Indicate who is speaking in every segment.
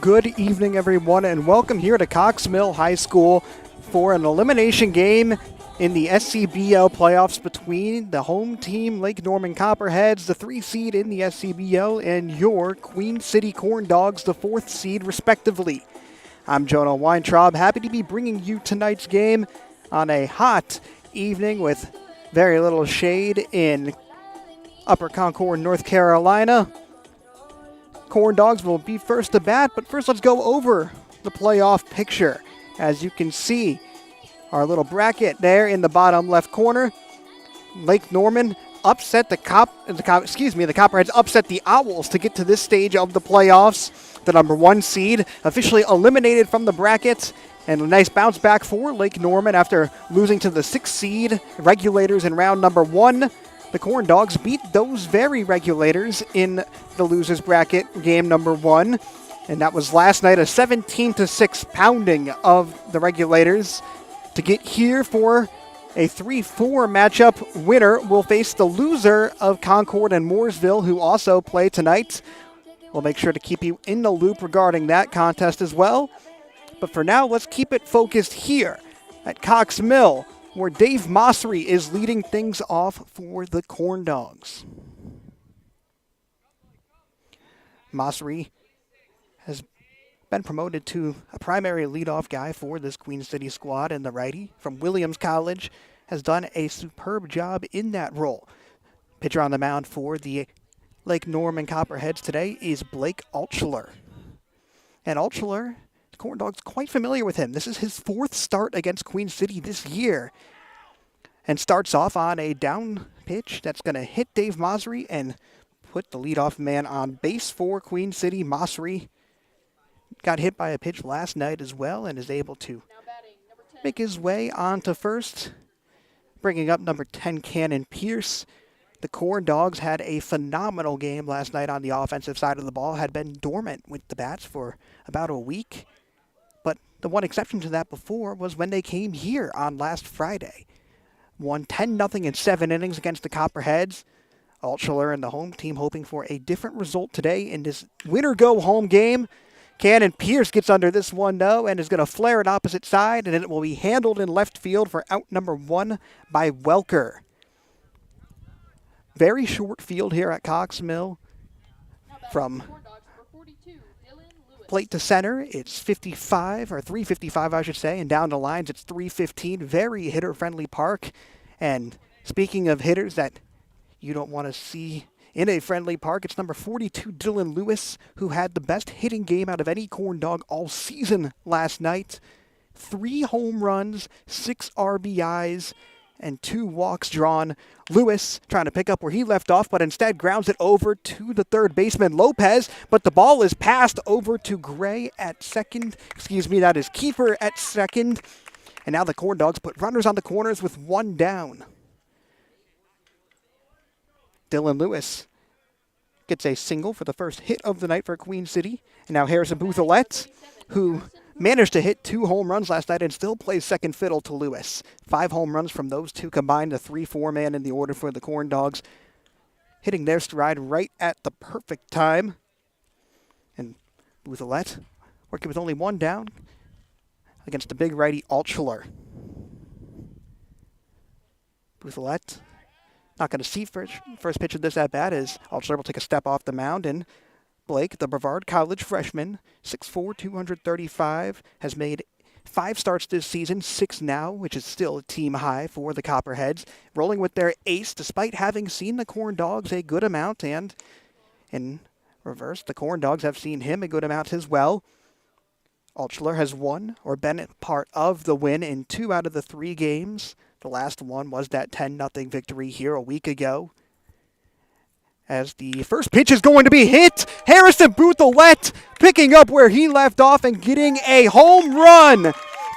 Speaker 1: Good evening, everyone, and welcome here to Cox Mill High School for an elimination game in the SCBL playoffs between the home team Lake Norman Copperheads, the 3 seed in the SCBL, and your Queen City Corndogs, the 4th seed, respectively. I'm Jonah Weintraub, happy to be bringing you tonight's game on a hot evening with very little shade in Upper Concord, North Carolina. Corndogs will be first to bat, but first let's go over the playoff picture. As you can see, our little bracket there in the bottom left corner. Lake Norman upset the Copperheads upset the Owls to get to this stage of the playoffs. The number 1 seed officially eliminated from the bracket, and a nice bounce back for Lake Norman after losing to the 6th seed Regulators in round number 1. The Corndogs beat those very Regulators in the losers bracket game number 1, and that was last night, a 17-6 pounding of the Regulators. To get here for a 3-4 matchup, winner will face the loser of Concord and Mooresville, who also play tonight. We'll make sure to keep you in the loop regarding that contest as well. But for now, let's keep it focused here at Cox Mill, where Dave Mossery is leading things off for the Corndogs. Mossery has been promoted to a primary leadoff guy for this Queen City squad, and the righty from Williams College has done a superb job in that role. Pitcher on the mound for the Lake Norman Copperheads today is Blake Altschuler. And Altschuler, the Corndogs quite familiar with him. This is his 4th start against Queen City this year. And starts off on a down pitch that's going to hit Dave Mossery and put the leadoff man on base for Queen City. Mossery got hit by a pitch last night as well and is able to make his way on to first, bringing up number 10, Cannon Pierce. The Corndogs had a phenomenal game last night on the offensive side of the ball, had been dormant with the bats for about a week. But the one exception to that before was when they came here on last Friday. Won 10-0 in 7 innings against the Copperheads. Altschuler and the home team hoping for a different result today in this winner-go-home game. Cannon Pierce gets under this one, though, and is going to flare it opposite side, and it will be handled in left field for out number 1 by Welker. Very short field here at Cox Mill. From plate to center, it's 55, or 355, I should say, and down the lines, it's 315. Very hitter-friendly park. And speaking of hitters that you don't want to see in a friendly park, it's number 42, Dylan Lewis, who had the best hitting game out of any Corndog all season last night. 3 home runs, 6 RBIs, and 2 walks drawn. Lewis trying to pick up where he left off, but instead grounds it over to the third baseman, Lopez, but the ball is passed over to Gray at second. That is Kiefer at second. And now the Corndogs put runners on the corners with 1 down. Dylan Lewis gets a single for the first hit of the night for Queen City. And now Harrison Bouthillette, who managed to hit 2 home runs last night and still plays second fiddle to Lewis. 5 home runs from those two combined, the 3-4 man in the order for the Corndogs, hitting their stride right at the perfect time. And Bouthillette working with only 1 down against the big righty Altschuler. Bouthillette not going to see first pitch of this at-bat as Altschuler will take a step off the mound, and Blake, the Brevard College freshman, 6'4", 235, has made 5 starts this season, 6 now, which is still a team high for the Copperheads, rolling with their ace despite having seen the Corndogs a good amount, and in reverse, the Corndogs have seen him a good amount as well. Altschuler has won or been part of the win in 2 out of the 3 games. The last one was that 10-0 victory here a week ago. As the first pitch is going to be hit, Harrison Bouthillette picking up where he left off and getting a home run.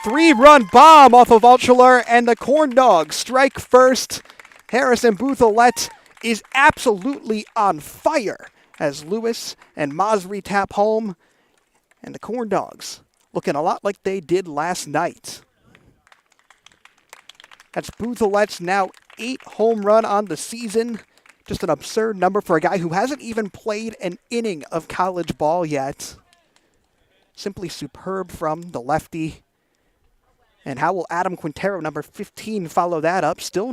Speaker 1: 3-run bomb off of Altschuler, and the Corndogs strike first. Harrison Bouthillette is absolutely on fire as Lewis and Mossery tap home, and the Corndogs looking a lot like they did last night. That's Bouthilette's now 8th home run on the season. Just an absurd number for a guy who hasn't even played an inning of college ball yet. simply superb from the lefty. And how will Adam Quintero, number 15, follow that up? Still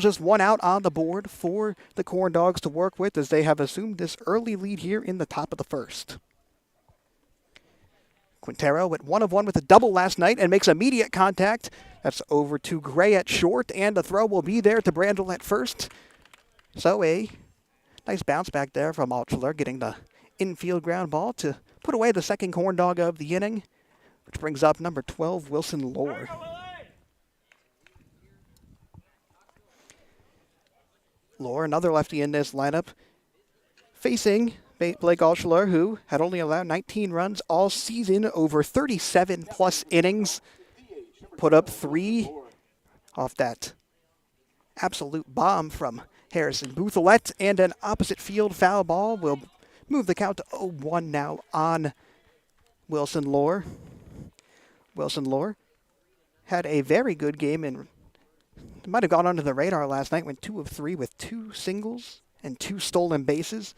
Speaker 1: just one out on the board for the Corndogs to work with as they have assumed this early lead here in the top of the first. Quintero went 1 of 1 with a double last night and makes immediate contact. That's over to Gray at short, and the throw will be there to Brandel at first. So a nice bounce back there from Altschuler, getting the infield ground ball to put away the second Corndog of the inning, which brings up number 12, Wilson Lohr. Lohr, another lefty in this lineup, facing Blake Altschuler, who had only allowed 19 runs all season over 37-plus innings. Put up 3 off that absolute bomb from Harrison Bouthillette, and an opposite field foul ball will move the count to 0-1 now on Wilson Lohr. Wilson Lohr had a very good game and might have gone under the radar last night, went 2 of 3 with 2 singles and 2 stolen bases.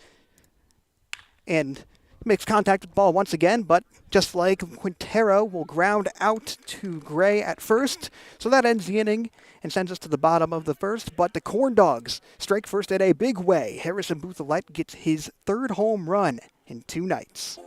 Speaker 1: And makes contact with the ball once again, but just like Quintero will ground out to Gray at first. So that ends the inning and sends us to the bottom of the first. But the Corndogs strike first in a big way. Harrison Bouthillette gets his 3rd home run in 2 nights.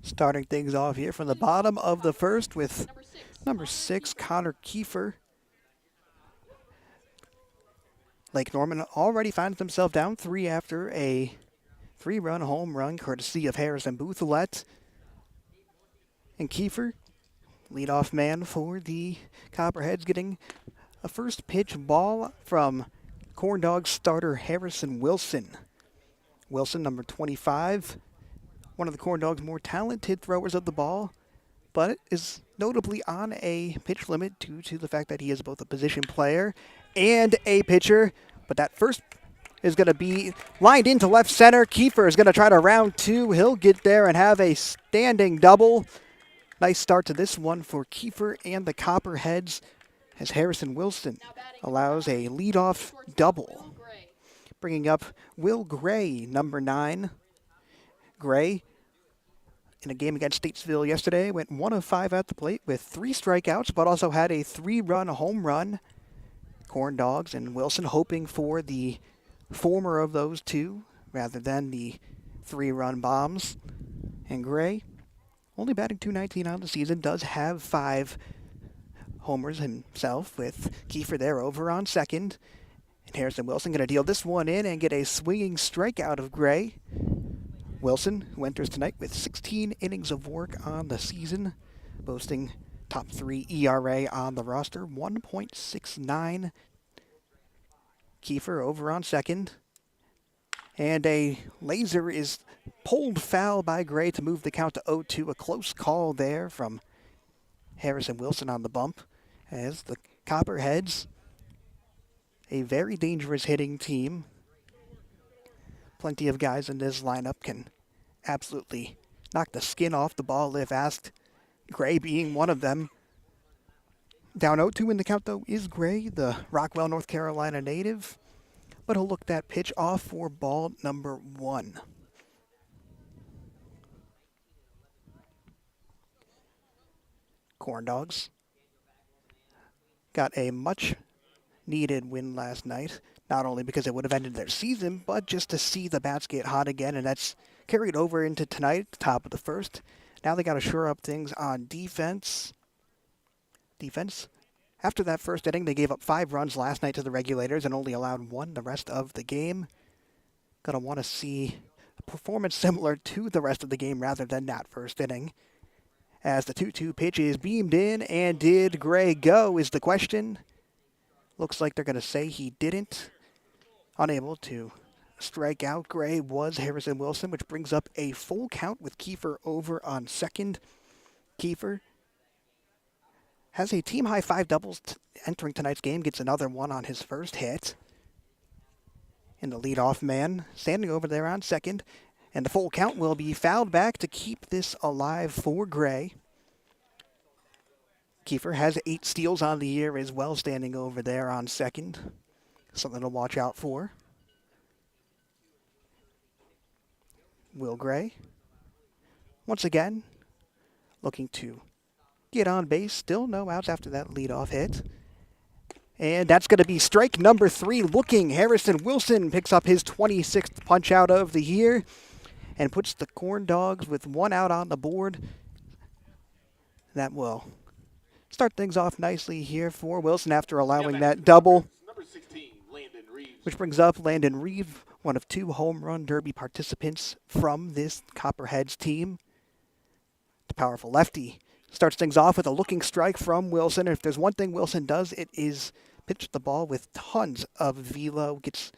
Speaker 1: Starting things off here from the bottom of the first with number 6, Connor Kiefer. Lake Norman already finds himself down 3 after a 3-run home run courtesy of Harrison Bouthillette. And Kiefer, leadoff man for the Copperheads, getting a first pitch ball from Corndog starter Harrison Wilson. Wilson, number 25, one of the Corndogs' more talented throwers of the ball, but is notably on a pitch limit due to the fact that he is both a position player and a pitcher. But that first is going to be lined into left center. Kiefer is going to try to round 2. He'll get there and have a standing double. Nice start to this one for Kiefer and the Copperheads as Harrison Wilson allows a leadoff double, bringing up Will Gray, number 9. Gray, in a game against Statesville yesterday, went 1 of 5 at the plate with 3 strikeouts, but also had a 3-run home run. Corndogs and Wilson hoping for the former of those two rather than the 3-run bombs. And Gray, only batting .219 on the season, does have 5 homers himself, with Kiefer there over on second. And Harrison Wilson going to deal this one in and get a swinging strikeout of Gray. Wilson, who enters tonight with 16 innings of work on the season, boasting top 3 ERA on the roster, 1.69. Kiefer over on second. And a laser is pulled foul by Gray to move the count to 0-2. A close call there from Harrison Wilson on the bump, as the Copperheads, a very dangerous hitting team. Plenty of guys in this lineup can absolutely knock the skin off the ball if asked, Gray being one of them. Down 0-2 in the count, though, is Gray, the Rockwell, North Carolina native, but he'll look that pitch off for ball number 1. Corndogs got a much needed win last night, not only because it would have ended their season, but just to see the bats get hot again, and that's carried over into tonight, top of the first. Now they got to shore up things on defense. After that first inning, they gave up 5 runs last night to the Regulators and only allowed 1 the rest of the game. Gonna want to see a performance similar to the rest of the game rather than that first inning. As the 2-2 pitch is beamed in, and did Gray go is the question. Looks like they're going to say he didn't. Unable to strike out Gray was Harrison Wilson, which brings up a full count with Kiefer over on second. Kiefer has a team-high 5 doubles entering tonight's game, gets another one on his first hit. And the leadoff man standing over there on second. And the full count will be fouled back to keep this alive for Gray. Kiefer has 8 steals on the year as well, standing over there on second. Something to watch out for. Will Gray, once again, looking to get on base. Still no outs after that leadoff hit. And that's going to be strike number 3. Looking, Harrison Wilson picks up his 26th punch out of the year and puts the Corndogs with 1 out on the board. That will start things off nicely here for Wilson after allowing that double.
Speaker 2: Number 16, Landon Reeves.
Speaker 1: Which brings up Landon Reeves, one of 2 home run derby participants from this Copperheads team. The powerful lefty starts things off with a looking strike from Wilson. If there's one thing Wilson does, it is pitch the ball with tons of velo. Gets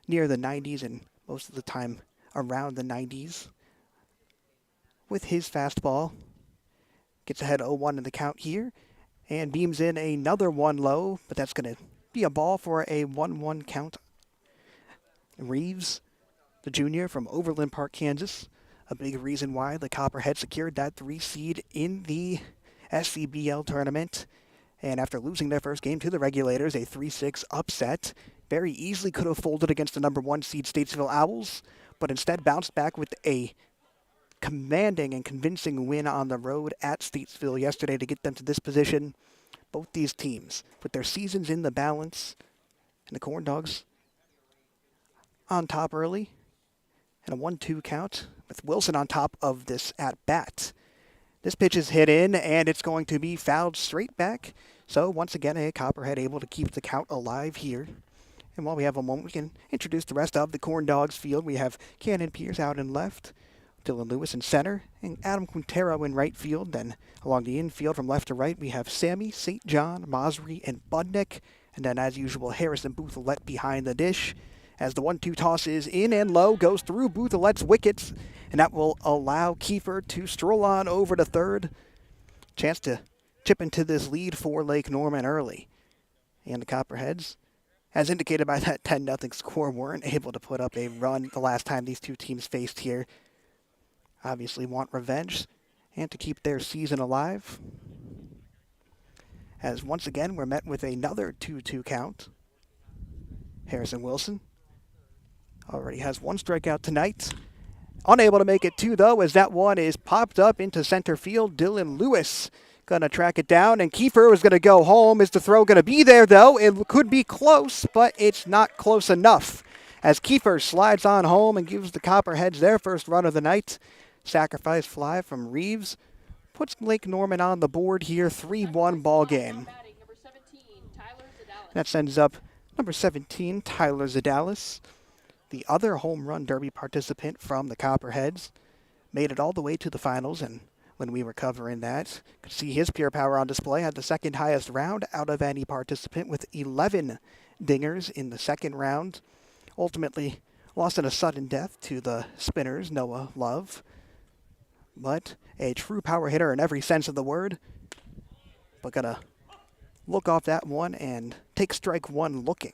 Speaker 1: near the 90s and most of the time around the 90s with his fastball. Gets ahead 0-1 in the count here and beams in another one low, but that's going to be a ball for a 1-1 count. Reeves, the junior from Overland Park, Kansas, a big reason why the Copperheads secured that 3 seed in the SCBL tournament. And after losing their first game to the Regulators, a 3-6 upset, very easily could have folded against the number 1 seed Statesville Owls, but instead bounced back with a commanding and convincing win on the road at Statesville yesterday to get them to this position. Both these teams put their seasons in the balance, and the Corndogs on top early, and a 1-2 count with Wilson on top of this at-bat. This pitch is hit in, and it's going to be fouled straight back. So once again, a Copperhead able to keep the count alive here. And while we have a moment, we can introduce the rest of the Corndogs field. We have Cannon Pierce out in left, Dylan Lewis in center, and Adam Quintero in right field. Then along the infield from left to right, we have Sammy, St. John, Mosry, and Budnick. And then, as usual, Harrison Boothlet behind the dish. As the 1-2 toss is in and low, goes through Boothlet's wickets, and that will allow Kiefer to stroll on over to third. Chance to chip into this lead for Lake Norman early. And the Copperheads, as indicated by that 10-0 score, weren't able to put up a run the last time these two teams faced here. Obviously want revenge, and to keep their season alive. As once again, we're met with another 2-2 count. Harrison Wilson already has one strikeout tonight. Unable to make it two, though, as that one is popped up into center field. Dylan Lewis going to track it down, and Kiefer is going to go home. Is the throw going to be there, though? It could be close, but it's not close enough, as Kiefer slides on home and gives the Copperheads their first run of the night. Sacrifice fly from Reeves puts Lake Norman on the board here, 3-1 ball game. That sends up number 17, Tyler Zadalis, the other home run derby participant from the Copperheads. Made it all the way to the finals, and when we were covering that, could see his pure power on display. Had the second highest round out of any participant with 11 dingers in the second round. Ultimately lost in a sudden death to the Spinners, Noah Love. But a true power hitter in every sense of the word. But gonna look off that one and take strike one looking.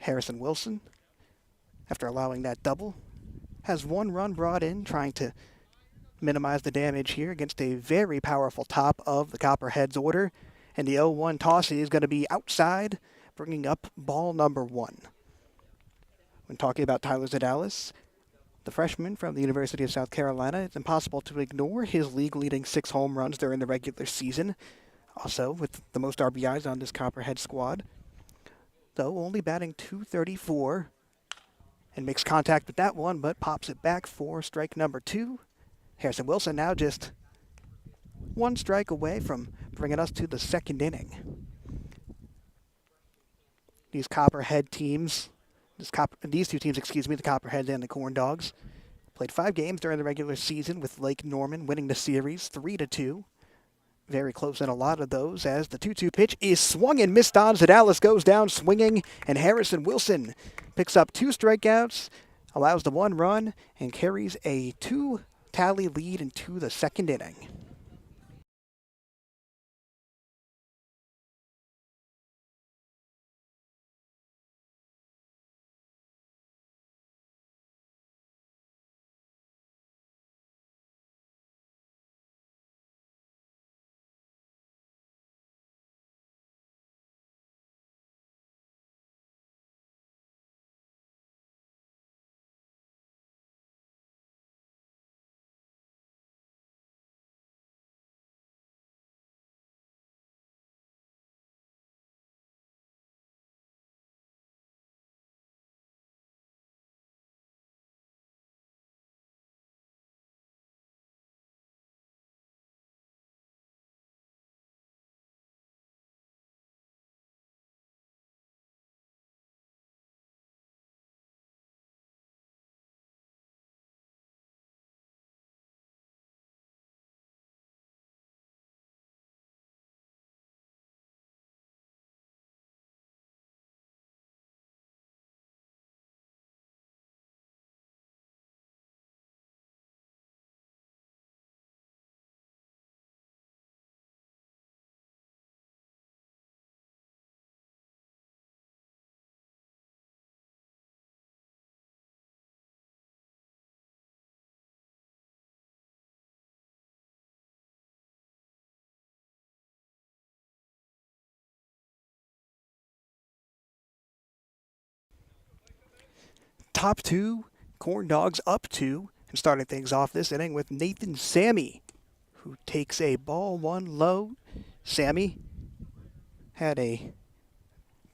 Speaker 1: Harrison Wilson, after allowing that double, has one run brought in, trying to minimize the damage here against a very powerful top of the Copperheads order. And the 0-1 toss is going to be outside, bringing up ball number one. When talking about Tyler Zadalis, the freshman from the University of South Carolina, it's impossible to ignore his league-leading 6 home runs during the regular season. Also, with the most RBIs on this Copperhead squad. Though only batting .234, and makes contact with that one, but pops it back for strike number 2. Harrison Wilson now just one strike away from bringing us to the second inning. These Copperhead teams, these two teams, the Copperheads and the Corndogs, played 5 games during the regular season, with Lake Norman winning the series 3-2. Very close in a lot of those, as the 2-2 pitch is swung and missed on. Zadalis goes down swinging, and Harrison Wilson picks up 2 strikeouts, allows the 1 run, and carries a 2-tally lead into the second inning. Top 2, Corndogs up 2, and starting things off this inning with Nathan Sammy, who takes a ball 1 low. Sammy had a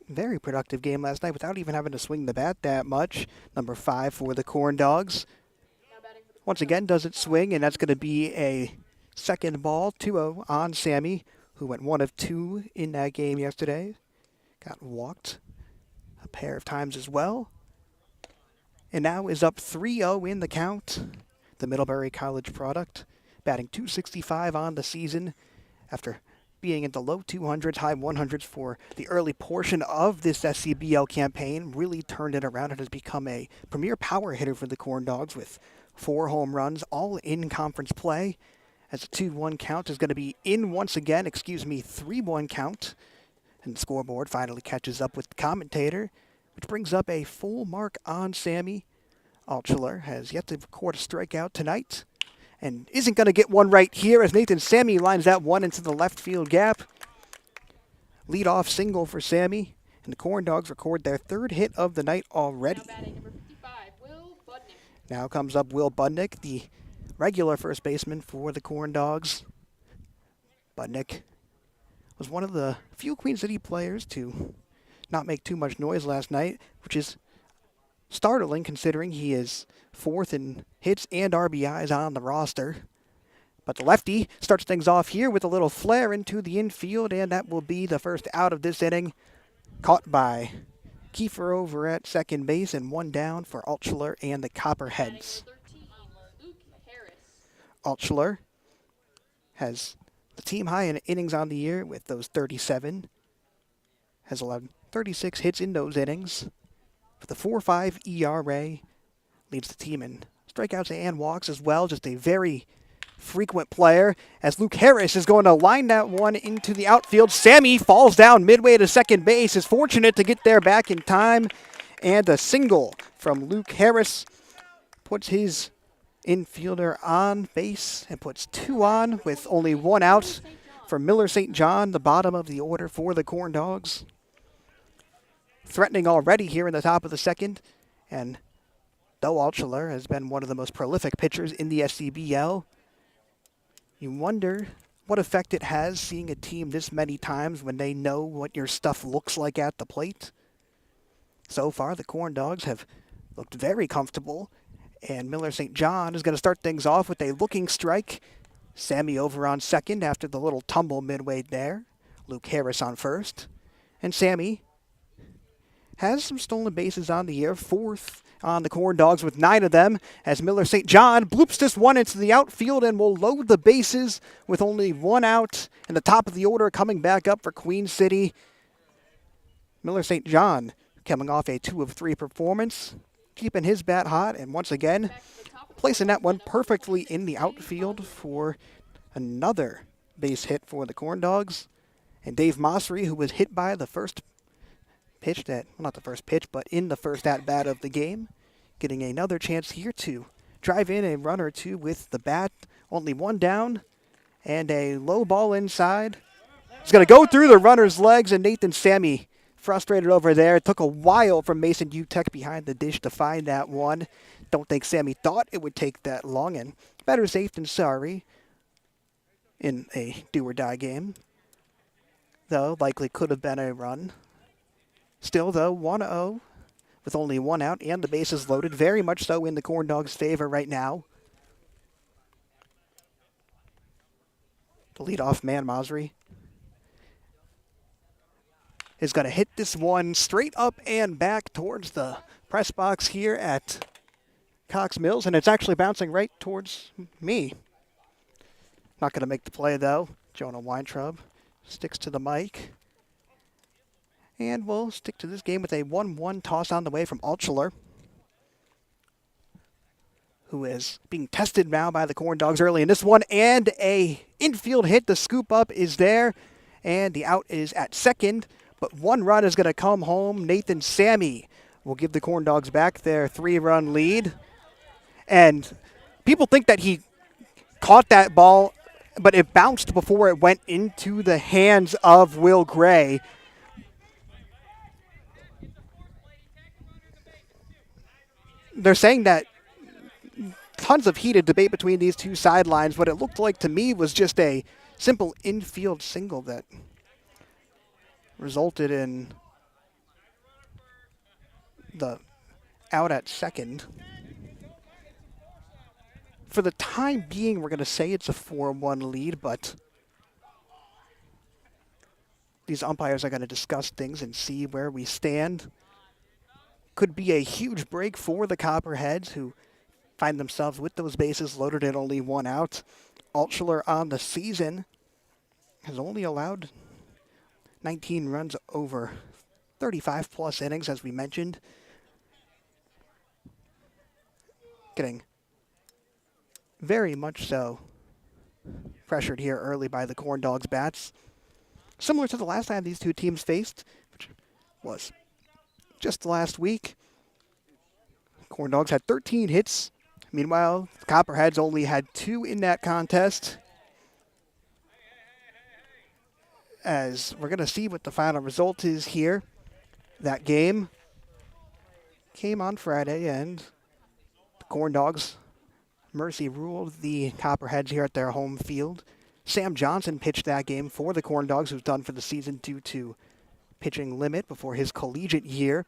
Speaker 1: very productive game last night without even having to swing the bat that much. Number 5 for the Corndogs. Once again, doesn't swing, and that's going to be a second ball, 2-0 on Sammy, who went 1 of 2 in that game yesterday. Got walked a pair of times as well. And now is up 3-0 in the count. The Middlebury College product, batting .265 on the season after being into low 200s, high 100s for the early portion of this SCBL campaign. Really turned it around and has become a premier power hitter for the Corndogs with 4 home runs, all in conference play. As a 2-1 count is going to be in once again, 3-1 count. And the scoreboard finally catches up with the commentator, which brings up a full mark on Sammy Altschuler has yet to record a strikeout tonight and isn't going to get one right here as Nathan Sammy lines that one into the left field gap. Leadoff single for Sammy, and the Corndogs record their third hit of the night already.
Speaker 3: Now batting number 55, Will Budnick.
Speaker 1: Now comes up Will Budnick, the regular first baseman for the Corndogs. Budnick was one of the few Queen City players to not make too much noise last night, which is startling considering he is fourth in hits and RBIs on the roster. But the lefty starts things off here with a little flare into the infield, and that will be the first out of this inning. Caught by Kiefer over at second base, and one down for Altschuler and the Copperheads.
Speaker 3: 13, Luke Harris.
Speaker 1: Altschuler has the team high in innings on the year with those 37. Has allowed 36 hits in those innings. With a 4.5 ERA, leads the team in strikeouts and walks as well. Just a very frequent player as Luke Harris is going to line that one into the outfield. Sammy falls down midway to second base, is fortunate to get there back in time, and a single from Luke Harris puts his infielder on base and puts two on with only one out for Miller St. John, the bottom of the order for the Corndogs. Threatening already here in the top of the second, and though Altschuler has been one of the most prolific pitchers in the SCBL, you wonder what effect it has seeing a team this many times when they know what your stuff looks like at the plate. So far, the Corndogs have looked very comfortable, and Miller St. John is going to start things off with a looking strike. Sammy over on second after the little tumble midway there. Luke Harris on first. And Sammy has some stolen bases on the year, fourth on the Corndogs with 9 of them, as Miller St. John bloops this one into the outfield and will load the bases with only one out, and the top of the order coming back up for Queen City. Miller St. John coming off a 2 of 3 performance, keeping his bat hot, and once again placing that one perfectly in the outfield for another base hit for the Corndogs. And Dave Mossery, who was hit by the first pitch not the first pitch, but in the first at-bat of the game, getting another chance here to drive in a run or two with the bat. Only one down, and a low ball inside. It's going to go through the runner's legs, and Nathan Sammy frustrated over there. It took a while for Mason Utek behind the dish to find that one. Don't think Sammy thought it would take that long, and better safe than sorry in a do-or-die game. Though, likely could have been a run. Still, though, 1-0 with only one out and the bases loaded. Very much so in the Corndogs' favor right now. The leadoff man, Mosry, is going to hit this one straight up and back towards the press box here at Cox Mills, and it's actually bouncing right towards me. Not going to make the play, though. Jonah Weintraub sticks to the mic. And we'll stick to this game with a 1-1 toss on the way from Altschuler, who is being tested now by the Corndogs early in this one. And a infield hit. The scoop up is there, and the out is at second. But one run is going to come home. Nathan Sammy will give the Corndogs back their 3-run lead. And people think that he caught that ball, but it bounced before it went into the hands of Will Gray. They're saying that tons of heated debate between these two sidelines. What it looked like to me was just a simple infield single that resulted in the out at second. For the time being, we're going to say it's a 4-1 lead, but these umpires are going to discuss things and see where we stand. Could be a huge break for the Copperheads, who find themselves with those bases loaded and only one out. Altschuler on the season has only allowed 19 runs over 35-plus innings, as we mentioned. Getting very much so pressured here early by the Corndogs' bats. Similar to the last time these two teams faced, which was just last week. Corndogs had 13 hits. Meanwhile, Copperheads only had 2 in that contest. As we're going to see what the final result is here. That game came on Friday, and the Corndogs mercy ruled the Copperheads here at their home field. Sam Johnson pitched that game for the Corndogs, who's done for the season due to pitching limit before his collegiate year,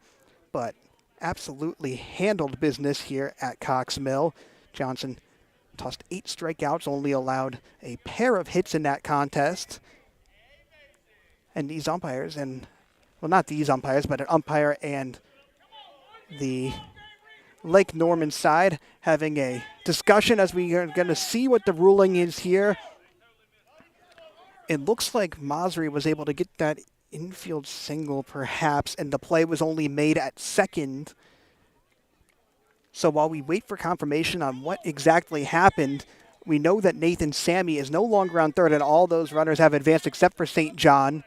Speaker 1: but absolutely handled business here at Cox Mill. Johnson tossed 8 strikeouts, only allowed a pair of hits in that contest. And these umpires, well, not these umpires, but an umpire and the Lake Norman side having a discussion as we are going to see what the ruling is here. It looks like Masri was able to get that infield single perhaps, and the play was only made at second. So while we wait for confirmation on what exactly happened, we know that Nathan Sammy is no longer on third, and all those runners have advanced except for St. John.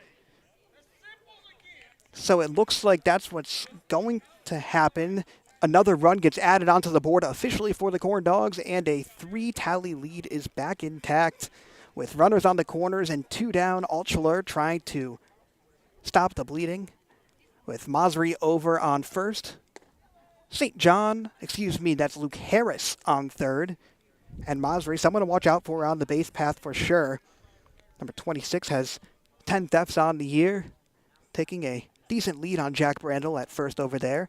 Speaker 1: So it looks like that's what's going to happen. Another run gets added onto the board officially for the Corndogs, and a 3-tally lead is back intact with runners on the corners and 2 down. Altschuler trying to stop the bleeding with Masri over on first. That's Luke Harris on third. And Masri, someone to watch out for on the base path for sure. Number 26 has 10 thefts on the year, taking a decent lead on Jack Brandel at first over there.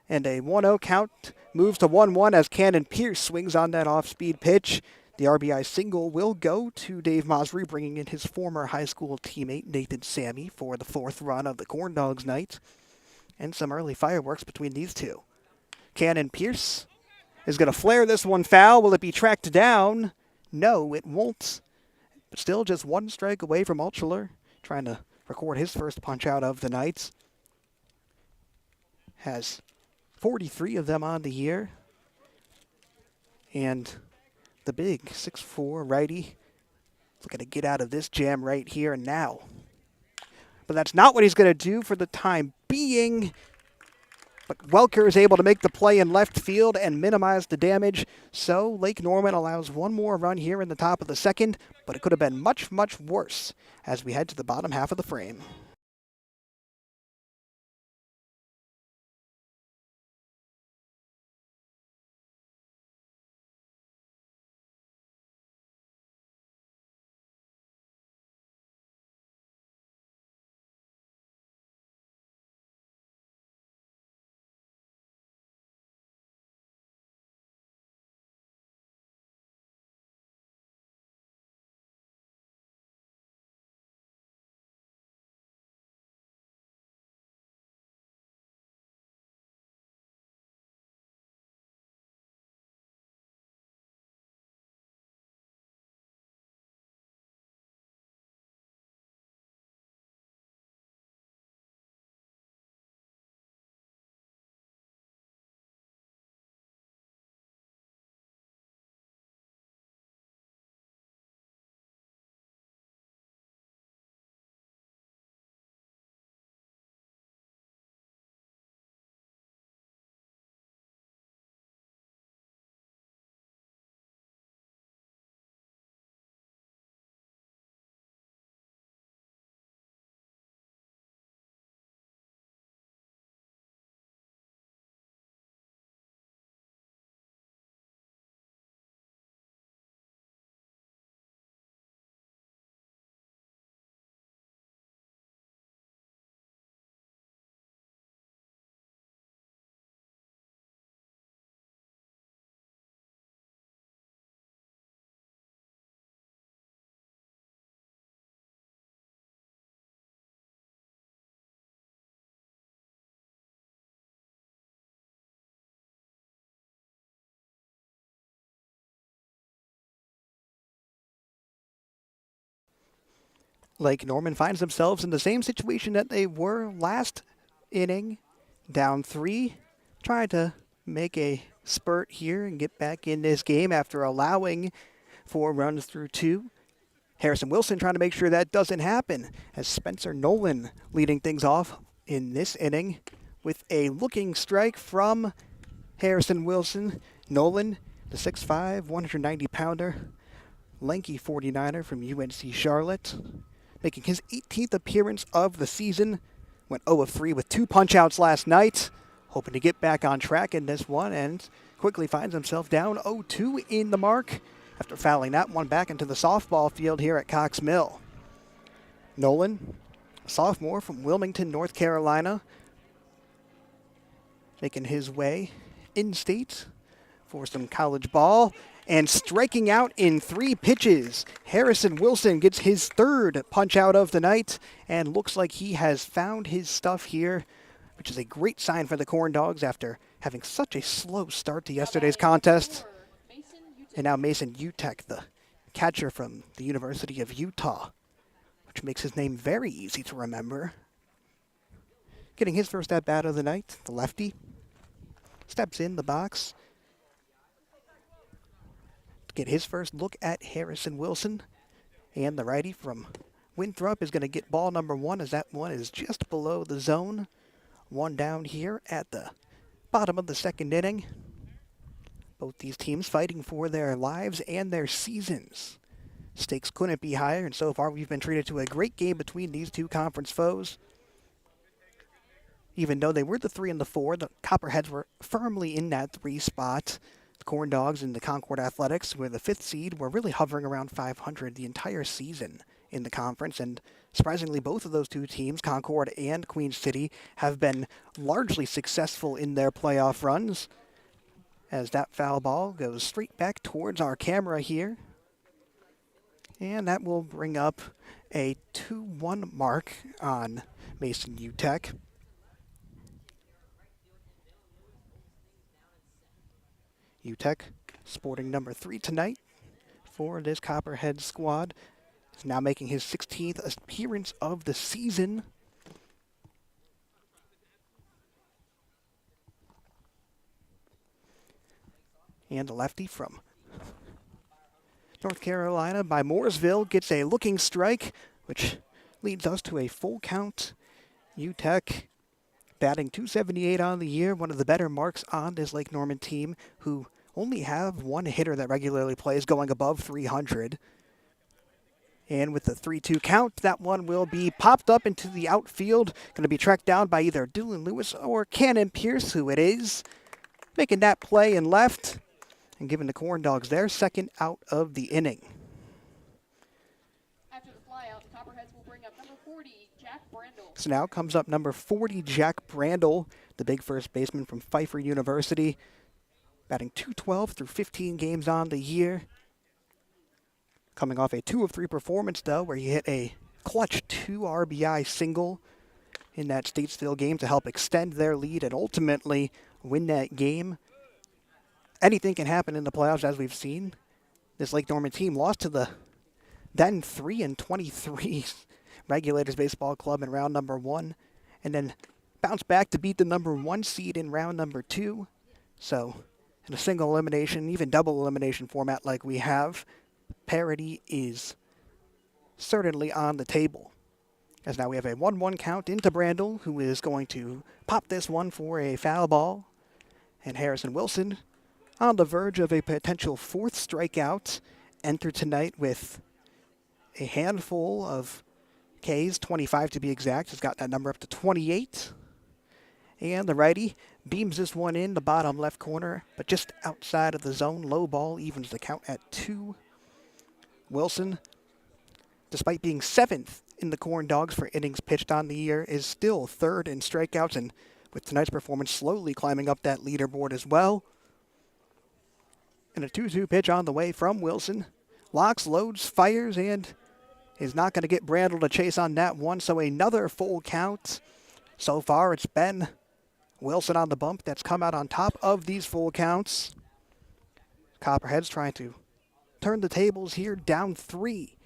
Speaker 1: And a 1-0 count moves to 1-1 as Cannon Pierce swings on that off-speed pitch. The RBI single will go to Dave Masri, bringing in his former high school teammate Nathan Sammy for the 4th run of the Corndogs night. And some early fireworks between these two. Cannon Pierce is going to flare this one foul. Will it be tracked down? No, it won't. But still just 1 strike away from Altschuler, trying to record his first punch out of the night. Has 43 of them on the year. And the big 6'4" righty looking to get out of this jam right here and now. But that's not what he's going to do for the time being. But Welker is able to make the play in left field and minimize the damage. So Lake Norman allows 1 more run here in the top of the 2nd, but it could have been much, much worse as we head to the bottom half of the frame. Lake Norman finds themselves in the same situation that they were last inning, down 3, trying to make a spurt here and get back in this game after allowing 4 runs through 2. Harrison Wilson trying to make sure that doesn't happen as Spencer Nolan leading things off in this inning with a looking strike from Harrison Wilson. Nolan, the 6'5", 190-pounder, lanky 49er from UNC Charlotte, making his 18th appearance of the season. Went 0 of 3 with 2 punch-outs last night. Hoping to get back on track in this one, and quickly finds himself down 0-2 in the mark after fouling that one back into the softball field here at Cox Mill. Nolan, a sophomore from Wilmington, North Carolina, making his way in-state for some college ball and striking out in 3 pitches. Harrison Wilson gets his 3rd punch out of the night and looks like he has found his stuff here, which is a great sign for the Corndogs after having such a slow start to yesterday's contest. And now Mason Utek, the catcher from the University of Utah, which makes his name very easy to remember. Getting his first at-bat of the night, the lefty steps in the box to get his first look at Harrison Wilson. And the righty from Winthrop is going to get ball number 1, as that one is just below the zone. 1 down here at the bottom of the 2nd inning. Both these teams fighting for their lives and their seasons. Stakes couldn't be higher, and so far we've been treated to a great game between these 2 conference foes. Even though they were the 3 and the 4, the Copperheads were firmly in that 3 spot. The Corndogs and the Concord Athletics, were the 5th seed, were really hovering around 500 the entire season in the conference, and surprisingly both of those 2 teams, Concord and Queen City, have been largely successful in their playoff runs. As that foul ball goes straight back towards our camera here. And that will bring up a 2-1 mark on Mason Utek. Utek, sporting number 3 tonight for this Copperhead squad, is now making his 16th appearance of the season. And the lefty from North Carolina by Mooresville gets a looking strike, which leads us to a full count. Utek batting .278 on the year, one of the better marks on this Lake Norman team, who only have 1 hitter that regularly plays going above 300. And with the 3-2 count, that one will be popped up into the outfield. Going to be tracked down by either Dylan Lewis or Cannon Pierce, who it is, making that play in left and giving the Corndogs their 2nd out of the inning.
Speaker 3: After the flyout, the Copperheads will bring up number 40, Jack Brandel.
Speaker 1: So now comes up number 40, Jack Brandel, the big first baseman from Pfeiffer University, batting .212 through 15 games on the year. Coming off a 2 of 3 performance, though, where he hit a clutch 2 RBI single in that Statesville game to help extend their lead and ultimately win that game. Anything can happen in the playoffs, as we've seen. This Lake Norman team lost to the then 3-23 Regulators Baseball Club in round number 1, and then bounced back to beat the number 1 seed in round number 2. So, in a single elimination, even double elimination format like we have, parity is certainly on the table. As now we have a 1-1 count into Brandel, who is going to pop this one for a foul ball. And Harrison Wilson, on the verge of a potential 4th strikeout, entered tonight with a handful of Ks, 25 to be exact. Has got that number up to 28. And the righty beams this one in the bottom left corner, but just outside of the zone. Low ball evens the count at 2. Wilson, despite being 7th in the Corndogs for innings pitched on the year, is still 3rd in strikeouts, and with tonight's performance slowly climbing up that leaderboard as well. And a 2-2 pitch on the way from Wilson. Locks, loads, fires, and is not going to get Brandel to chase on that one, so another full count. So far, it's been Wilson on the bump that's come out on top of these full counts. Copperheads trying to turn the tables here, down 3.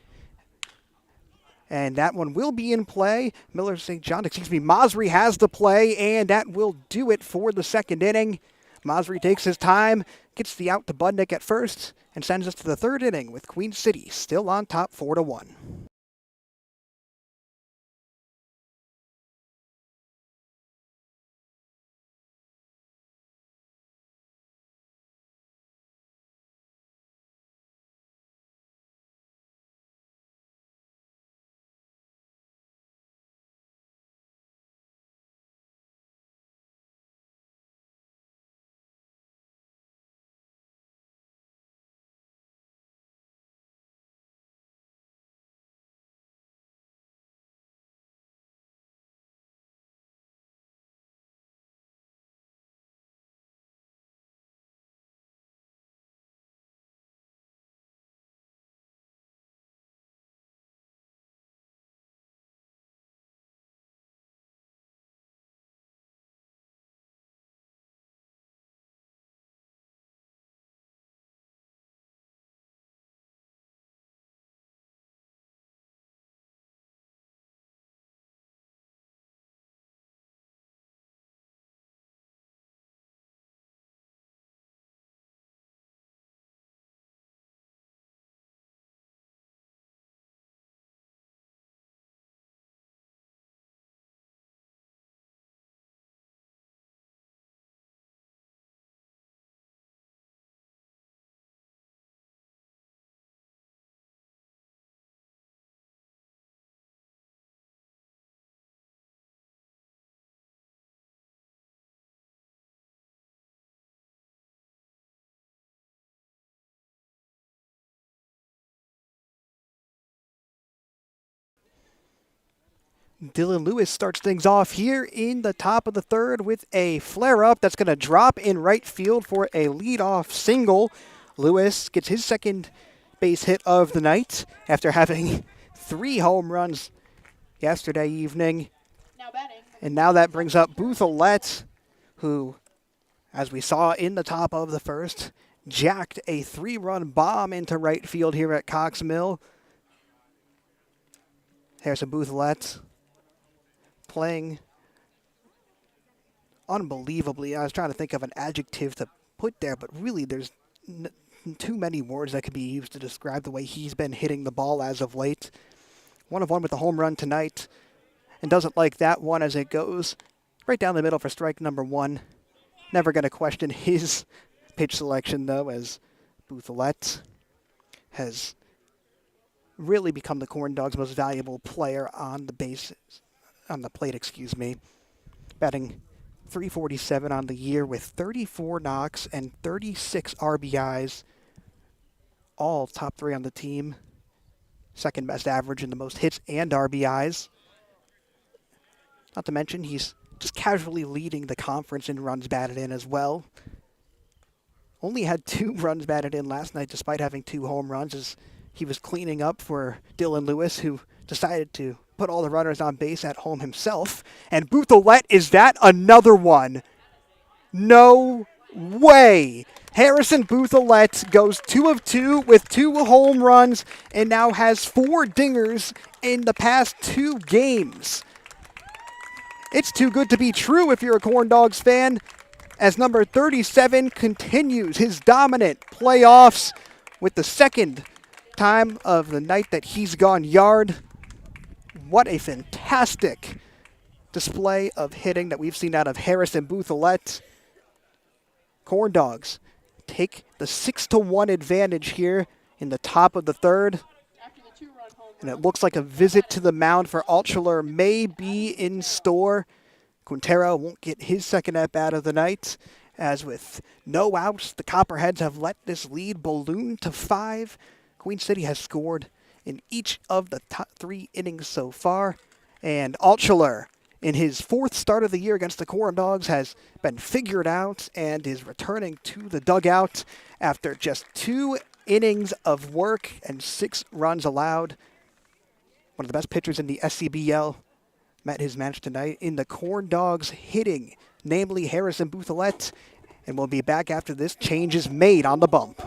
Speaker 1: And that one will be in play. Masri has the play, and that will do it for the 2nd inning. Masri takes his time, gets the out to Budnick at first, and sends us to the 3rd inning with Queen City still on top 4-1. Dylan Lewis starts things off here in the top of the third with a flare-up that's going to drop in right field for a leadoff single. Lewis gets his second base hit of the night after having 3 home runs yesterday evening.
Speaker 3: Now batting.
Speaker 1: And now that brings up Booth-Olette, who, as we saw in the top of the first, jacked a 3-run bomb into right field here at Cox Mill. Harrison Booth-Olette playing unbelievably. I was trying to think of an adjective to put there, but really there's too many words that could be used to describe the way he's been hitting the ball as of late. 1 of 1 with the home run tonight, and doesn't like that one as it goes right down the middle for strike number 1. Never going to question his pitch selection, though, as Booth-Olette has really become the Corndogs' most valuable player on the plate. Batting .347 on the year with 34 knocks and 36 RBIs, all top 3 on the team. Second best average in the most hits and RBIs. Not to mention he's just casually leading the conference in runs batted in as well. Only had 2 runs batted in last night despite having 2 home runs, as he was cleaning up for Dylan Lewis, who decided to put all the runners on base at home himself. And Booth-Olette, is that another one? No way! Harrison Booth-Olette goes 2 of 2 with 2 home runs and now has 4 dingers in the past 2 games. It's too good to be true if you're a Corndogs fan, as number 37 continues his dominant playoffs with the second time of the night that he's gone yard. What a fantastic display of hitting that we've seen out of Harrison Booth-Olette. Corndogs take the 6-1 advantage here in the top of the third.
Speaker 3: After the 2-run home
Speaker 1: And
Speaker 3: run.
Speaker 1: it looks like a visit to the mound for Altschuler may be in store. Quintero won't get his second at-bat of the night, as with no outs, the Copperheads have let this lead balloon to 5. Queen City has scored in each of the top 3 innings so far, and Altschuler, in his 4th start of the year against the Corndogs, has been figured out and is returning to the dugout after just 2 innings of work and 6 runs allowed. One of the best pitchers in the SCBL met his match tonight in the Corndogs hitting, namely Harrison Booth-Olette, and we'll be back after this change is made on the bump.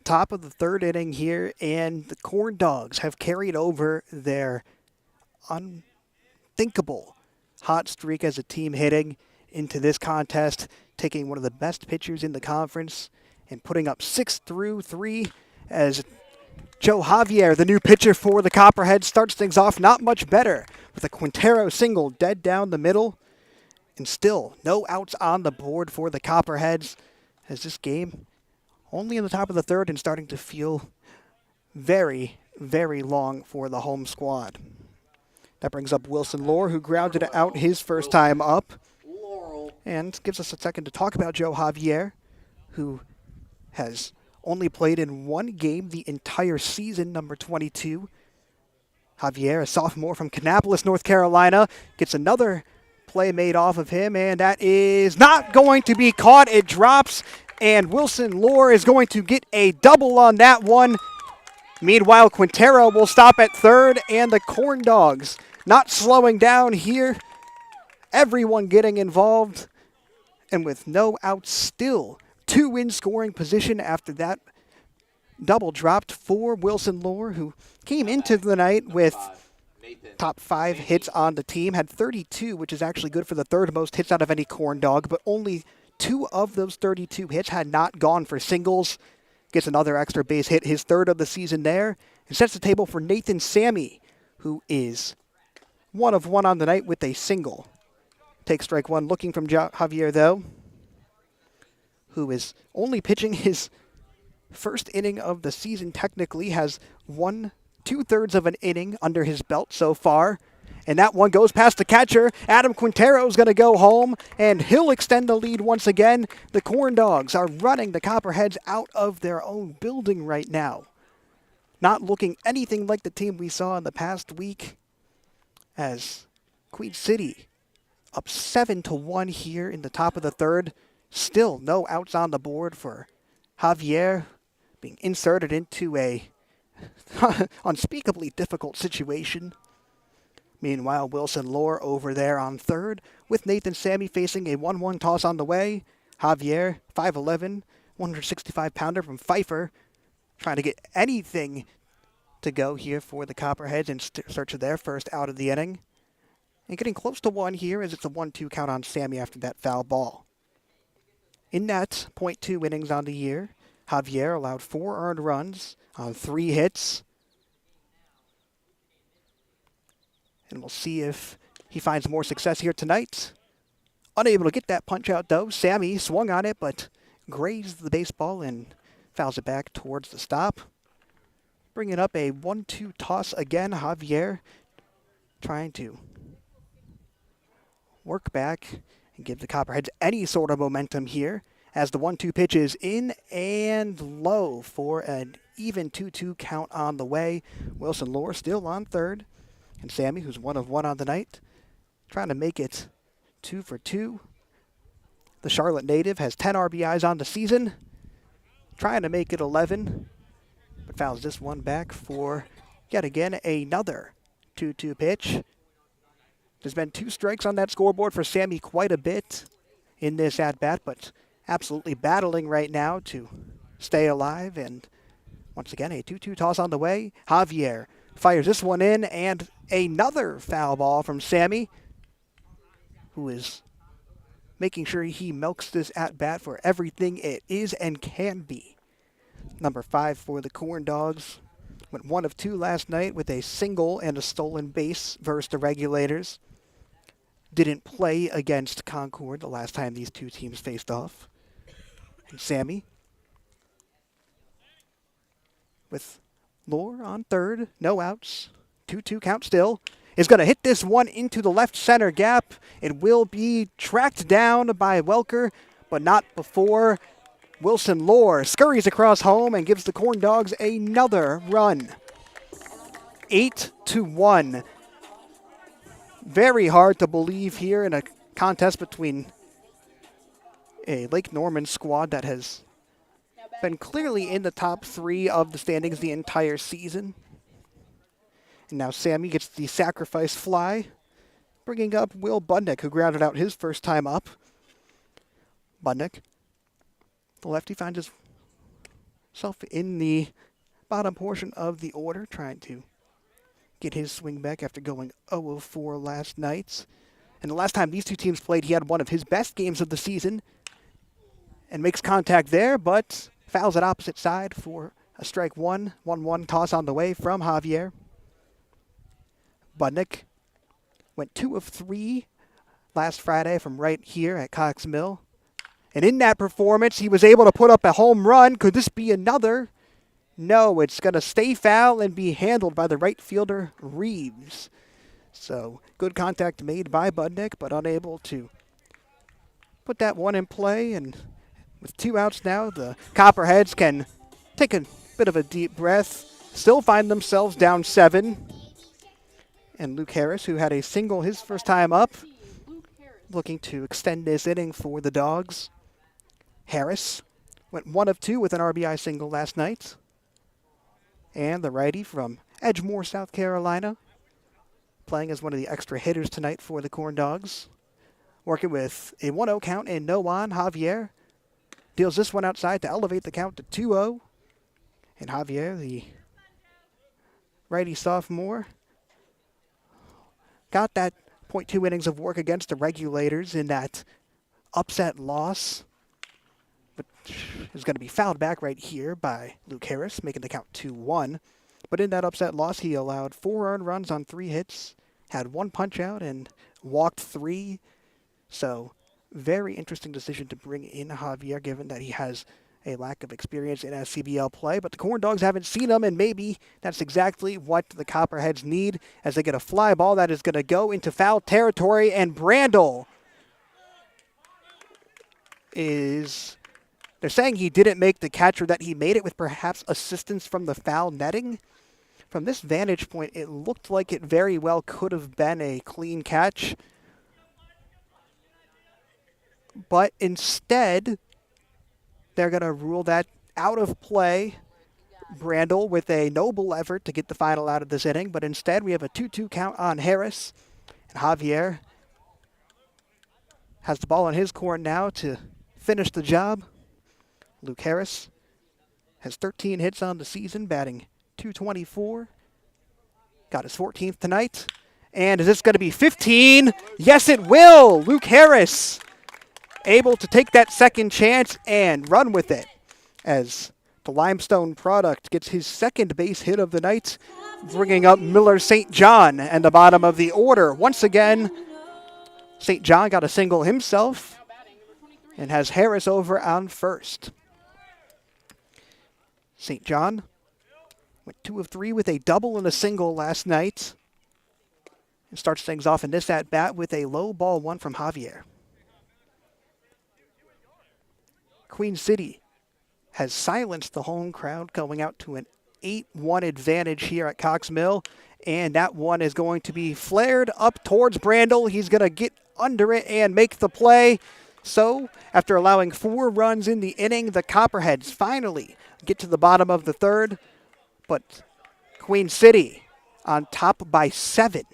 Speaker 1: Top of the third inning here, and the Corndogs have carried over their unthinkable hot streak as a team hitting into this contest, taking one of the best pitchers in the conference and putting up 6 through 3 as Joe Javier, the new pitcher for the Copperheads, starts things off not much better with a Quintero single dead down the middle. And still no outs on the board for the Copperheads as this game only in the top of the third and starting to feel very, very long for the home squad. That brings up Wilson Lohr, who grounded it out his first time up. And gives us a second to talk about Joe Javier, who has only played in one game the entire season, number 22. Javier, a sophomore from Kannapolis, North Carolina, gets another play made off of him, and that is not going to be caught. It drops, and Wilson Lohr is going to get a double on that one. Meanwhile, Quintero will stop at third, and the Corndogs not slowing down here. Everyone getting involved, and with no outs still, 2 in scoring position after that double dropped for Wilson Lohr, who came into the night with top 5 hits on the team, had 32, which is actually good for the third most hits out of any Corndog, but only 2 of those 32 hits had not gone for singles. Gets another extra base hit, his third of the season there, and sets the table for Nathan Sammy, who is 1 of 1 on the night with a single. Take strike 1 looking from Javier, though, who is only pitching his first inning of the season technically, has 2/3 of an inning under his belt so far. And that one goes past the catcher. Adam Quintero is going to go home, and he'll extend the lead once again. The Corndogs are running the Copperheads out of their own building right now. Not looking anything like the team we saw in the past week, as Queen City up 7-1 here in the top of the third. Still no outs on the board for Javier, being inserted into a unspeakably difficult situation. Meanwhile, Wilson Lohr over there on third, with Nathan Sammy facing a 1-1 toss on the way. Javier, 5'11", 165-pounder from Pfeiffer, trying to get anything to go here for the Copperheads in search of their first out of the inning. And getting close to 1 here as it's a 1-2 count on Sammy after that foul ball. In that, .2 innings on the year, Javier allowed 4 earned runs on 3 hits. And we'll see if he finds more success here tonight. Unable to get that punch out, though. Sammy swung on it, but grazed the baseball and fouls it back towards the stop. Bringing up a 1-2 toss again. Javier trying to work back and give the Copperheads any sort of momentum here, as the 1-2 pitch is in and low for an even 2-2 count on the way. Wilson Lohr still on third, and Sammy, who's 1 of 1 on the night, trying to make it 2 for 2. The Charlotte native has 10 RBIs on the season, trying to make it 11, but fouls this one back for yet again another 2-2 pitch. There's been 2 strikes on that scoreboard for Sammy quite a bit in this at-bat, but absolutely battling right now to stay alive. And once again, a 2-2 toss on the way. Javier fires this one in, and another foul ball from Sammy, who is making sure he milks this at-bat for everything it is and can be. Number 5 for the Corndogs. Went 1 of 2 last night with a single and a stolen base versus the Regulators. Didn't play against Concord the last time these 2 teams faced off. And Sammy, with Lohr on third, no outs, 2-2 count still, is going to hit this one into the left center gap. It will be tracked down by Welker, but not before Wilson Lohr scurries across home and gives the Corndogs another run. 8-1. Very hard to believe here in a contest between a Lake Norman squad that has been clearly in the top 3 of the standings the entire season. And now Sammy gets the sacrifice fly, bringing up Will Budnick, who grounded out his first time up. Budnick, the lefty, finds himself in the bottom portion of the order, trying to get his swing back after going 0 of 4 last night. And the last time these two teams played, he had one of his best games of the season and makes contact there, but fouls at opposite side for a strike one. 1-1 toss on the way from Javier. Budnick went 2 of 3 last Friday from right here at Cox Mill. And in that performance, he was able to put up a home run. Could this be another? No, it's going to stay foul and be handled by the right fielder, Reeves. So good contact made by Budnick, but unable to put that one in play. And with 2 outs now, the Copperheads can take a bit of a deep breath, still find themselves down 7. And Luke Harris, who had a single his first time up,
Speaker 3: Luke Harris.
Speaker 1: looking to extend this inning for the Dogs. Harris went 1 of 2 with an RBI single last night. And the righty from Edgemore, South Carolina, playing as one of the extra hitters tonight for the Corndogs. Working with a 1-0 count and no on, Javier deals this one outside to elevate the count to 2-0. And Javier, the righty sophomore, got that .2 innings of work against the Regulators in that upset loss, but is going to be fouled back right here by Luke Harris, making the count 2-1. But in that upset loss, he allowed 4 earned runs on 3 hits, had 1 punch out, and walked 3. So very interesting decision to bring in Javier, given that he has a lack of experience in SCBL play. But the Corndogs haven't seen him, and maybe that's exactly what the Copperheads need as they get a fly ball that is going to go into foul territory. And Brandel is... They're saying he didn't make the catch or that he made it with perhaps assistance from the foul netting. From this vantage point, it looked like it very well could have been a clean catch. But instead, they're going to rule that out of play. Brandel with a noble effort to get the final out of this inning. But instead, we have a 2-2 count on Harris. And Javier has the ball in his court now to finish the job. Luke Harris has 13 hits on the season, batting .224. Got his 14th tonight. And is this going to be 15? Yes, it will! Luke Harris able to take that second chance and run with it as the Limestone product gets his second base hit of the night, bringing up Miller St. John and the bottom of the order. Once again, St. John got a single himself and has Harris over on first. St. John went 2 of 3 with a double and a single last night. And starts things off in this at-bat with a low ball 1 from Javier. Queen City has silenced the home crowd, going out to an 8-1 advantage here at Cox Mill. And that one is going to be flared up towards Brandel. He's going to get under it and make the play. So, after allowing 4 runs in the inning, the Copperheads finally get to the bottom of the 3rd. But Queen City on top by 7.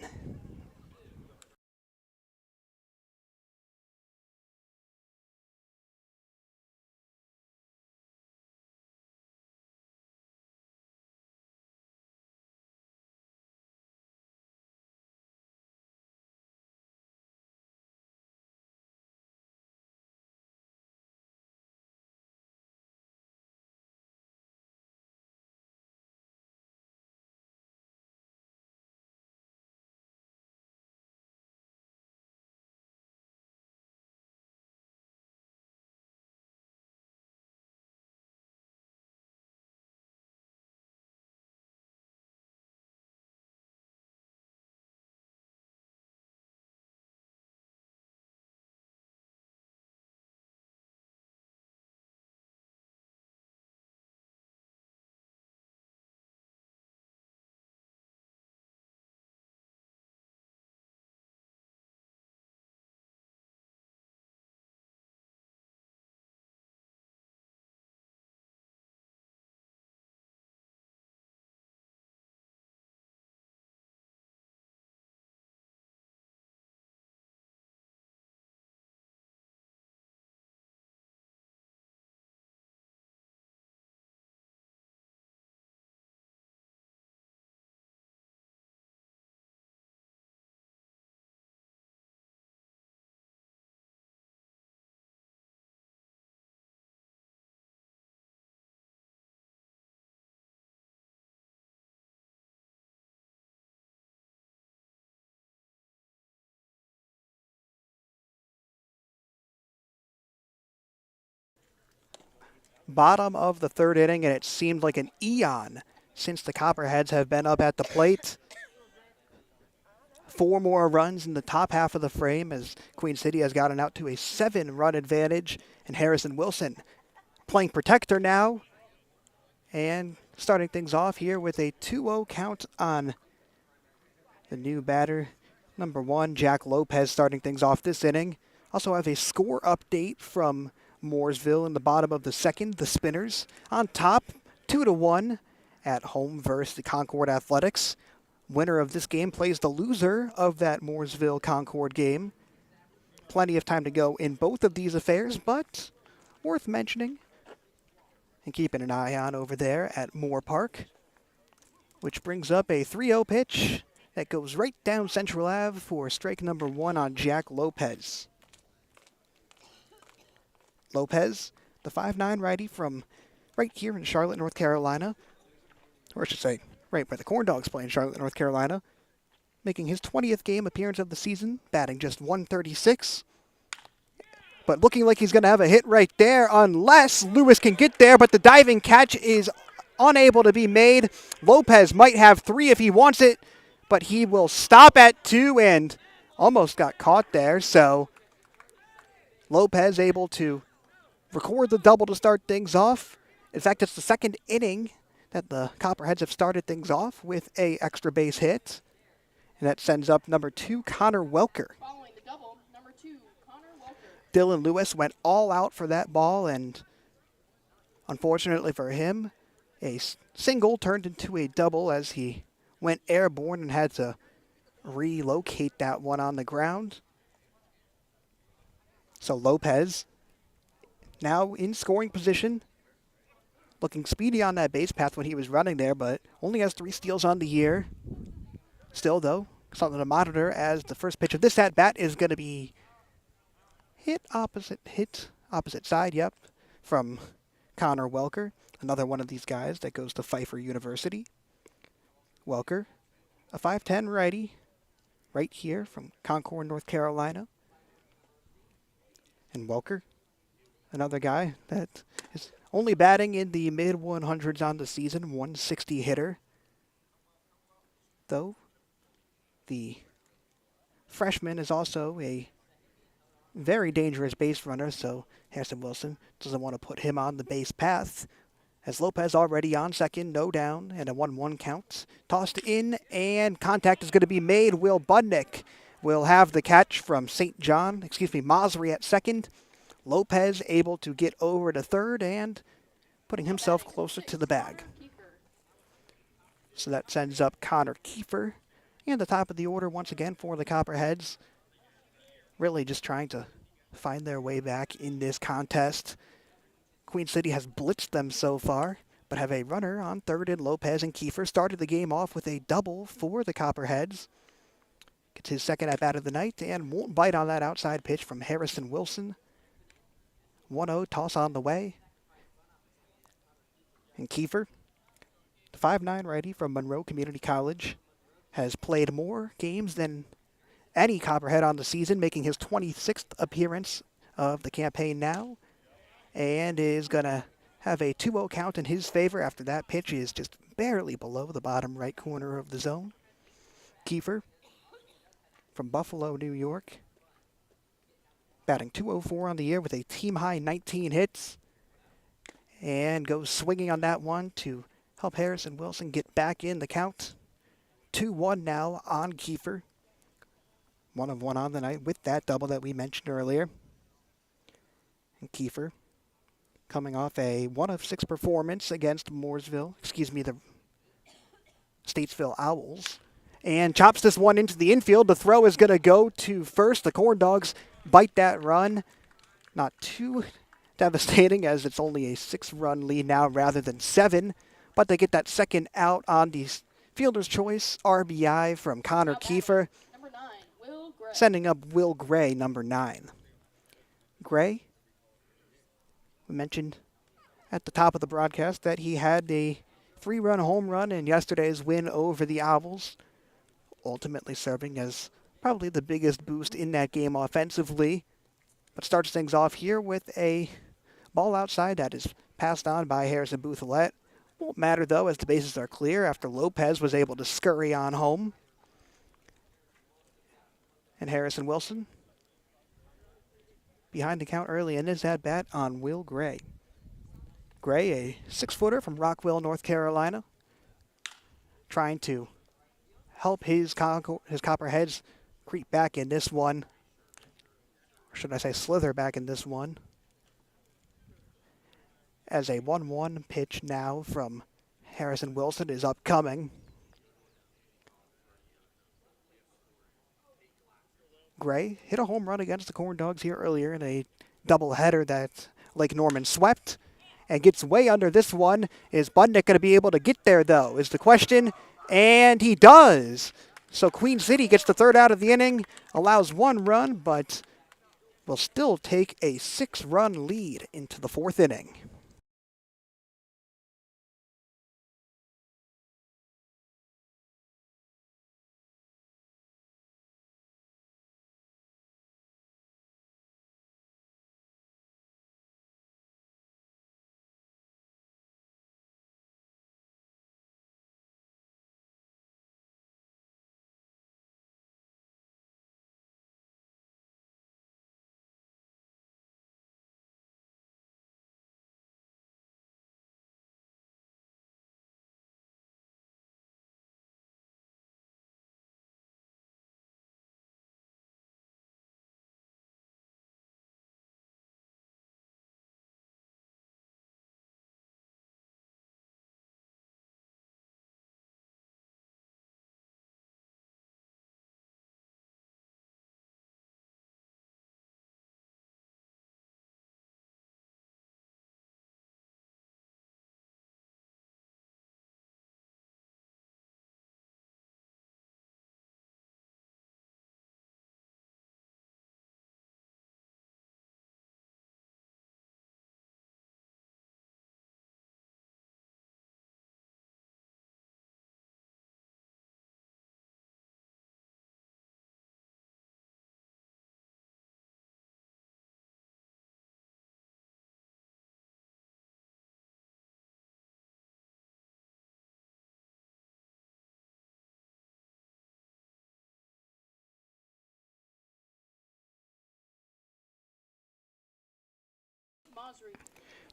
Speaker 1: bottom of the third inning, and it seemed like an eon since the Copperheads have been up at the plate. 4 more runs in the top half of the frame as Queen City has gotten out to a 7-run advantage, and Harrison Wilson playing protector now and starting things off here with a 2-0 count on the new batter. Number 1, Jack Lopez, starting things off this inning. Also have a score update from Mooresville in the bottom of the second. The Spinners on top, 2-1 at home versus the Concord Athletics. Winner of this game plays the loser of that Mooresville-Concord game. Plenty of time to go in both of these affairs, but worth mentioning and keeping an eye on over there at Moore Park, which brings up a 3-0 pitch that goes right down Central Ave for strike number 1 on Jack Lopez. Lopez, the 5'9" righty from right here in Charlotte, North Carolina, or I should say, right where the Corndogs play in Charlotte, North Carolina, making his 20th game appearance of the season, batting just .136. But looking like he's going to have a hit right there unless Lewis can get there, but the diving catch is unable to be made. Lopez might have 3 if he wants it, but he will stop at 2 and almost got caught there. So Lopez able to record the double to start things off. In fact, it's the second inning that the Copperheads have started things off with a extra base hit. And that sends up number 2, Connor Welker.
Speaker 3: Following the double, number 2, Connor Welker.
Speaker 1: Dylan Lewis went all out for that ball, and unfortunately for him, a single turned into a double as he went airborne and had to relocate that one on the ground. So Lopez now in scoring position, looking speedy on that base path when he was running there, but only has 3 steals on the year. Still, though, something to monitor as the first pitch of this at-bat is going to be hit opposite side, yep, from Connor Welker, another one of these guys that goes to Pfeiffer University. Welker, a 5'10" righty, right here from Concord, North Carolina. And Welker, another guy that is only batting in the mid-100s on the season, 160 hitter. Though, the freshman is also a very dangerous base runner, so Harrison Wilson doesn't want to put him on the base path. As Lopez already on second, no down, and a 1-1 count. Tossed in, and contact is going to be made. Will Budnick will have the catch from Masri at second. Lopez able to get over to third and putting himself closer to the bag. So that sends up Connor Kiefer. And the top of the order once again for the Copperheads. Really just trying to find their way back in this contest. Queen City has blitzed them so far, but have a runner on third in Lopez, and Kiefer started the game off with a double for the Copperheads. Gets his second at-bat of the night and won't bite on that outside pitch from Harrison Wilson. 1-0 toss on the way. And Kiefer, the 5'9" righty from Monroe Community College, has played more games than any Copperhead on the season, making his 26th appearance of the campaign now, and is going to have a 2-0 count in his favor after that pitch is just barely below the bottom right corner of the zone. Kiefer from Buffalo, New York, batting .204 on the year with a team-high 19 hits, and goes swinging on that one to help Harrison Wilson get back in the count. 2-1 now on Kiefer. 1 of 1 on the night with that double that we mentioned earlier. And Kiefer coming off a 1 of 6 performance against the Statesville Owls. And chops this one into the infield. The throw is going to go to first. The Corndogs bite that run. Not too devastating as it's only a 6-run lead now rather than 7. But they get that second out on the fielder's choice RBI from Connor Kiefer.
Speaker 3: Number 9, Will Gray.
Speaker 1: Sending up Will Gray, number 9. Gray, we mentioned at the top of the broadcast that he had a 3-run home run in yesterday's win over the Owls, ultimately serving as probably the biggest boost in that game offensively, but starts things off here with a ball outside that is passed on by Harrison Bouthillette. Won't matter, though, as the bases are clear after Lopez was able to scurry on home. And Harrison Wilson behind the count early in his at-bat on Will Gray. Gray, a 6-footer from Rockville, North Carolina, trying to help his Copperheads creep back in this one. Or should I say slither back in this one. As a 1-1 pitch now from Harrison Wilson is upcoming. Gray hit a home run against the Corndogs here earlier in a doubleheader that Lake Norman swept and gets way under this one. Is Budnick going to be able to get there, though, is the question. And he does. So Queen City gets the third out of the inning, allows 1 run, but will still take a 6-run lead into the 4th inning.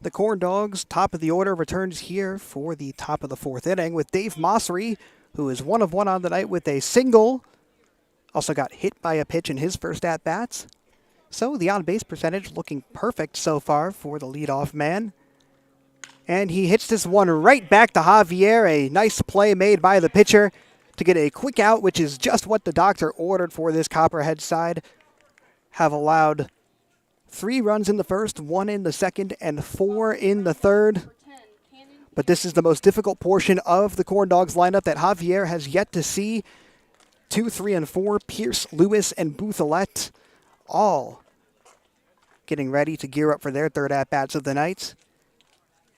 Speaker 1: The Corndogs, top of the order, returns here for the top of the 4th inning with Dave Mossery, who is 1 of 1 on the night with a single. Also got hit by a pitch in his first at-bats. So the on-base percentage looking perfect so far for the leadoff man. And he hits this one right back to Javier. A nice play made by the pitcher to get a quick out, which is just what the doctor ordered for this Copperhead side. Have allowed 3 runs in the first, 1 in the second, and 4 in the third. But this is the most difficult portion of the Corndogs lineup that Javier has yet to see. 2, 3, and 4, Pierce, Lewis, and Bouthillette, all getting ready to gear up for their third at-bats of the night.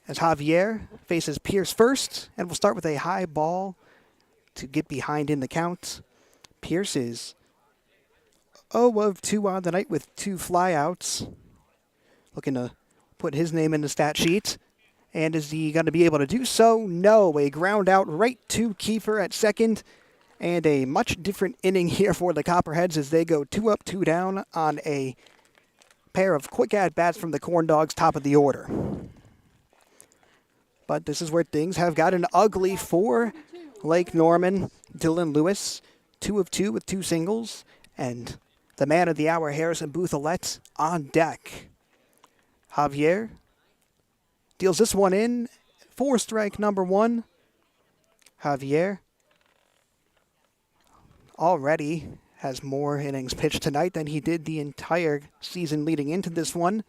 Speaker 1: As Javier faces Pierce first, and we'll start with a high ball to get behind in the count. Pierce is 0 of 2 on the night with 2 flyouts. Looking to put his name in the stat sheet. And is he going to be able to do so? No. A ground out right to Kiefer at second. And a much different inning here for the Copperheads as they go 2 up, 2 down on a pair of quick at-bats from the Corndogs, top of the order. But this is where things have gotten ugly for Lake Norman. Dylan Lewis, 2 of 2 with 2 singles. And the man of the hour, Harrison Bouthillette, on deck. Javier deals this one in for strike number 1. Javier already has more innings pitched tonight than he did the entire season leading into this one.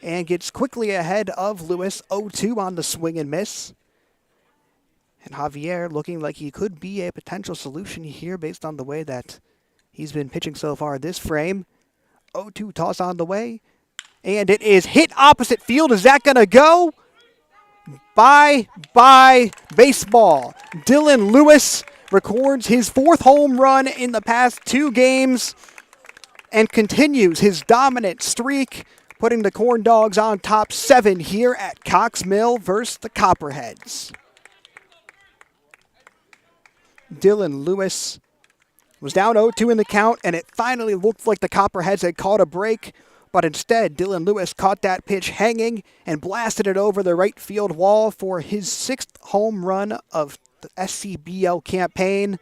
Speaker 1: And gets quickly ahead of Lewis, 0-2 on the swing and miss. And Javier looking like he could be a potential solution here based on the way that he's been pitching so far this frame. 0-2 toss on the way. And it is hit opposite field. Is that going to go? Bye-bye baseball. Dylan Lewis records his 4th home run in the past 2 games and continues his dominant streak, putting the Corndogs on top 7 here at Cox Mill versus the Copperheads. Dylan Lewis was down 0-2 in the count, and it finally looked like the Copperheads had caught a break, but instead Dylan Lewis caught that pitch hanging and blasted it over the right field wall for his 6th home run of the SCBL campaign.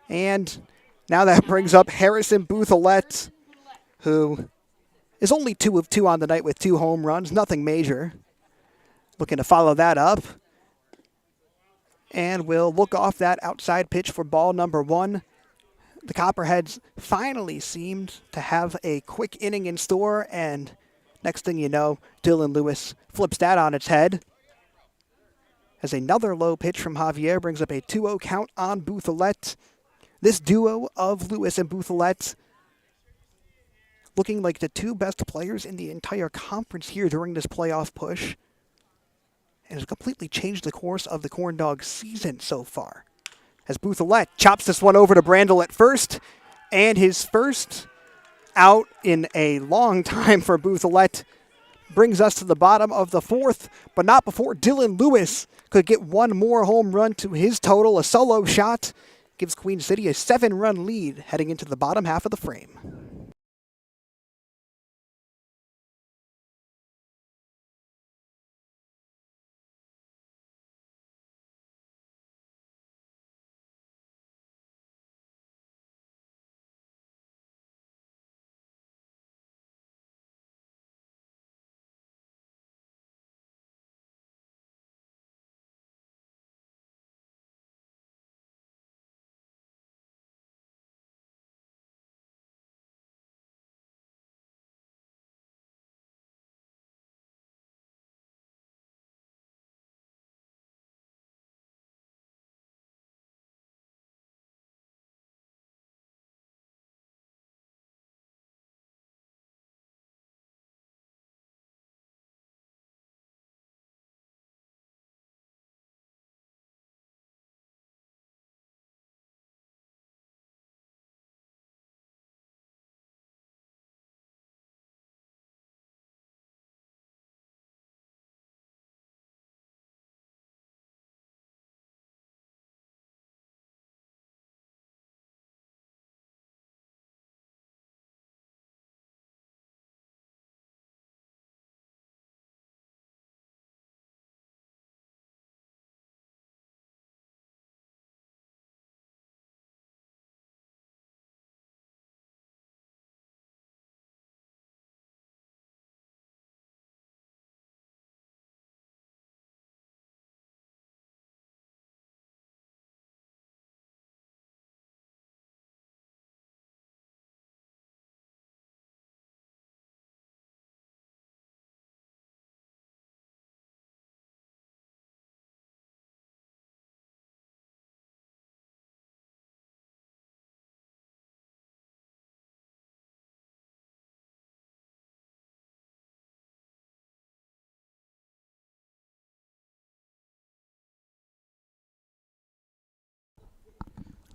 Speaker 1: And now that brings up Harrison Bouthillette, who is only 2 of 2 on the night with 2 home runs, nothing major. Looking to follow that up. And we'll look off that outside pitch for ball number 1. The Copperheads finally seemed to have a quick inning in store, and next thing you know, Dylan Lewis flips that on its head. As another low pitch from Javier brings up a 2-0 count on Bouthillette. This duo of Lewis and Bouthillette looking like the 2 best players in the entire conference here during this playoff push, and has completely changed the course of the Corndogs season so far. As Bouthillette chops this one over to Brandel at first, and his first out in a long time for Bouthillette brings us to the bottom of the 4th, but not before Dylan Lewis could get one more home run to his total. A solo shot gives Queen City a 7-run lead heading into the bottom half of the frame.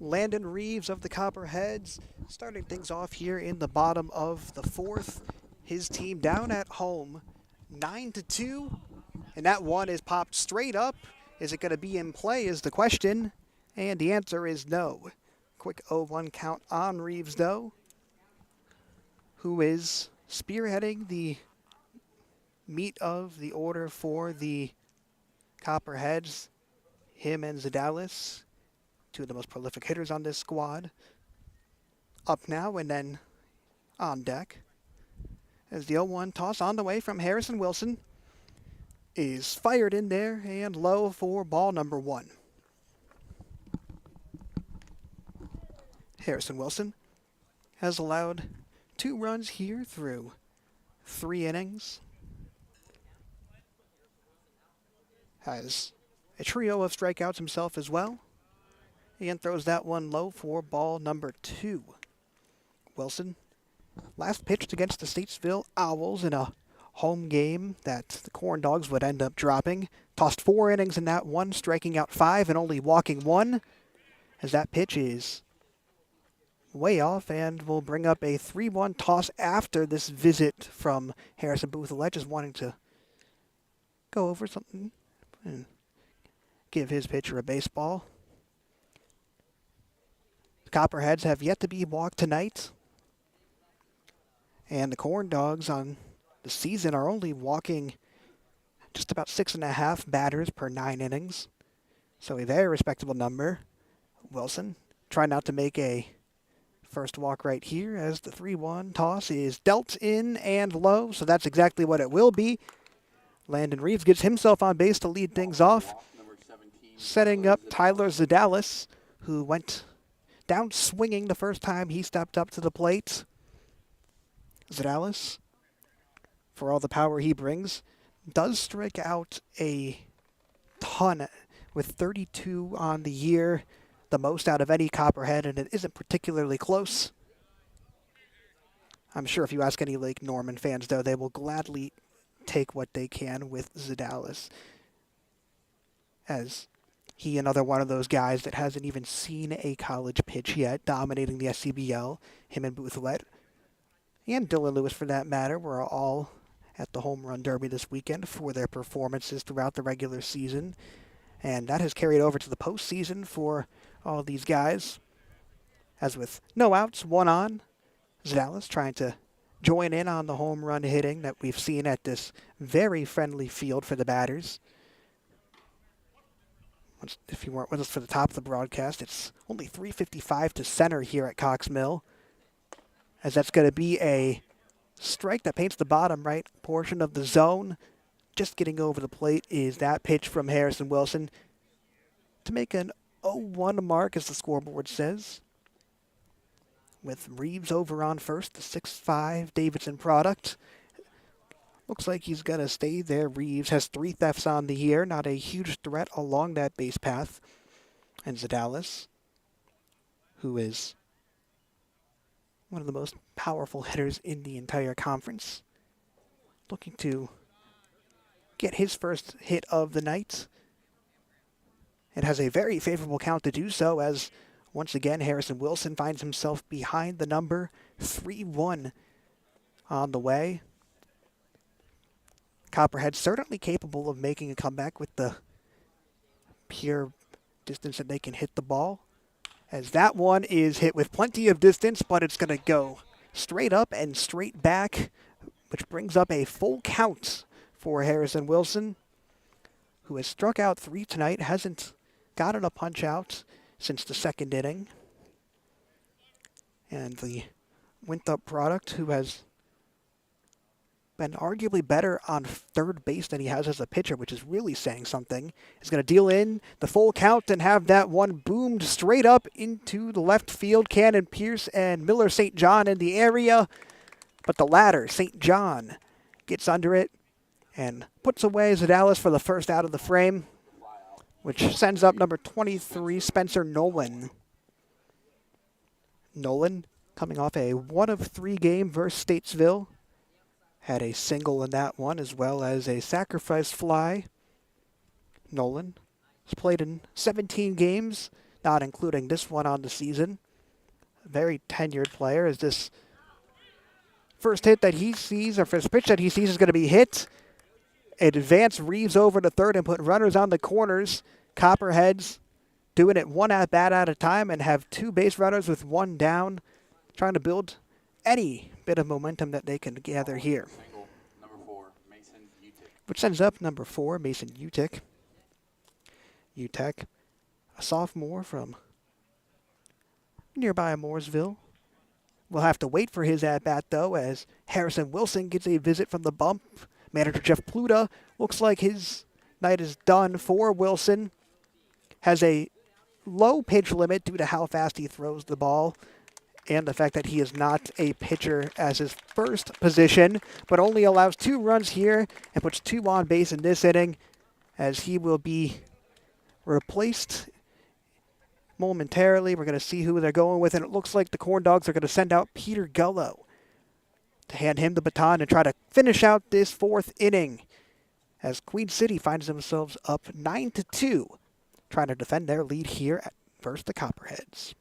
Speaker 1: Landon Reeves of the Copperheads starting things off here in the bottom of the 4th. His team down at home, 9-2, and that one is popped straight up. Is it going to be in play is the question, and the answer is no. Quick 0-1 count on Reeves, though, who is spearheading the meat of the order for the Copperheads. Him and Zadalis, 2 of the most prolific hitters on this squad. Up now and then on deck. As the 0-1 toss on the way from Harrison Wilson is fired in there and low for ball number 1. Harrison Wilson has allowed 2 runs here through 3 innings. Has a trio of strikeouts himself as well. And throws that one low for ball number 2. Wilson last pitched against the Statesville Owls in a home game that the Corndogs would end up dropping. Tossed 4 innings in that one, striking out 5 and only walking 1. As that pitch is way off and will bring up a 3-1 toss after this visit from Harrison Boothlet, just wanting to go over something and give his pitcher a baseball. The Copperheads have yet to be walked tonight, and the Corndogs on the season are only walking just about 6.5 batters per 9 innings, so a very respectable number. Wilson trying not to make a first walk right here as the 3-1 toss is dealt in and low, so that's exactly what it will be. Landon Reeves gets himself on base to lead things off, setting up Tyler Zadalis, who went down swinging the first time he stepped up to the plate. Zadalis, for all the power he brings, does strike out a ton with 32 on the year, the most out of any Copperhead, and it isn't particularly close. I'm sure if you ask any Lake Norman fans, though, they will gladly take what they can with Zadalis, as he another one of those guys that hasn't even seen a college pitch yet, dominating the SCBL. Him and Boothlet, and Dylan Lewis for that matter, were all at the Home Run Derby this weekend for their performances throughout the regular season, and that has carried over to the postseason for all of these guys. As with no outs, 1 on, Zadalis trying to join in on the home run hitting that we've seen at this very friendly field for the batters. If you weren't with us for the top of the broadcast, it's only 3:55 to center here at Cox Mill, as that's going to be a strike that paints the bottom right portion of the zone. Just getting over the plate is that pitch from Harrison Wilson to make an 0-1 mark, as the scoreboard says, with Reeves over on first, the 6'5" Davidson product. Looks like he's going to stay there. Reeves has 3 thefts on the year, not a huge threat along that base path. And Zadalis, who is one of the most powerful hitters in the entire conference, looking to get his first hit of the night. It has a very favorable count to do so, as once again Harrison Wilson finds himself behind the number. 3-1 on the way. Copperhead certainly capable of making a comeback with the pure distance that they can hit the ball, as that one is hit with plenty of distance, but it's going to go straight up and straight back, which brings up a full count for Harrison Wilson, who has struck out 3 tonight, hasn't gotten a punch out since the 2nd inning. And the Winthrop product, who has been arguably better on third base than he has as a pitcher, which is really saying something, is going to deal in the full count and have that one boomed straight up into the left field. Cannon Pierce and Miller St. John in the area, but the latter, St. John, gets under it and puts away Zadalis for the first out of the frame, which sends up number 23, Spencer Nolan. Nolan, coming off a 1-of-3 game versus Statesville, had a single in that one, as well as a sacrifice fly. Nolan has played in 17 games, not including this one on the season. A very tenured player, as this first hit that he sees, or first pitch that he sees, is going to be hit. Advance Reeves over to third and put runners on the corners. Copperheads doing it 1 at-bat at a time and have 2 base runners with 1 down, trying to build any bit of momentum that they can gather here. Which sends up number 4, Mason Utic. Utic, a sophomore from nearby Mooresville. We'll have to wait for his at-bat, though, as Harrison Wilson gets a visit from the bump. Manager Jeff Pluta looks like his night is done for Wilson. Has a low pitch limit due to how fast he throws the ball and the fact that he is not a pitcher as his first position, but only allows 2 runs here and puts 2 on base in this inning, as he will be replaced momentarily. We're going to see who they're going with, and it looks like the Corndogs are going to send out Peter Gullo to hand him the baton and try to finish out this 4th inning, as Queen City finds themselves up 9-2, trying to defend their lead here versus the Copperheads.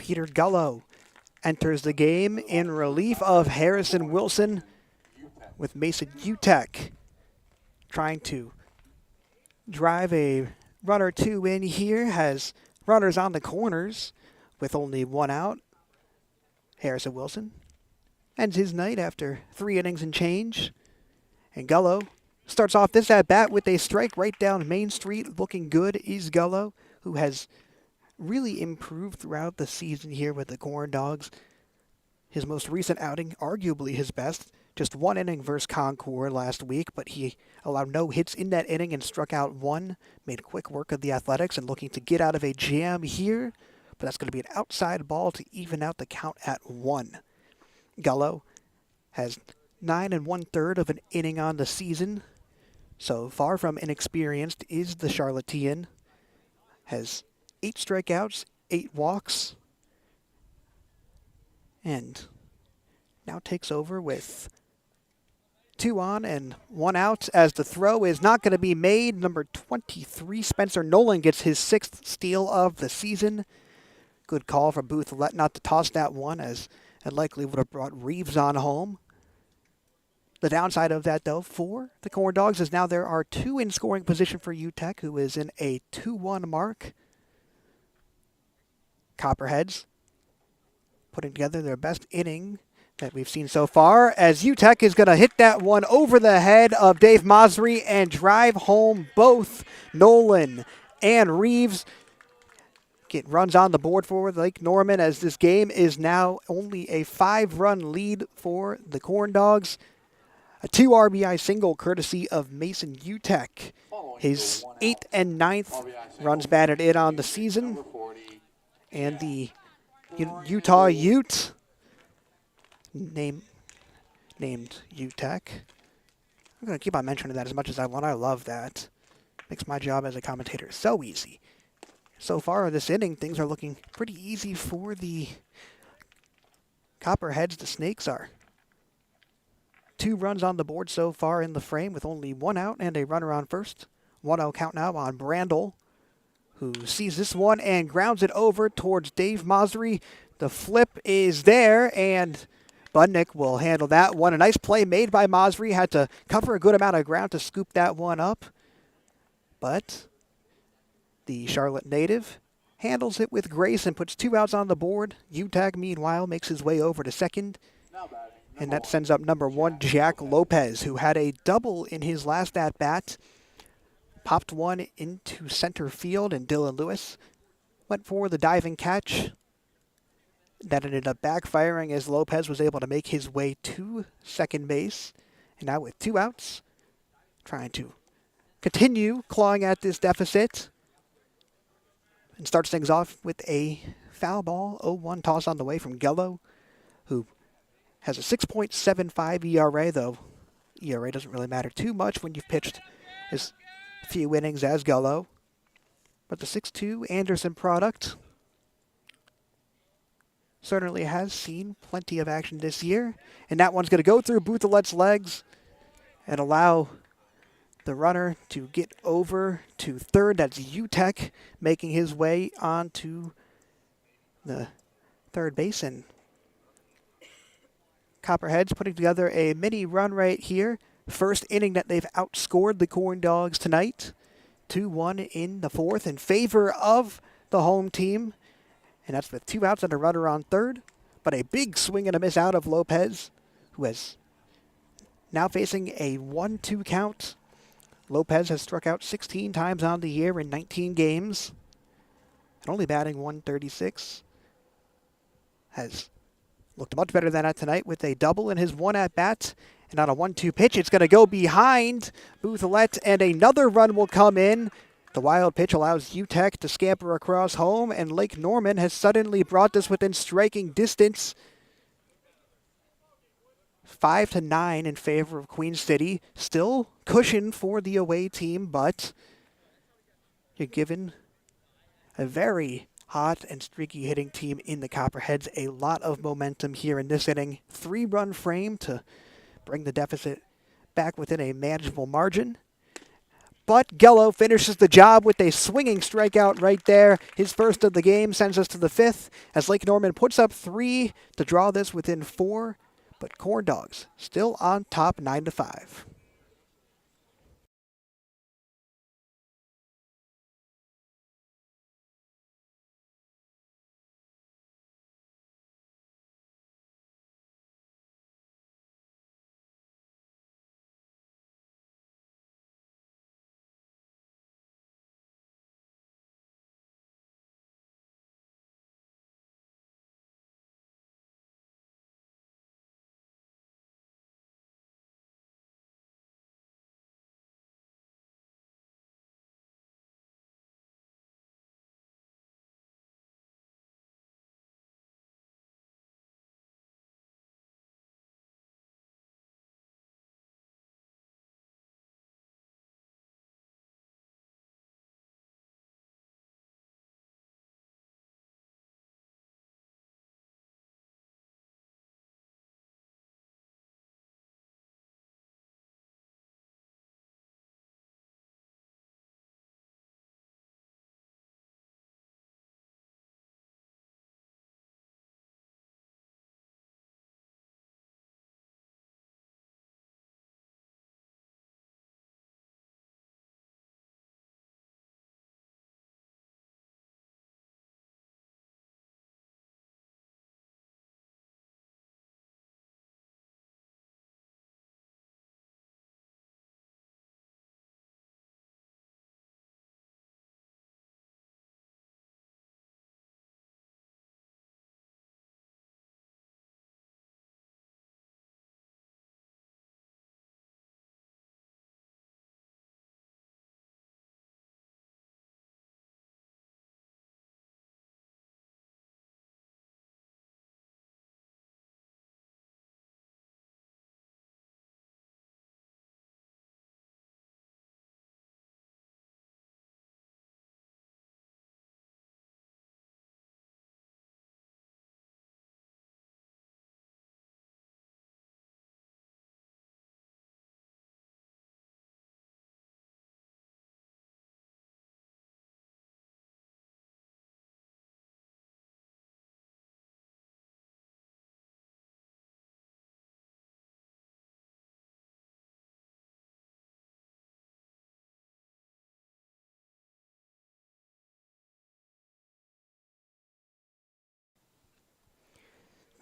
Speaker 1: Peter Gullo enters the game in relief of Harrison Wilson with Mason Utek trying to drive a run or two in here. Has runners on the corners with only one out. Harrison Wilson ends his night after 3 innings and change. And Gullo starts off this at-bat with a strike right down Main Street. Looking good is Gullo, who has really improved throughout the season here with the Corndogs. His most recent outing, arguably his best, just 1 inning versus Concord last week, but he allowed no hits in that inning and struck out 1, made quick work of the Athletics and looking to get out of a jam here, but that's going to be an outside ball to even out the count at 1. Gullo has 9 1/3 of an inning on the season, so far from inexperienced is the Charlottean. Has 8 strikeouts, 8 walks, and now takes over with 2 on and 1 out as the throw is not going to be made. Number 23, Spencer Nolan, gets his 6th steal of the season. Good call from Booth not to toss that one, as it likely would have brought Reeves on home. The downside of that, though, for the Corndogs is now there are 2 in scoring position for UTEC, who is in a 2-1 mark. Copperheads putting together their best inning that we've seen so far, as UTEC is going to hit that one over the head of Dave Masri and drive home both Nolan and Reeves. Get runs on the board for Lake Norman, as this game is now only a 5-run lead for the Corndogs. A 2 RBI single courtesy of Mason Utek. His 8th and 9th runs batted in on the season. And the Utah Ute, named Utek. I'm going to keep on mentioning that as much as I want. I love that. Makes my job as a commentator so easy. So far this inning, things are looking pretty easy for the Copperheads. The Snakes are 2 runs on the board so far in the frame with only 1 out and a runner on first. 1-0 count now on Brandel, who sees this one and grounds it over towards Dave Masri. The flip is there, and Budnick will handle that one. A nice play made by Masri. Had to cover a good amount of ground to scoop that one up. But the Charlotte native handles it with grace and puts 2 outs on the board. Utag, meanwhile, makes his way over to second. And that sends up number 1, Jack Lopez, who had a double in his last at-bat. Popped one into center field, and Dylan Lewis went for the diving catch. That ended up backfiring as Lopez was able to make his way to second base. And now with 2 outs, trying to continue clawing at this deficit. And starts things off with a foul ball, 0-1 toss on the way from Gullo, who has a 6.75 ERA, though ERA doesn't really matter too much when you've pitched as few innings as Gullo. But the 6'2 Anderson product certainly has seen plenty of action this year. And that one's going to go through Bouthellet's legs and allow the runner to get over to third. That's Utek making his way onto the third base. And Copperheads putting together a mini run right here. First inning that they've outscored the Corndogs tonight. 2-1 in the 4th in favor of the home team. And that's with 2 outs and a runner on third. But a big swing and a miss out of Lopez, who has now facing a 1-2 count. Lopez has struck out 16 times on the year in 19 games. And only batting 136. Has looked much better than that tonight with a double in his 1 at-bat. And on a 1-2 pitch, it's going to go behind Bouthellet, and another run will come in. The wild pitch allows UTEC to scamper across home, and Lake Norman has suddenly brought this within striking distance. 5-9 in favor of Queen City. Still cushion for the away team, but you're given a very hot and streaky hitting team in the Copperheads a lot of momentum here in this inning. 3-run frame to bring the deficit back within a manageable margin. but Gello finishes the job with a swinging strikeout right there. His first of the game sends us to the fifth as Lake Norman puts up 3 to draw this within 4, but Corndogs still on top 9-5.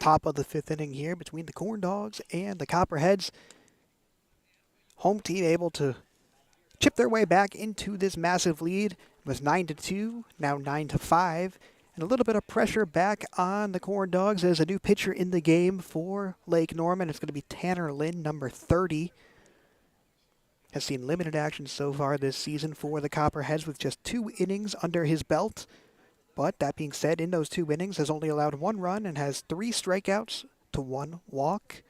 Speaker 1: Top of the fifth inning here between the Corndogs and the Copperheads. Home team able to chip their way back into this massive lead. It was 9-2, now 9-5. And a little bit of pressure back on the Corndogs as a new pitcher in the game for Lake Norman. It's going to be Tanner Lynn, number 30. Has seen limited action so far this season for the Copperheads with just 2 innings under his belt. But that being said, in those 2 innings has only allowed 1 run and has 3 strikeouts to 1 walk.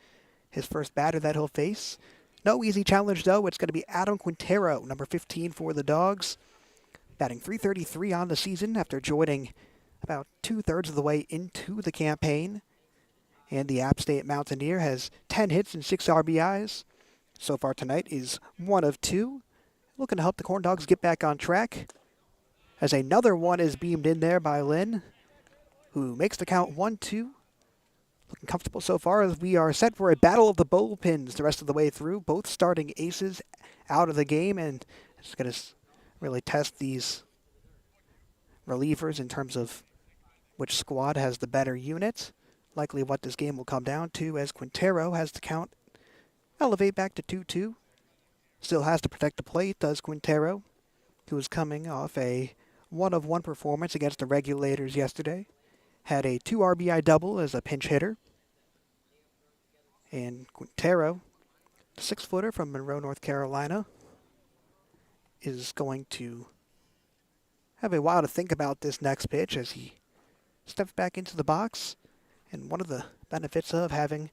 Speaker 1: His first batter that he'll face. No easy challenge, though. It's going to be Adam Quintero, number 15 for the Dogs. Batting .333 on the season after joining about 2/3 of the way into the campaign. And the App State Mountaineer has 10 hits and 6 RBIs. So far tonight is 1 of 2. Looking to help the Corndogs get back on track. As another one is beamed in there by Lynn, who makes the count 1-2. Looking comfortable so far as we are set for a battle of the bullpens the rest of the way through. Both starting aces out of the game, and it's going to really test these relievers in terms of which squad has the better unit. Likely what this game will come down to as Quintero has the count elevate back to 2-2. Still has to protect the plate, does Quintero, who is coming off a 1-of-1 performance against the Regulators yesterday. Had a 2 RBI double as a pinch hitter. And Quintero, the 6-footer from Monroe, North Carolina, is going to have a while to think about this next pitch as he steps back into the box. And one of the benefits of having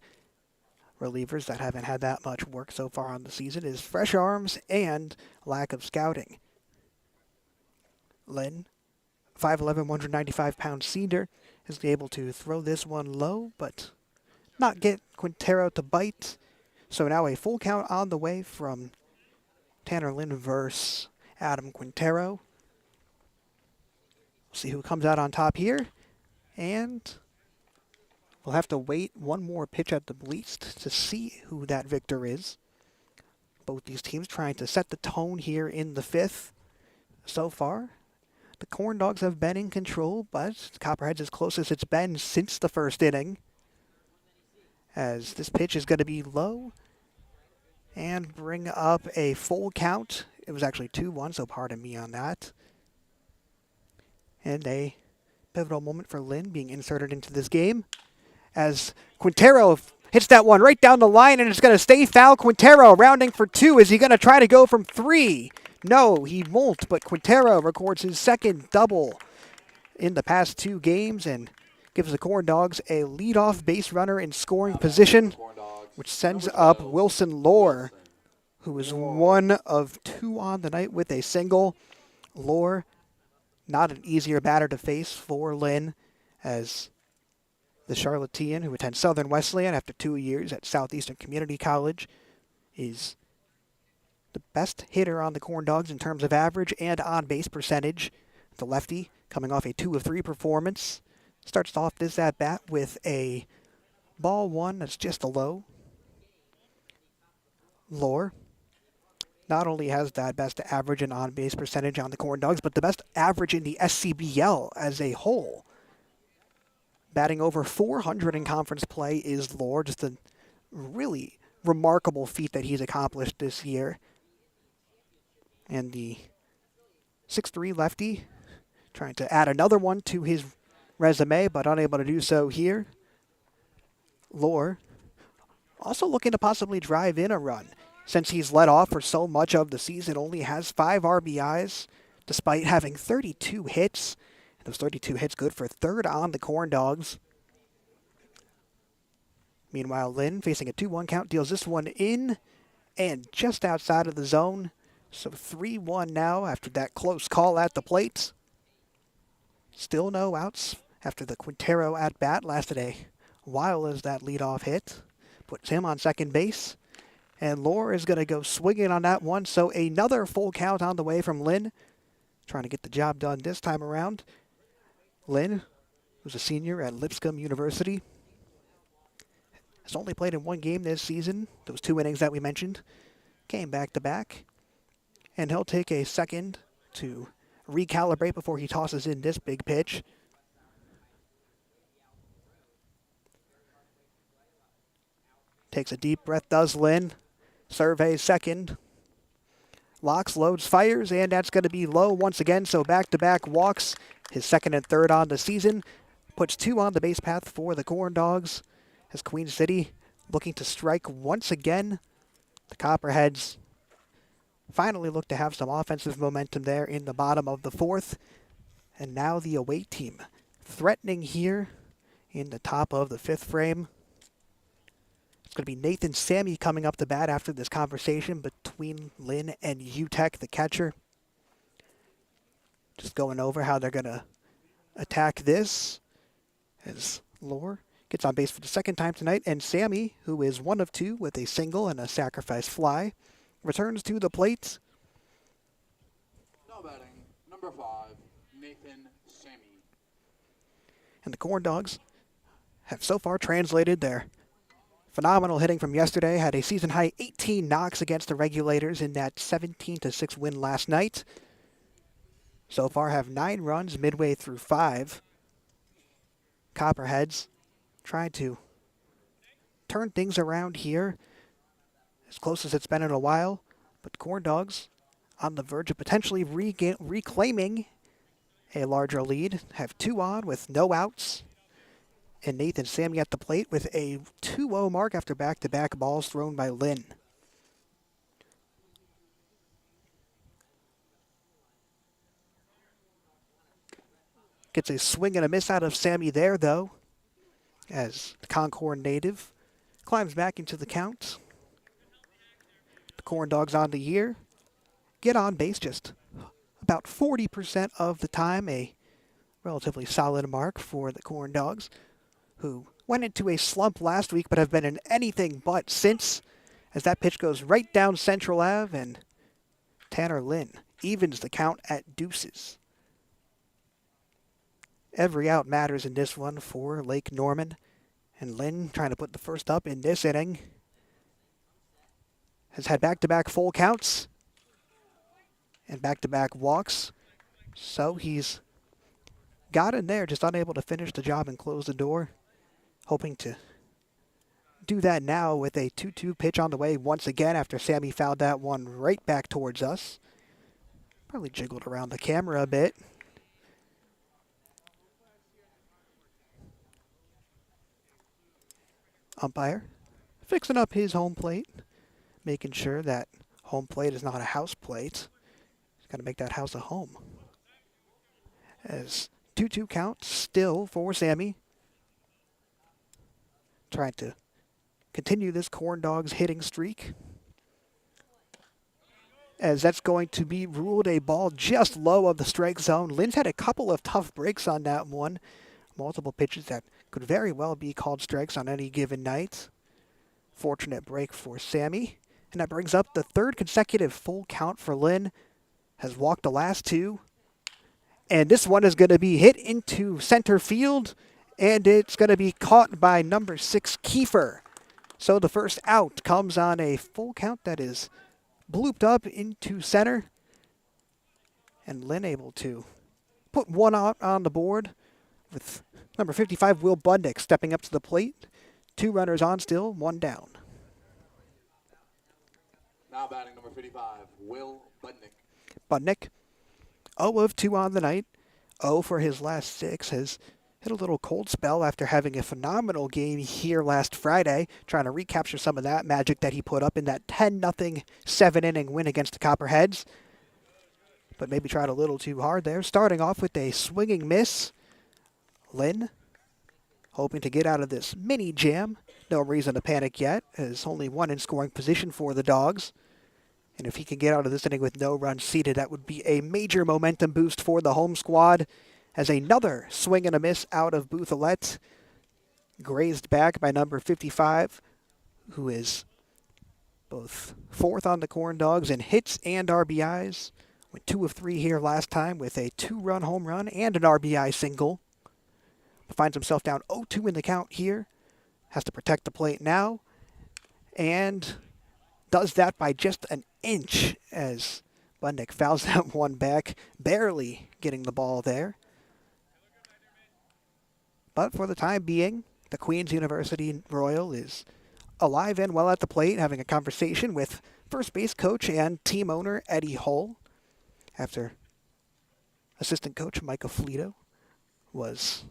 Speaker 1: relievers that haven't had that much work so far on the season is fresh arms and lack of scouting. Lynn, 5'11", 195-pound senior, is able to throw this one low, but not get Quintero to bite. So now a full count on the way from Tanner Lynn versus Adam Quintero. We'll see who comes out on top here. And we'll have to wait one more pitch at the least to see who that victor is. Both these teams trying to set the tone here in the fifth. So far, the Corndogs have been in control, but Copperheads as close as it's been since the first inning. As this pitch is going to be low and bring up a full count. It was actually 2-1, so pardon me on that. And a pivotal moment for Lynn being inserted into this game as Quintero hits that one right down the line, and it's going to stay foul. Quintero rounding for 2. Is he going to try to go from 3? No, he won't, but Quintero records his second double in the past 2 games and gives the Corndogs a leadoff base runner in scoring position, which sends up Wilson Lohr, who is 1 of 2 on the night with a single. Lohr, not an easier batter to face for Lynn, as the Charlottean, who attends Southern Wesleyan after 2 years at Southeastern Community College, is the best hitter on the Corndogs in terms of average and on-base percentage. The lefty, coming off a 2 of 3 performance, starts off this at-bat with a ball 1 that's just a low. Lohr not only has that best average and on-base percentage on the Corndogs, but the best average in the SCBL as a whole. Batting over 400 in conference play is Lohr, just a really remarkable feat that he's accomplished this year. And the 6'3 lefty trying to add another one to his resume, but unable to do so here. Lohr also looking to possibly drive in a run. Since he's led off for so much of the season, only has 5 RBIs, despite having 32 hits. And those 32 hits good for 3rd on the Corndogs. Meanwhile, Lynn, facing a 2-1 count, deals this one in and just outside of the zone. So 3-1 now after that close call at the plate. Still no outs after the Quintero at-bat. Lasted a while as that leadoff hit. Puts him on second base. And Lohr is going to go swinging on that one. So another full count on the way from Lynn. Trying to get the job done this time around. Lynn, who's a senior at Lipscomb University, has only played in 1 game this season. Those 2 innings that we mentioned came back-to-back. And he'll take a second to recalibrate before he tosses in this big pitch. Takes a deep breath, does Lynn. Surveys second. Locks, loads, fires, and that's going to be low once again. So back-to-back walks, his 2nd and 3rd on the season. Puts 2 on the base path for the Corndogs. As Queen City looking to strike once again. The Copperheads finally look to have some offensive momentum there in the bottom of the 4th. And now the away team threatening here in the top of the 5th frame. It's going to be Nathan Sammy coming up to bat after this conversation between Lynn and UTEC, the catcher. Just going over how they're going to attack this as Lohr gets on base for the 2nd time tonight. And Sammy, who is 1 of 2 with a single and a sacrifice fly, returns to the plate.
Speaker 2: Now batting, number 5, Nathan Sammy.
Speaker 1: And the Corndogs have so far translated their phenomenal hitting from yesterday. Had a season-high 18 knocks against the Regulators in that 17-6 win last night. So far have 9 runs midway through 5. Copperheads trying to turn things around here, as close as it's been in a while. But Corndogs on the verge of potentially reclaiming a larger lead. Have 2 on with no outs. And Nathan Sammy at the plate with a 2-0 mark after back-to-back balls thrown by Lynn. Gets a swing and a miss out of Sammy there, though, as the Concord native climbs back into the count. The Corndogs on the year get on base just about 40% of the time, a relatively solid mark for the Corndogs, who went into a slump last week but have been in anything but since, as that pitch goes right down Central Ave and Tanner Lynn evens the count at deuces. Every out matters in this one for Lake Norman. And Lynn, trying to put the first up in this inning, has had back-to-back full counts and back-to-back walks. So he's got in there, just unable to finish the job and close the door. Hoping to do that now with a 2-2 pitch on the way once again after Sammy fouled that one right back towards us. Probably jiggled around the camera a bit. Umpire fixing up his home plate, making sure that home plate is not a house plate. He's got to make that house a home. As 2-2 count still for Sammy. Trying to continue this Corndogs hitting streak. As that's going to be ruled a ball just low of the strike zone. Lynn's had a couple of tough breaks on that one. Multiple pitches that could very well be called strikes on any given night. Fortunate break for Sammy. And that brings up the third consecutive full count for Lynn. Has walked the last two. And this one is going to be hit into center field. And it's going to be caught by number 6, Kiefer. So the first out comes on a full count that is blooped up into center. And Lynn able to put one out on the board with number 55, Will Budnick, stepping up to the plate. 2 runners on still, 1 down.
Speaker 2: Now batting number 55, Will Budnick.
Speaker 1: Budnick, 0 of 2 on the night. 0 for his last 6. Has hit a little cold spell after having a phenomenal game here last Friday, trying to recapture some of that magic that he put up in that 10-0 7-inning win against the Copperheads. But maybe tried a little too hard there. Starting off with a swinging miss. Lynn hoping to get out of this mini jam. No reason to panic yet, as only 1 in scoring position for the Dogs. And if he can get out of this inning with no runs seated, that would be a major momentum boost for the home squad. As another swing and a miss out of Booth-Alette, grazed back by number 55, who is both 4th on the Corndogs in hits and RBIs. Went 2 of 3 here last time with a 2-run home run and an RBI single. Finds himself down 0-2 in the count here. Has to protect the plate now. And does that by just an inch as Budnick fouls that one back, barely getting the ball there. But for the time being, the Queen's University Royal is alive and well at the plate, having a conversation with first base coach and team owner Eddie Hull after assistant coach Micah Flito was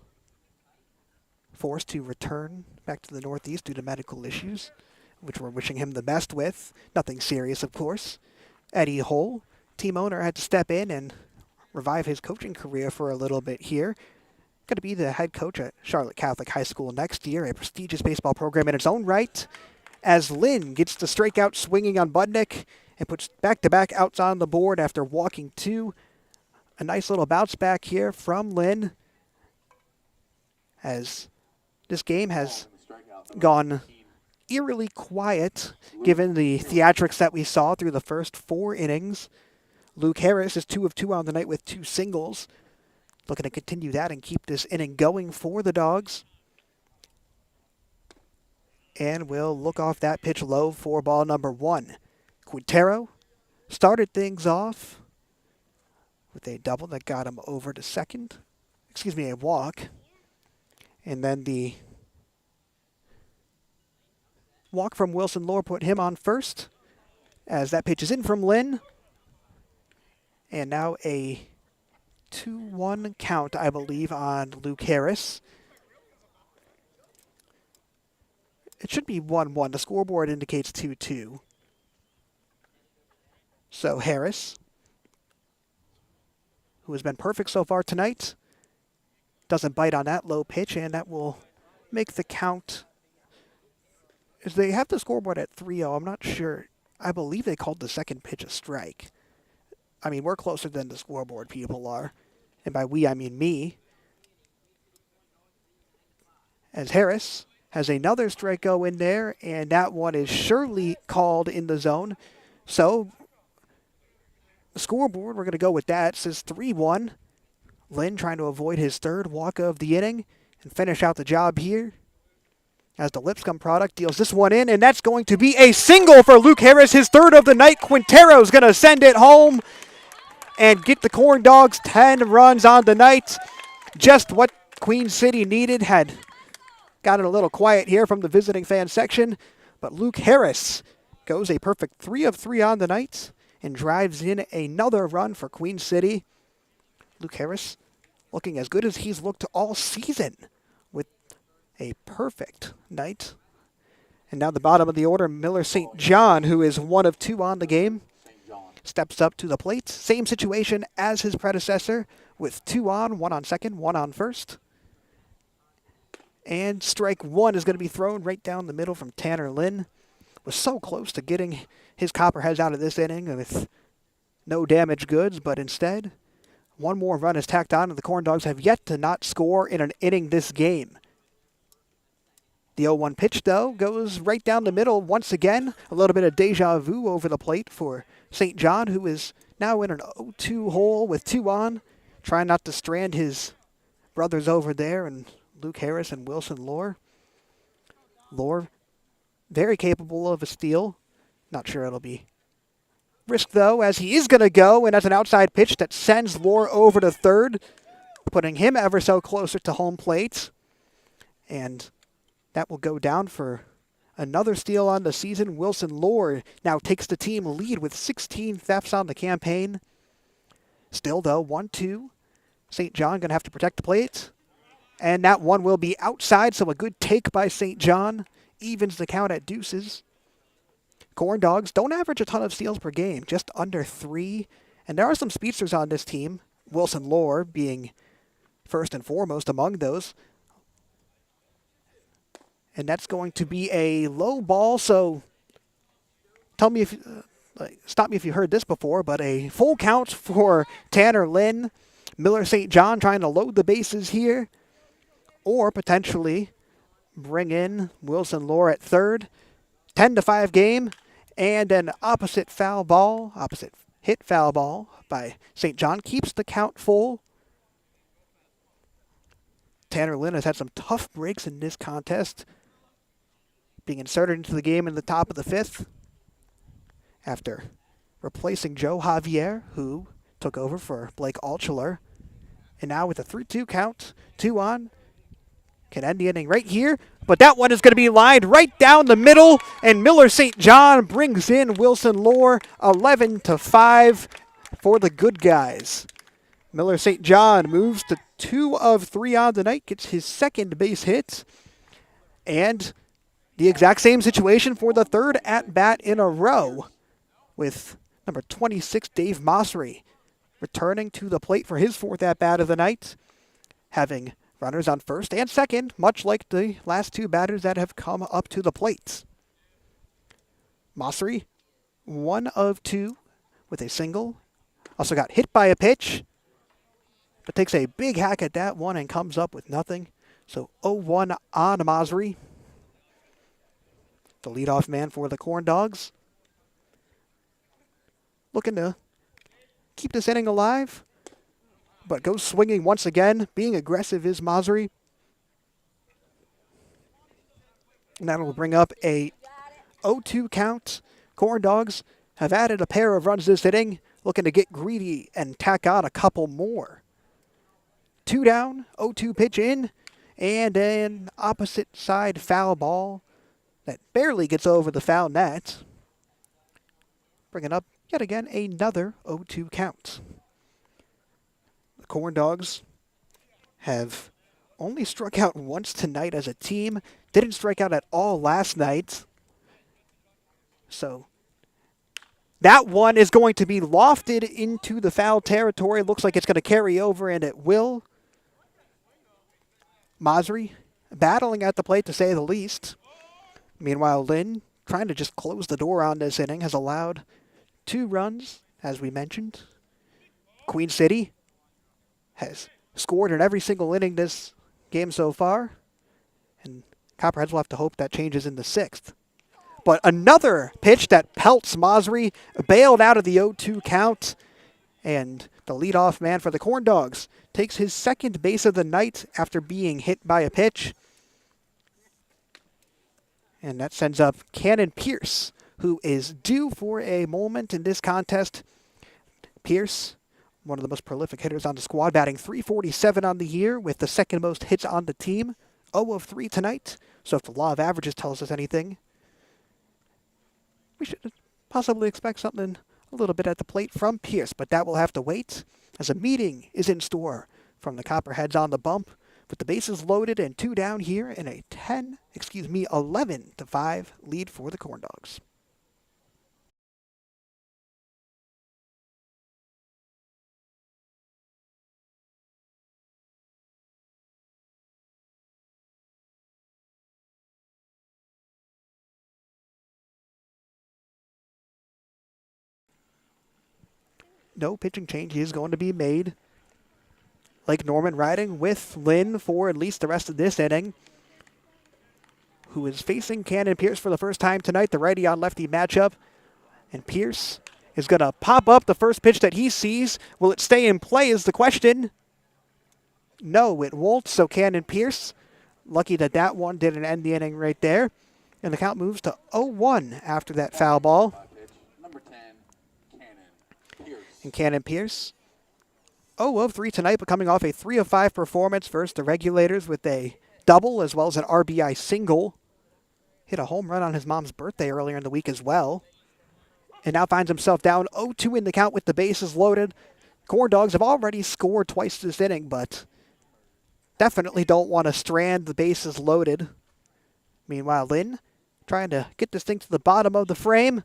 Speaker 1: forced to return back to the Northeast due to medical issues, which we're wishing him the best with. Nothing serious, of course. Eddie Hull, team owner, had to step in and revive his coaching career for a little bit here. Going to be the head coach at Charlotte Catholic High School next year, a prestigious baseball program in its own right, as Lynn gets the strikeout swinging on Budnick and puts back-to-back outs on the board after walking 2. A nice little bounce back here from Lynn, as this game has gone eerily quiet given the theatrics that we saw through the first 4 innings. Luke Harris is 2 of 2 on the night with 2 singles. Looking to continue that and keep this inning going for the Dogs. And we'll look off that pitch low for ball number 1. Quintero started things off with a double that got him over to second. A walk. And then the walk from Wilson Lohr put him on first, as that pitch is in from Lynn. And now a 2-1 count, I believe, on Luke Harris. It should be 1-1. The scoreboard indicates 2-2. So Harris, who has been perfect so far tonight, doesn't bite on that low pitch, and that will make the count. As they have the scoreboard at 3-0, I'm not sure. I believe they called the second pitch a strike. I mean, we're closer than the scoreboard people are. And by we, I mean me. As Harris has another strike go in there, and that one is surely called in the zone. So the scoreboard, we're going to go with that. It says 3-1. Lynn trying to avoid his third walk of the inning and finish out the job here. As the Lipscomb product deals this one in, and that's going to be a single for Luke Harris, his third of the night. Quintero's going to send it home and get the Corn Dogs 10 runs on the night. Just what Queen City needed. Had gotten a little quiet here from the visiting fan section, but Luke Harris goes a perfect 3 of 3 on the night and drives in another run for Queen City. Luke Harris looking as good as he's looked all season with a perfect night. And now the bottom of the order, Miller St. John, who is 1 of 2 on the game, steps up to the plate. Same situation as his predecessor with 2 on, 1 on second, 1 on first. And strike 1 is going to be thrown right down the middle from Tanner Lynn. Was so close to getting his Copperheads out of this inning with no damage goods, but instead, 1 more run is tacked on, and the Corn Dogs have yet to not score in an inning this game. The 0-1 pitch, though, goes right down the middle once again. A little bit of deja vu over the plate for St. John, who is now in an 0-2 hole with 2 on, trying not to strand his brothers over there, and Luke Harris and Wilson Lohr. Lohr, very capable of a steal. Not sure it'll be risk, though, as he is going to go, and that's an outside pitch that sends Lohr over to third, putting him ever so closer to home plate. And that will go down for another steal on the season. Wilson Lohr now takes the team lead with 16 thefts on the campaign. Still, though, 1-2. St. John going to have to protect the plate. And that one will be outside, so a good take by St. John evens the count at deuces. Corn Dogs don't average a ton of steals per game, just under 3. And there are some speedsters on this team, Wilson Lohr being first and foremost among those. And that's going to be a low ball, so tell me if, stop me if you heard this before, but a full count for Tanner Lynn. Miller St. John trying to load the bases here, or potentially bring in Wilson Lohr at third. 10-5 game, and an opposite hit foul ball by St. John keeps the count full. Tanner Lynn has had some tough breaks in this contest, being inserted into the game in the top of the 5th after replacing Joe Javier, who took over for Blake Altshuler. And now with a 3-2 count, 2 on, can end the inning right here. But that one is going to be lined right down the middle, and Miller St. John brings in Wilson Lohr, 11-5 for the good guys. Miller St. John moves to 2 of 3 on the night, gets his second base hit, and the exact same situation for the third at-bat in a row with number 26, Dave Mossery, returning to the plate for his 4th at-bat of the night, having runners on first and second, much like the last 2 batters that have come up to the plate. Mossery, 1 of 2 with a single. Also got hit by a pitch, but takes a big hack at that one and comes up with nothing. So 0-1 on Mossery, the leadoff man for the Corn Dogs. Looking to keep this inning alive, but goes swinging once again. Being aggressive is Mossery. And that will bring up a 0-2 count. Corn Dogs have added a pair of runs this inning, looking to get greedy and tack on a couple more. 2 down, 0-2 pitch in, and an opposite side foul ball that barely gets over the foul net. Bringing up yet again another 0-2 count. The Corn Dogs have only struck out once tonight as a team. Didn't strike out at all last night. So that one is going to be lofted into the foul territory. Looks like it's going to carry over, and it will. Mossery battling at the plate, to say the least. Meanwhile, Lynn, trying to just close the door on this inning, has allowed 2 runs, as we mentioned. Queen City has scored in every single inning this game so far, and Copperheads will have to hope that changes in the 6th. But another pitch that pelts Mossery, bailed out of the 0-2 count, And the leadoff man for the Corndogs takes his second base of the night after being hit by a pitch. And that sends up Cannon Pierce, who is due for a moment in this contest. Pierce, one of the most prolific hitters on the squad, batting .347 on the year with the second most hits on the team. 0 of 3 tonight. So if the law of averages tells us anything, we should possibly expect something a little bit at the plate from Pierce, but that will have to wait as a meeting is in store from the Copperheads on the bump with the bases loaded and 2 down here in a 11-5 lead for the Corndogs. No pitching change is going to be made. Lake Norman riding with Lynn for at least the rest of this inning, who is facing Cannon Pierce for the first time tonight, the righty on lefty matchup. And Pierce is going to pop up the first pitch that he sees. Will it stay in play is the question. No, it won't. So Cannon Pierce, lucky that that one didn't end the inning right there. And the count moves to 0-1 after that foul ball.
Speaker 2: Number 10, Cannon Pierce.
Speaker 1: And Cannon Pierce, 0 of 3 tonight, but coming off a 3 of 5 performance versus the Regulators with a double as well as an RBI single. Hit a home run on his mom's birthday earlier in the week as well. And now finds himself down 0-2 in the count with the bases loaded. Corndogs have already scored twice this inning, but definitely don't want to strand the bases loaded. Meanwhile, Lynn trying to get this thing to the bottom of the frame.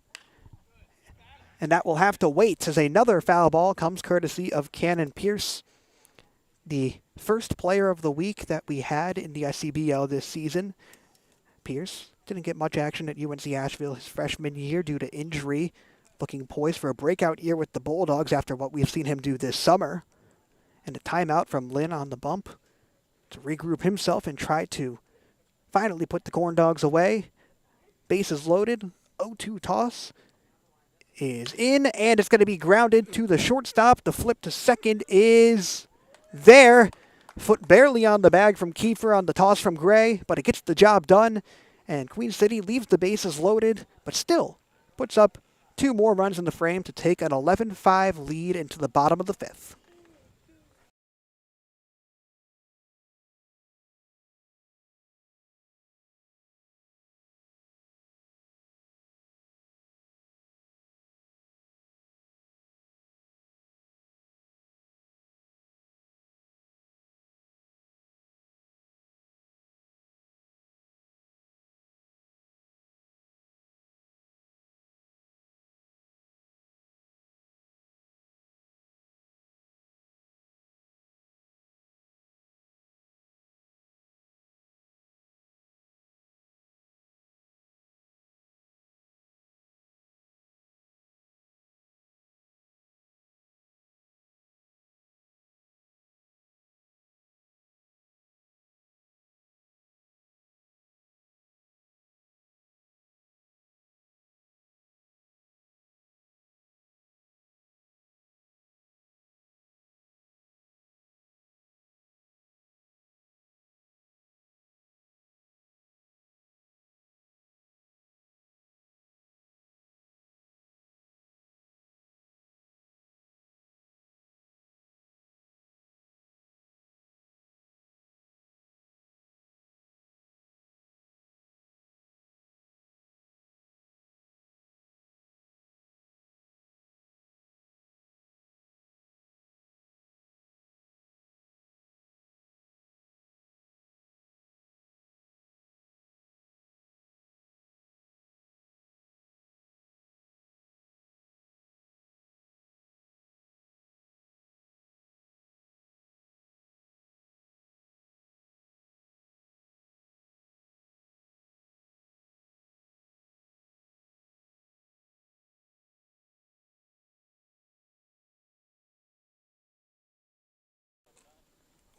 Speaker 1: And that will have to wait as another foul ball comes courtesy of Cannon Pierce, the first player of the week that we had in the SCBL this season. Pierce didn't get much action at UNC Asheville his freshman year due to injury, looking poised for a breakout year with the Bulldogs after what we've seen him do this summer. And a timeout from Lynn on the bump to regroup himself and try to finally put the Corndogs away. Bases loaded, 0-2 toss is in, and it's going to be grounded to the shortstop. The flip to second is there. Foot barely on the bag from Kiefer on the toss from Gray, but it gets the job done. And Queen City leaves the bases loaded, but still puts up 2 more runs in the frame to take an 11-5 lead into the bottom of the 5th.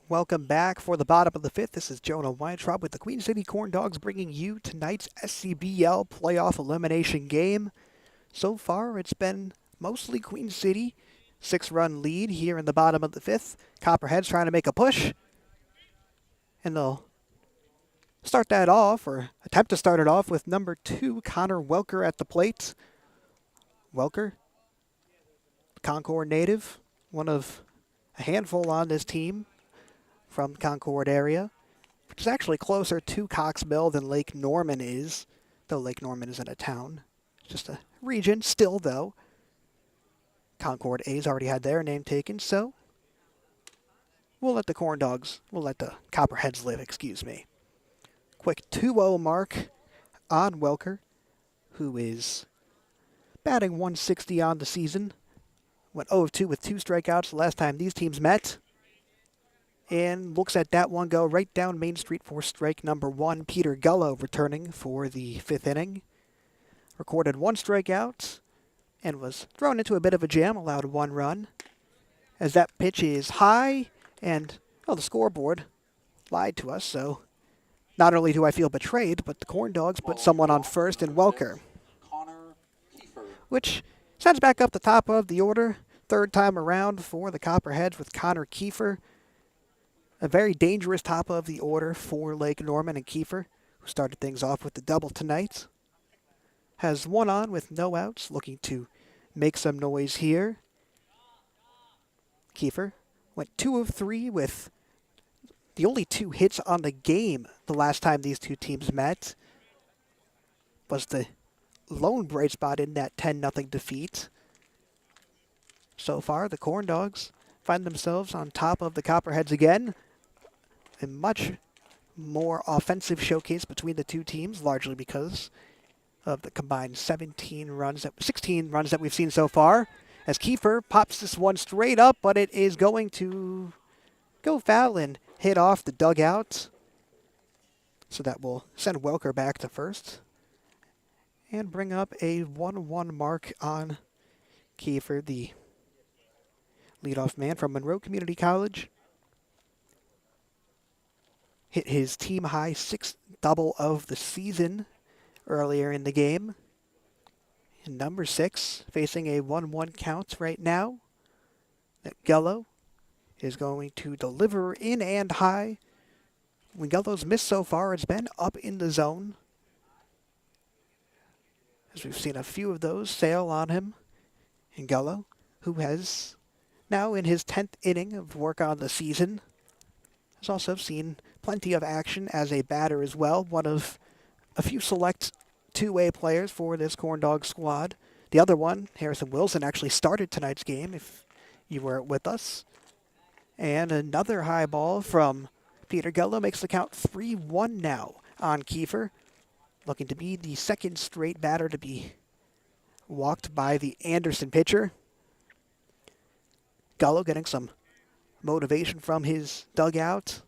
Speaker 1: Welcome back for the bottom of the 5th. This is Jonah Weintraub with the Queen City Corndogs bringing you tonight's SCBL playoff elimination game. So far, it's been mostly Queen City 6-run lead here in the bottom of the 5th. Copperheads trying to make a push. And they'll start that off, or attempt to start it off, with number 2, Connor Welker at the plate. Welker, Concord native, one of a handful on this team from the Concord area, which is actually closer to Cox Mill than Lake Norman is, though Lake Norman isn't a town. It's just a region still, though. Concord A's already had their name taken, so we'll let the Copperheads live, excuse me. Quick 2-0 mark on Welker, who is batting 160 on the season. Went 0-2 with 2 strikeouts the last time these teams met. And looks at that one go right down Main Street for strike number 1. Peter Gullo returning for the 5th inning. Recorded 1 strikeout and was thrown into a bit of a jam, allowed 1 run. As that pitch is high, and the scoreboard lied to us, so not only do I feel betrayed, but the Corndogs put someone on first in Welker, which sends back up the top of the order. 3rd time around for the Copperheads with Connor Kiefer. A very dangerous top of the order for Lake Norman, and Kiefer, who started things off with the double tonight, has 1 on with no outs, looking to make some noise here. Kiefer went 2 of 3 with the only 2 hits on the game the last time these two teams met. Was the lone bright spot in that 10-0 defeat. So far, the Corndogs find themselves on top of the Copperheads again. A much more offensive showcase between the two teams, largely because of the combined 16 runs that we've seen so far. As Kiefer pops this one straight up, but it is going to go foul and hit off the dugout. So that will send Welker back to first and bring up a 1-1 mark on Kiefer, the leadoff man from Monroe Community College. Hit his team-high 6th double of the season earlier in the game. And number 6, facing a 1-1 count right now. That Gullo is going to deliver in and high. When Gullo's missed so far, it's been up in the zone, as we've seen a few of those sail on him. And Gullo, who has now in his 10th inning of work on the season, has also seen plenty of action as a batter as well. One of a few select two-way players for this Corndog squad. The other one, Harrison Wilson, actually started tonight's game, if you were with us. And another high ball from Peter Gullo makes the count 3-1 now on Kiefer, looking to be the 2nd straight batter to be walked by the Anderson pitcher. Gullo getting some motivation from his dugout,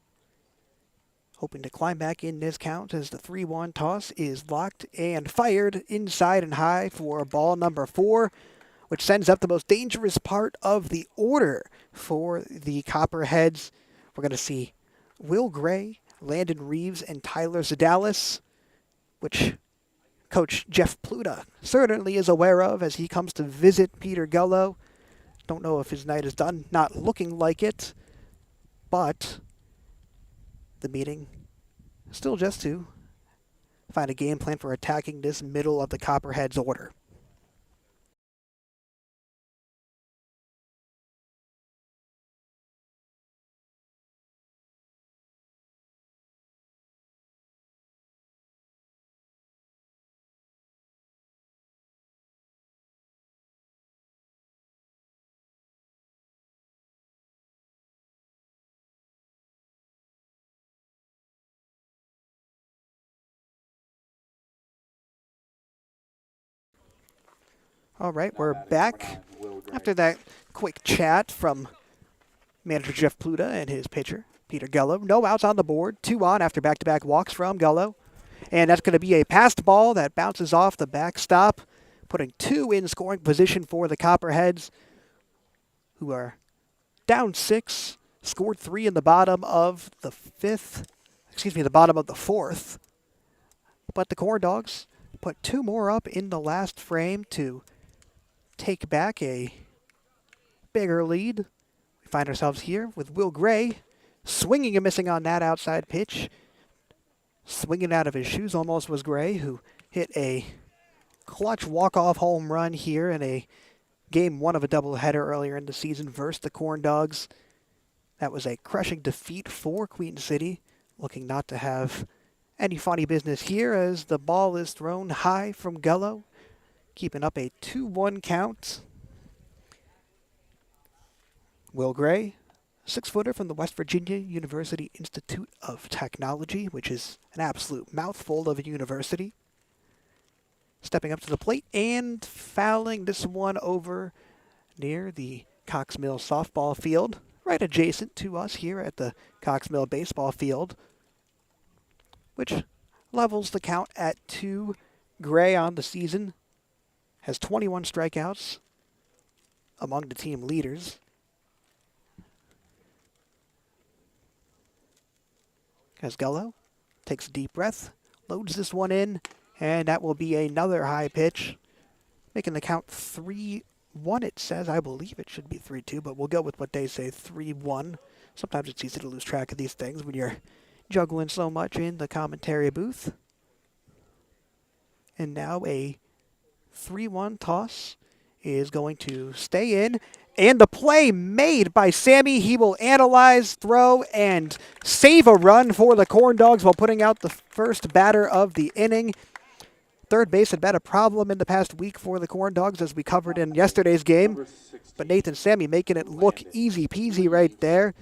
Speaker 1: hoping to climb back in this count as the 3-1 toss is locked and fired inside and high for ball number 4, which sends up the most dangerous part of the order for the Copperheads. We're going to see Will Gray, Landon Reeves, and Tyler Zadalis, which Coach Jeff Pluta certainly is aware of as he comes to visit Peter Gullo. Don't know if his night is done, not looking like it, but the meeting still just to find a game plan for attacking this middle of the Copperheads order. All right, we're back after that quick chat from manager Jeff Pluta and his pitcher, Peter Gullo. No outs on the board, 2 on after back-to-back walks from Gullo. And that's going to be a passed ball that bounces off the backstop, putting 2 in scoring position for the Copperheads, who are down 6, scored 3 in the bottom of the 4th. But the Corndogs put 2 more up in the last frame to take back a bigger lead. We find ourselves here with Will Gray swinging and missing on that outside pitch. Swinging out of his shoes almost was Gray, who hit a clutch walk-off home run here in a game one of a doubleheader earlier in the season versus the Corndogs. That was a crushing defeat for Queen City, looking not to have any funny business here as the ball is thrown high from Gullo, keeping up a 2-1 count. Will Gray, 6-footer from the West Virginia University Institute of Technology, which is an absolute mouthful of a university. Stepping up to the plate and fouling this one over near the Cox Mill softball field, right adjacent to us here at the Cox Mill baseball field, which levels the count at 2. Gray on the season has 21 strikeouts among the team leaders. As Gullo takes a deep breath, loads this one in, and that will be another high pitch, making the count 3-1. It says, I believe it should be 3-2, but we'll go with what they say, 3-1. Sometimes it's easy to lose track of these things when you're juggling so much in the commentary booth. And now a 3-1 toss is going to stay in. And the play made by Sammy. He will analyze, throw, and save a run for the Corndogs while putting out the first batter of the inning. Third base had been a problem in the past week for the Corndogs, as we covered in yesterday's game. But Nathan Sammy making it look easy peasy right there,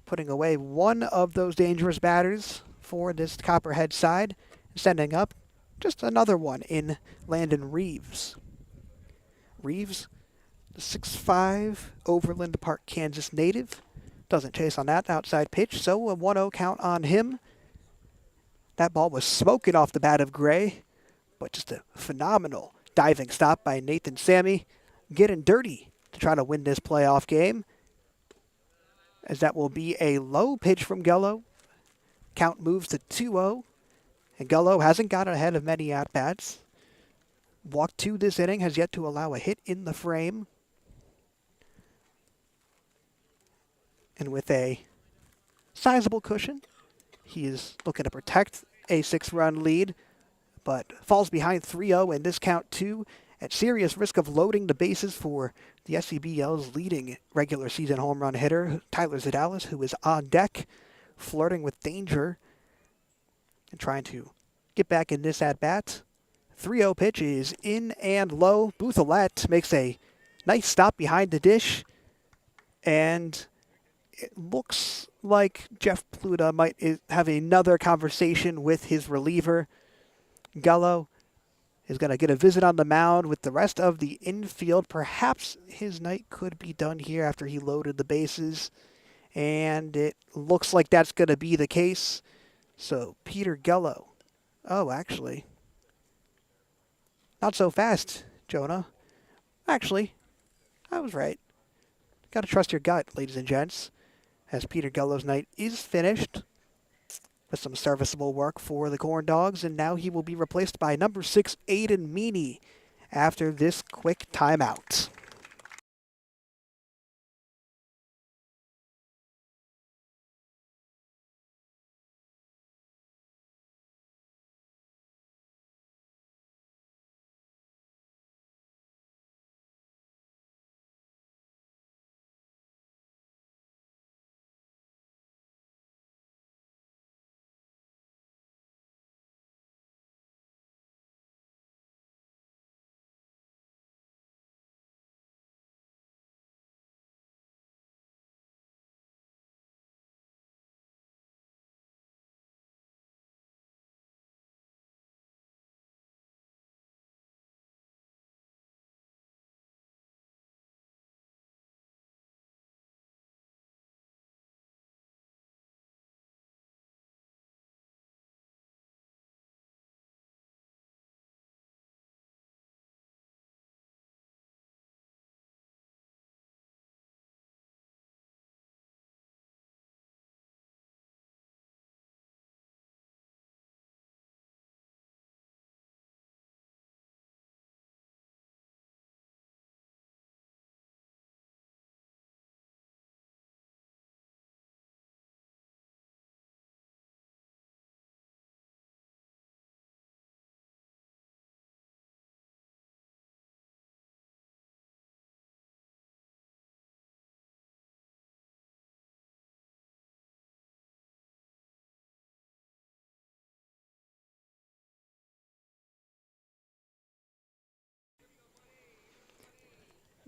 Speaker 1: putting away one of those dangerous batters for this Copperhead side, sending up just another one in Landon Reeves. Reeves, the 6'5", Overland Park, Kansas native, doesn't chase on that outside pitch, so a 1-0 count on him. That ball was smoking off the bat of Gray, but just a phenomenal diving stop by Nathan Sammy, getting dirty to try to win this playoff game, as that will be a low pitch from Gullo. Count moves to 2-0, and Gullo hasn't got ahead of many at-bats. Walk 2 this inning, has yet to allow a hit in the frame. And with a sizable cushion, he is looking to protect a 6-run lead, but falls behind 3-0 in this count 2, at serious risk of loading the bases for the SCBL's leading regular season home run hitter, Tyler Zadalis, who is on deck, flirting with danger and trying to get back in this at-bat. 3-0 pitch is in and low. Bouthelette makes a nice stop behind the dish, and it looks like Jeff Pluta might have another conversation with his reliever. Gullo is going to get a visit on the mound with the rest of the infield. Perhaps his night could be done here after he loaded the bases, and it looks like that's going to be the case. So Peter Gullo. Oh, actually, not so fast, Jonah. Actually, I was right. Got to trust your gut, ladies and gents, as Peter Gullo's night is finished with some serviceable work for the Corndogs, and now he will be replaced by number 6, Aiden Meany, after this quick timeout.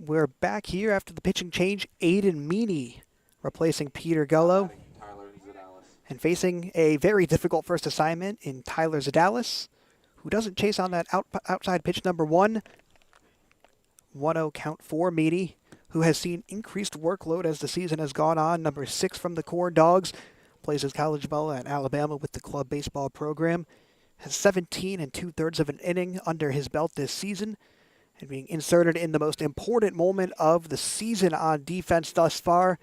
Speaker 1: we're back here after the pitching change. Aiden Meany replacing Peter Gullo
Speaker 2: Tyler Zadalis.
Speaker 1: and facing a very difficult first assignment in Tyler Zadalis, who doesn't chase on that outside pitch number 1. 1-0 count for Meany, who has seen increased workload as the season has gone on. Number 6 from the Corndogs, plays his college ball at Alabama with the club baseball program. Has 17 2/3 of an inning under his belt this season, and being inserted in the most important moment of the season on defense thus far.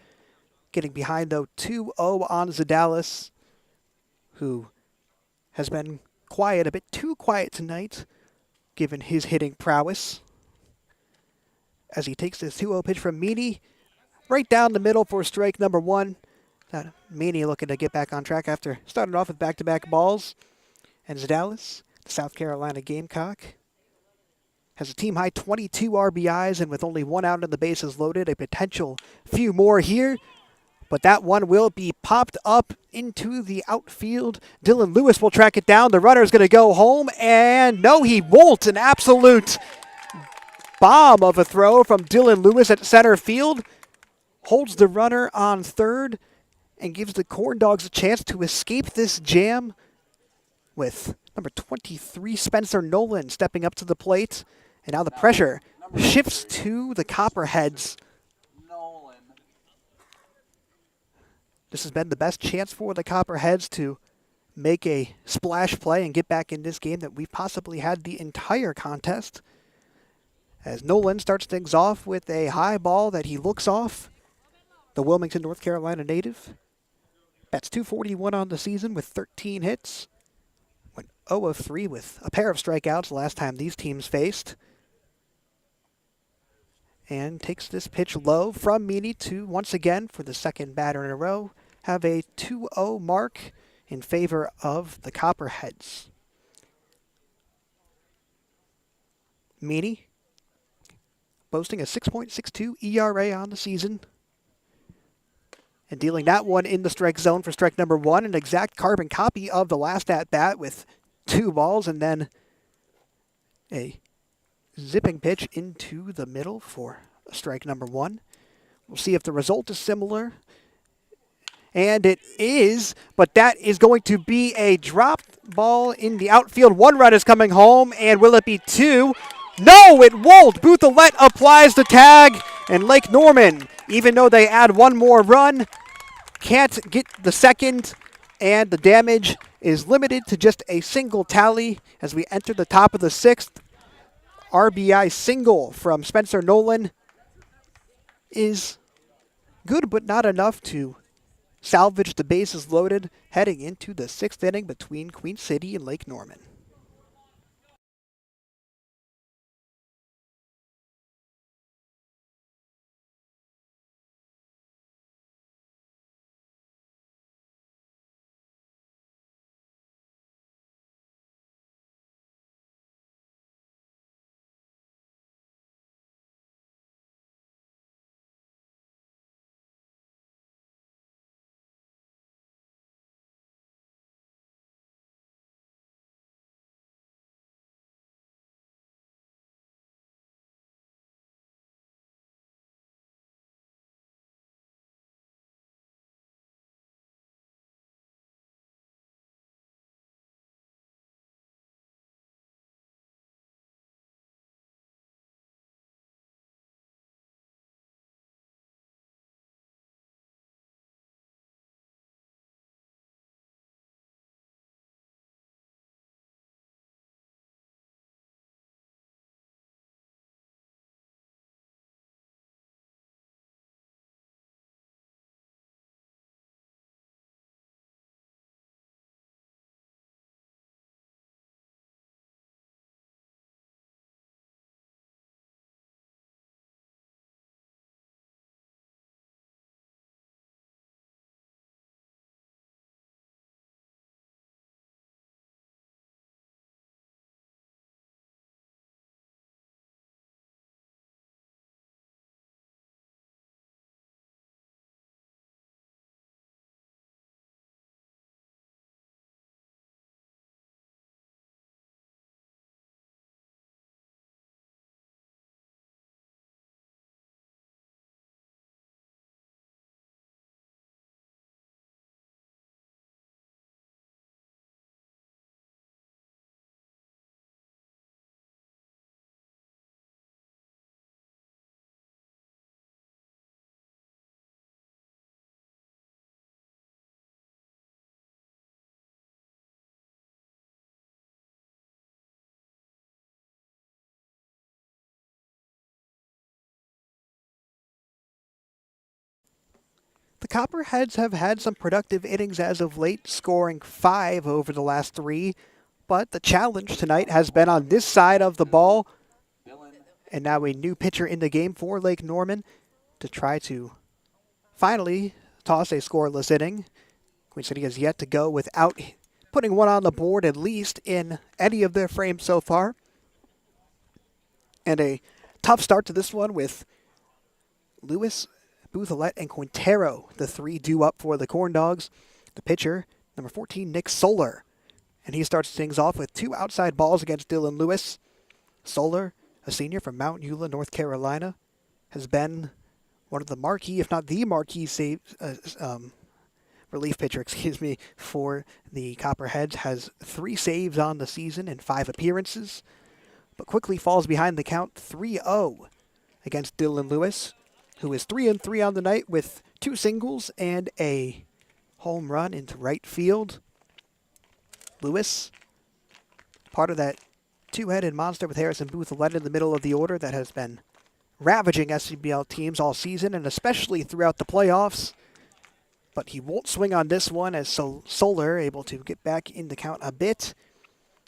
Speaker 1: Getting behind, though, 2-0 on Zadalis, who has been quiet, a bit too quiet tonight, given his hitting prowess. As he takes this 2-0 pitch from Meany, right down the middle for strike number 1. Meany looking to get back on track after starting off with back-to-back balls. And Zadalis, the South Carolina Gamecock, has a team-high 22 RBIs, and with only 1 out and the bases loaded, a potential few more here. But that one will be popped up into the outfield. Dylan Lewis will track it down. The runner's going to go home, and no, he won't. An absolute bomb of a throw from Dylan Lewis at center field. Holds the runner on third and gives the Corndogs a chance to escape this jam, with number 23, Spencer Nolan, stepping up to the plate. And now the pressure shifts to the Copperheads.
Speaker 2: Nolan.
Speaker 1: This has been the best chance for the Copperheads to make a splash play and get back in this game that we've possibly had the entire contest. As Nolan starts things off with a high ball that he looks off. The Wilmington, North Carolina native bats .241 on the season with 13 hits. Went 0 of 3 with a pair of strikeouts last time these teams faced. And takes this pitch low from Meany to, once again, for the second batter in a row, have a 2-0 mark in favor of the Copperheads. Meany boasting a 6.62 ERA on the season. And dealing that one in the strike zone for strike number 1, an exact carbon copy of the last at-bat with 2 balls, and then a zipping pitch into the middle for strike number 1. We'll see if the result is similar. And it is, but that is going to be a dropped ball in the outfield. 1 run is coming home, and will it be 2? No, it won't. Buthelette applies the tag, and Lake Norman, even though they add 1 more run, can't get the second, and the damage is limited to just a single tally as we enter the top of the 6th. RBI single from Spencer Nolan is good, but not enough to salvage the bases loaded heading into the 6th inning between Queen City and Lake Norman. Copperheads have had some productive innings as of late, scoring 5 over the last 3. But the challenge tonight has been on this side of the ball. And now a new pitcher in the game for Lake Norman to try to finally toss a scoreless inning. Queen City has yet to go without putting one on the board, at least in any of their frames so far. And a tough start to this one with Lewis, Buthelette, and Quintero, the 3 due up for the Corndogs. The pitcher, number 14, Nick Solar. And he starts things off with 2 outside balls against Dylan Lewis. Solar, a senior from Mount Eula, North Carolina, has been one of the marquee, if not the marquee, relief pitcher, for the Copperheads. Has 3 saves on the season and 5 appearances, but quickly falls behind the count 3-0 against Dylan Lewis, who is 3-3 on the night with 2 singles and a home run into right field. Lewis, part of that 2-headed monster with Harrison Buthelette in the middle of the order that has been ravaging SCBL teams all season and especially throughout the playoffs. But he won't swing on this one as Solar able to get back in the count a bit.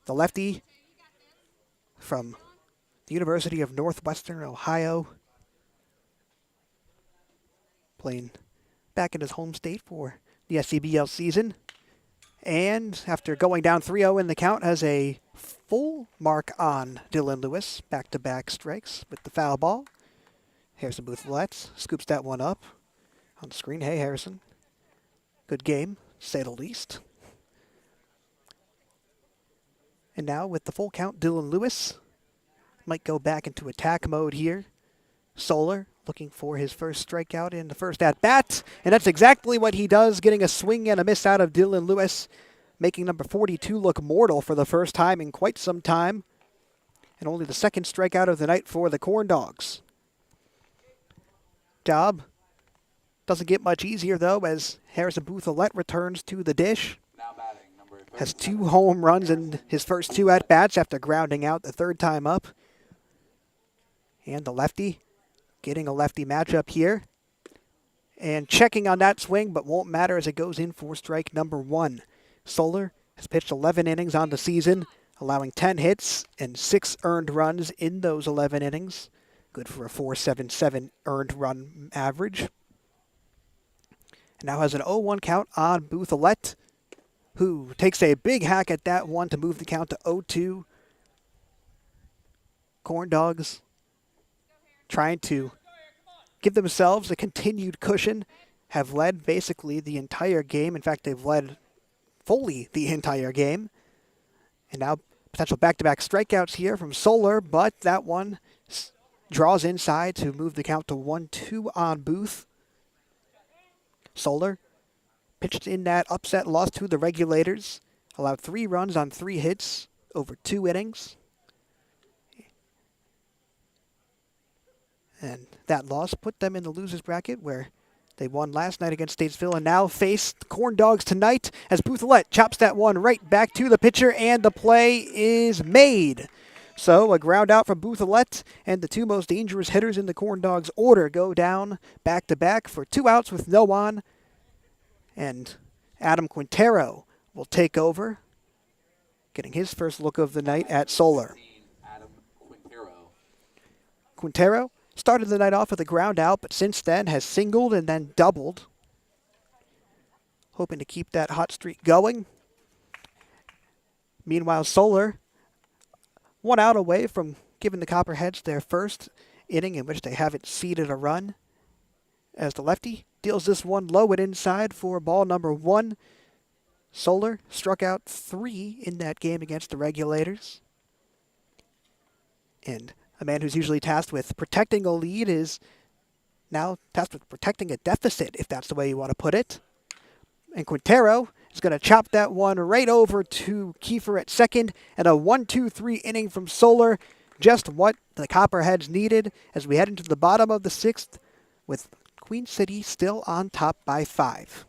Speaker 1: The lefty from the University of Northwestern Ohio, playing back in his home state for the SCBL season. And after going down 3-0 in the count, has a full mark on Dylan Lewis. Back-to-back strikes with the foul ball. Harrison Buthelette scoops that one up on the screen. Hey, Harrison. Good game, to say the least. And now with the full count, Dylan Lewis might go back into attack mode here. Solar looking for his first strikeout in the first at-bat, and that's exactly what he does, getting a swing and a miss out of Dylan Lewis, making number 42 look mortal for the first time in quite some time, and only the second strikeout of the night for the Corndogs. Job doesn't get much easier, though, as Harrison Buthelette returns to the dish.
Speaker 2: Now batting, number
Speaker 1: Has 2 home runs in his first 2 at-bats after grounding out the 3rd time up. And the lefty getting a lefty matchup here. And checking on that swing, but won't matter as it goes in for strike number 1. Solar has pitched 11 innings on the season, allowing 10 hits and 6 earned runs in those 11 innings. Good for a 4.77 earned run average. And now has an 0-1 count on Buthelette, who takes a big hack at that one to move the count to 0-2. Corndogs trying to give themselves a continued cushion, have led basically the entire game. In fact, they've led fully the entire game. And now potential back-to-back strikeouts here from Solar, but that one draws inside to move the count to 1-2 on Booth. Solar pitched in that upset loss to the Regulators, allowed 3 runs on 3 hits over 2 innings. And that loss put them in the losers bracket where they won last night against Statesville and now face the Corndogs tonight as Buthelette chops that one right back to the pitcher and the play is made. So a ground out from Buthelette, and the 2 most dangerous hitters in the Corndogs order go down back-to-back for 2 outs with no on. And Adam Quintero will take over, getting his first look of the night at Solar.
Speaker 2: Adam Quintero.
Speaker 1: Quintero started the night off with a ground out, but since then has singled and then doubled, hoping to keep that hot streak going. Meanwhile, Solar 1 out away from giving the Copperheads their first inning in which they haven't ceded a run, as the lefty deals this one low and inside for ball number 1. Solar struck out 3 in that game against the Regulators. And a man who's usually tasked with protecting a lead is now tasked with protecting a deficit, if that's the way you want to put it. And Quintero is going to chop that one right over to Kiefer at second, and a 1-2-3 inning from Solar, just what the Copperheads needed as we head into the bottom of the 6th with Queen City still on top by 5.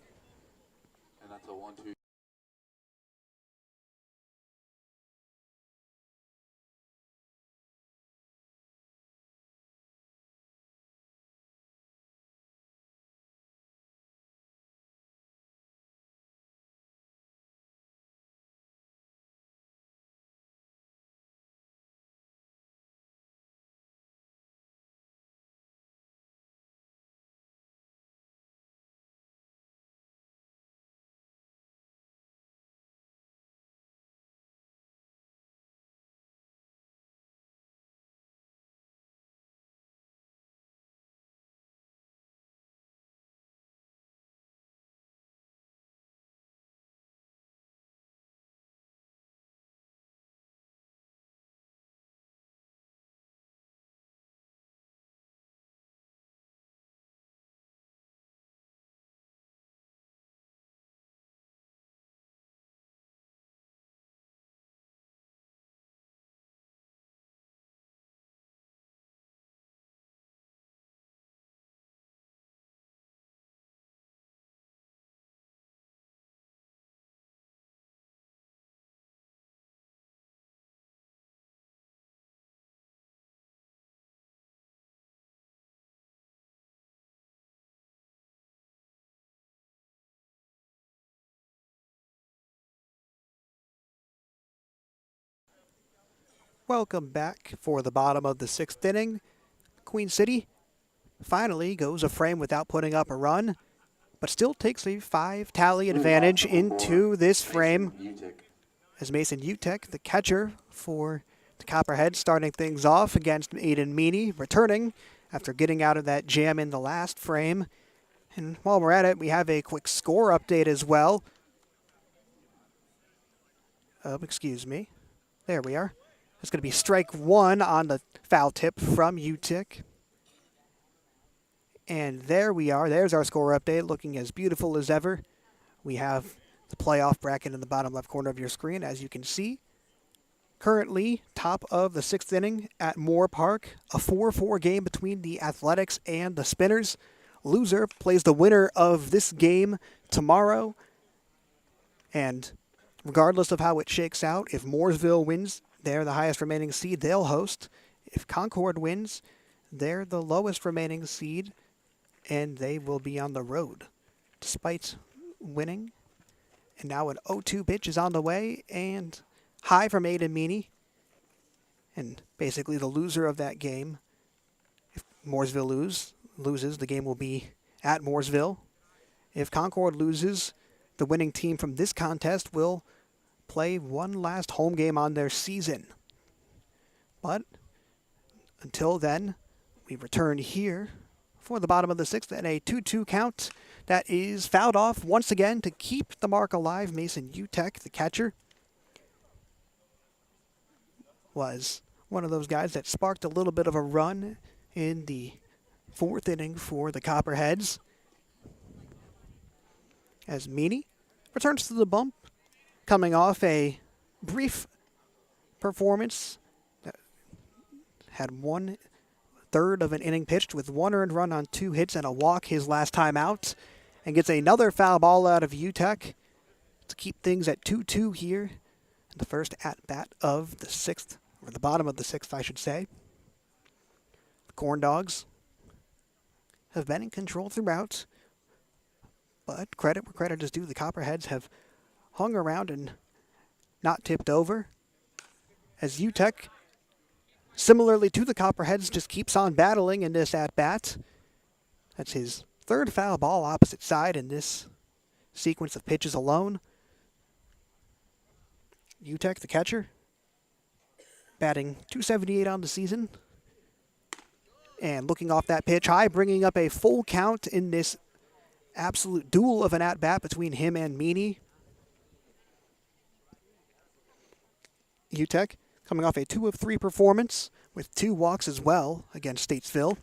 Speaker 1: Welcome back for the bottom of the 6th inning. Queen City finally goes a frame without putting up a run, but still takes a 5 tally advantage into this frame as Mason Utek, the catcher for the Copperheads, starting things off against Aiden Meany, returning after getting out of that jam in the last frame. And while we're at it, we have a quick score update as well. Excuse me. There we are. It's going to be strike 1 on the foul tip from Utek. And there we are. There's our score update, looking as beautiful as ever. We have the playoff bracket in the bottom left corner of your screen, as you can see. Currently, top of the 6th inning at Moore Park, a 4-4 game between the Athletics and the Spinners. Loser plays the winner of this game tomorrow. And regardless of how it shakes out, if Mooresville wins, they're the highest remaining seed, they'll host. If Concord wins, they're the lowest remaining seed, and they will be on the road, despite winning. And now an 0-2 pitch is on the way, and high from Aiden Meany. And basically the loser of that game, if Mooresville loses, the game will be at Mooresville. If Concord loses, the winning team from this contest will play one last home game on their season. But until then, we return here for the bottom of the 6th and a 2-2 count that is fouled off once again to keep the mark alive. Mason Utek, the catcher, was one of those guys that sparked a little bit of a run in the 4th inning for the Copperheads. As Meany returns to the bump, coming off a brief performance that had 1/3 of an inning pitched with 1 earned run on 2 hits and a walk his last time out, and gets another foul ball out of Utek to keep things at 2-2 here in the first at-bat of the 6th, or the bottom of the 6th, I should say. The Corndogs have been in control throughout, but credit where credit is due. The Copperheads have hung around and not tipped over, as Utek, similarly to the Copperheads, just keeps on battling in this at-bat. That's his 3rd foul ball opposite side in this sequence of pitches alone. Utek, the catcher, batting .278 on the season. And looking off that pitch high, bringing up a full count in this absolute duel of an at-bat between him and Meany. Utek coming off a 2 of 3 performance with 2 walks as well against Statesville.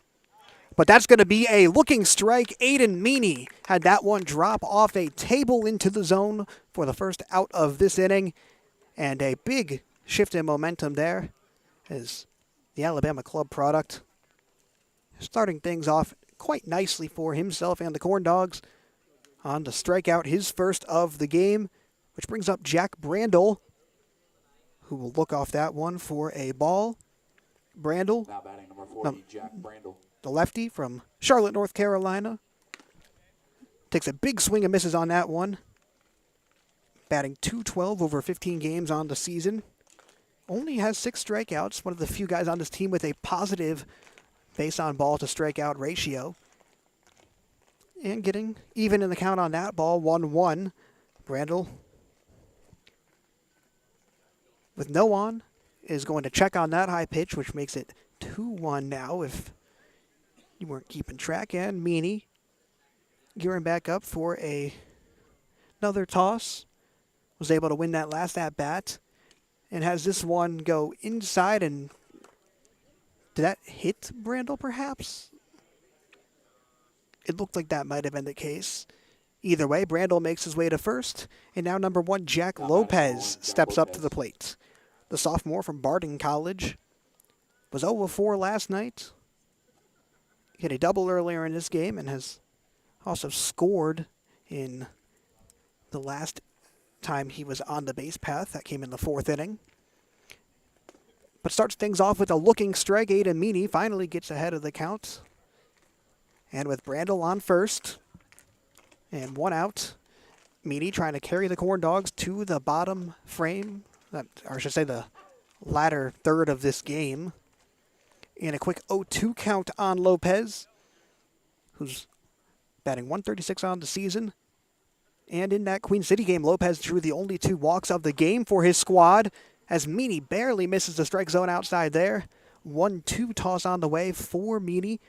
Speaker 1: But that's going to be a looking strike. Aiden Meany had that one drop off a table into the zone for the first out of this inning. And a big shift in momentum there as the Alabama club product starting things off quite nicely for himself and the Corndogs on to strike out his first of the game, which brings up Jack Brandel, who will look off that one for a ball. Brandel,
Speaker 2: Now batting number 40, Jack Brandel.
Speaker 1: the lefty from Charlotte, North Carolina, takes a big swing and misses on that one. Batting .212 over 15 games on the season. Only has 6 strikeouts, one of the few guys on this team with a positive base on ball to strikeout ratio. And getting even in the count on that ball, 1-1. Brandel, with no on, is going to check on that high pitch, which makes it 2-1 now if you weren't keeping track. And Meany gearing back up for another toss. Was able to win that last at-bat and has this one go inside. And did that hit Brandel perhaps? It looked like that might have been the case. Either way, Brandel makes his way to first, and now number 1, Jack Lopez, steps up to the plate. The sophomore from Barton College was 0-4 last night. Hit a double earlier in this game and has also scored in the last time he was on the base path. That came in the 4th inning. But starts things off with a looking strike. Aiden Meany finally gets ahead of the count. And with Brandel on first and 1 out, Meany trying to carry the Corndogs to the bottom frame, or I should say the latter third of this game. And a quick 0-2 count on Lopez, who's batting 136 on the season. And in that Queen City game, Lopez drew the only 2 walks of the game for his squad, as Meany barely misses the strike zone outside there. 1-2 toss on the way for Meany,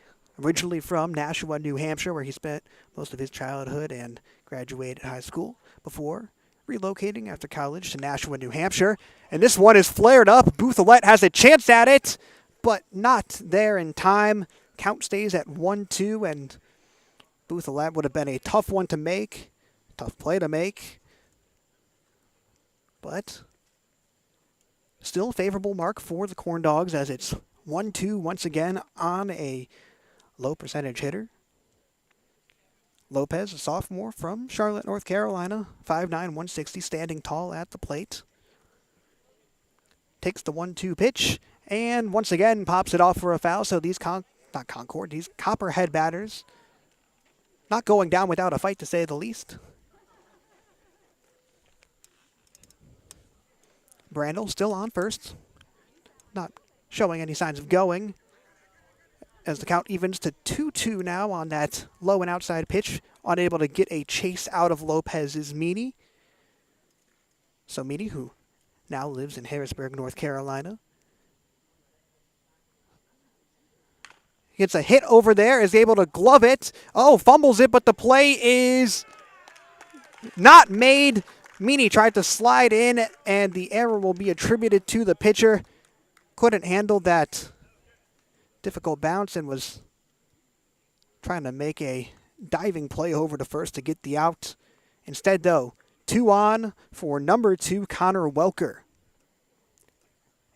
Speaker 1: originally from Nashua, New Hampshire, where he spent most of his childhood and graduated high school before relocating after college to Nashua, New Hampshire. And this one is flared up. Bouthillette has a chance at it, but not there in time. Count stays at 1-2, and Bouthillette would have been a tough one to make, tough play to make, but still a favorable mark for the Corndogs, as it's 1-2 once again on a low percentage hitter. Lopez, a sophomore from Charlotte, North Carolina, 5'9", 160, standing tall at the plate. Takes the 1-2 pitch, and once again pops it off for a foul. So these these Copperhead batters not going down without a fight, to say the least. Brandel still on first, not showing any signs of going, as the count evens to 2-2 now on that low and outside pitch. Unable to get a chase out of Lopez is Meany. So Meany, who now lives in Harrisburg, North Carolina, gets a hit over there, is able to glove it. Oh, fumbles it, but the play is not made. Meany tried to slide in, and the error will be attributed to the pitcher. Couldn't handle that difficult bounce and was trying to make a diving play over to first to get the out. Instead, though, 2 on for number 2, Connor Welker.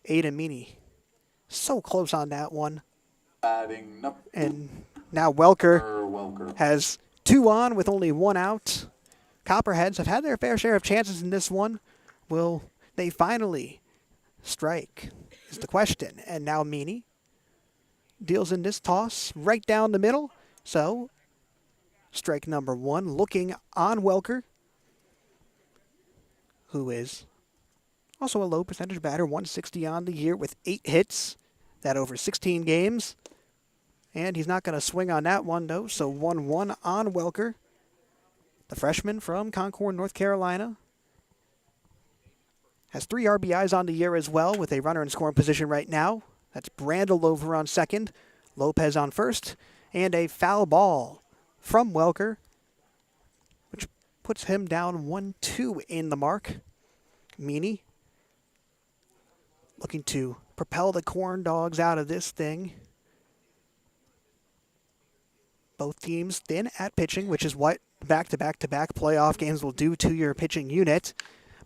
Speaker 1: Aiden Meany so close on that one. And now Welker has 2 on with only 1 out. Copperheads have had their fair share of chances in this one. Will they finally strike is the question. And now Meany deals in this toss right down the middle. So strike number 1 looking on Welker, who is also a low percentage batter, 160 on the year with 8 hits, that over 16 games. And he's not going to swing on that one, though, so 1-1 on Welker, the freshman from Concord, North Carolina. Has 3 RBIs on the year as well, with a runner in scoring position right now. That's Brandel over on second, Lopez on first, and a foul ball from Welker, which puts him down 1-2 in the mark. Meany looking to propel the Corndogs out of this thing. Both teams thin at pitching, which is what back-to-back-to-back playoff games will do to your pitching unit.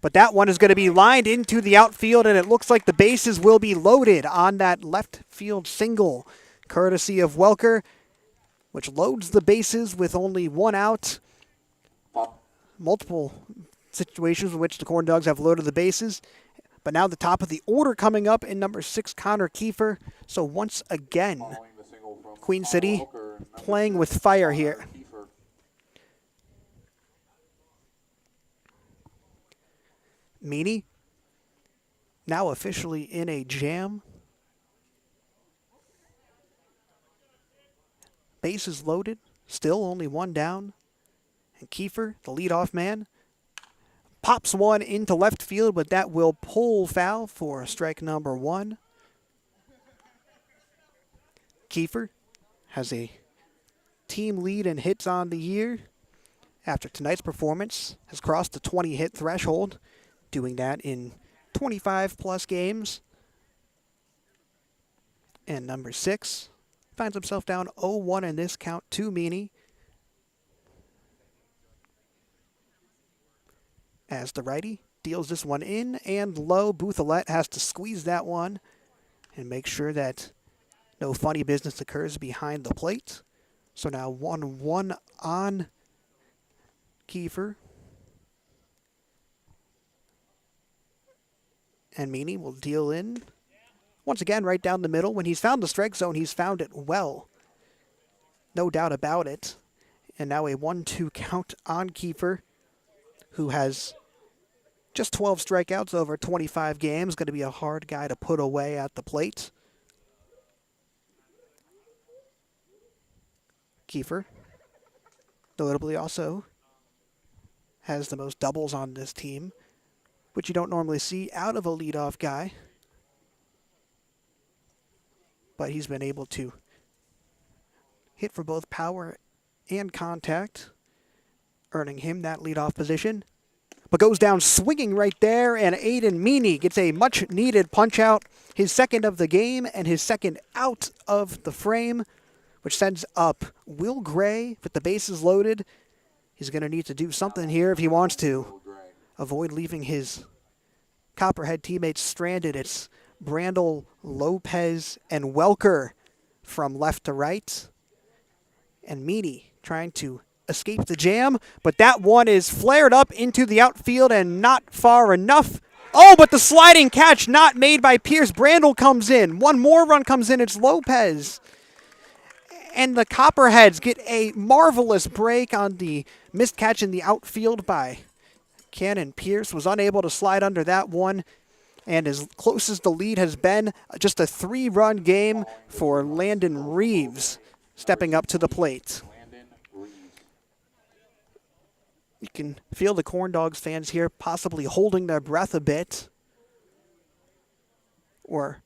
Speaker 1: But that one is going to be lined into the outfield, and it looks like the bases will be loaded on that left field single, courtesy of Welker, which loads the bases with only 1 out. Multiple situations in which the Corndogs have loaded the bases. But now the top of the order coming up in number 6, Connor Kiefer. So once again, Queen City playing with fire here. Meany now officially in a jam. Bases loaded, still only 1 down. And Kiefer, the leadoff man, pops one into left field, but that will pull foul for strike number 1. Kiefer has a team lead in hits on the year. After tonight's performance, has crossed the 20-hit threshold, doing that in 25-plus games. And number 6 finds himself down 0-1 in this count to Meany, as the righty deals this one in and low. Bouthillette has to squeeze that one and make sure that no funny business occurs behind the plate. So now 1-1 on Kiefer. And Meany will deal in once again right down the middle. When he's found the strike zone, he's found it well. No doubt about it. And now a 1-2 count on Kiefer, who has Just 12 strikeouts over 25 games. Going to be a hard guy to put away at the plate. Kiefer, notably also, has the most doubles on this team, which you don't normally see out of a leadoff guy. But he's been able to hit for both power and contact, earning him that leadoff position. But goes down swinging right there, and Aiden Meany gets a much-needed punch-out, his second of the game and his second out of the frame, which sends up Will Gray with the bases loaded. He's going to need to do something here if he wants to avoid leaving his Copperhead teammates stranded. It's Brandel, Lopez, and Welker from left to right. And Meany trying to escape the jam, but that one is flared up into the outfield and not far enough. Oh, but the sliding catch not made by Pierce. Brandel comes in. One more run comes in. It's Lopez. And the Copperheads get a marvelous break on the missed catch in the outfield by Cannon Pierce. Was unable to slide under that one. And as close as the lead has been, just a 3-run game for Landon Reeves stepping up to the plate. You can feel the Corndogs fans here possibly holding their breath a bit, or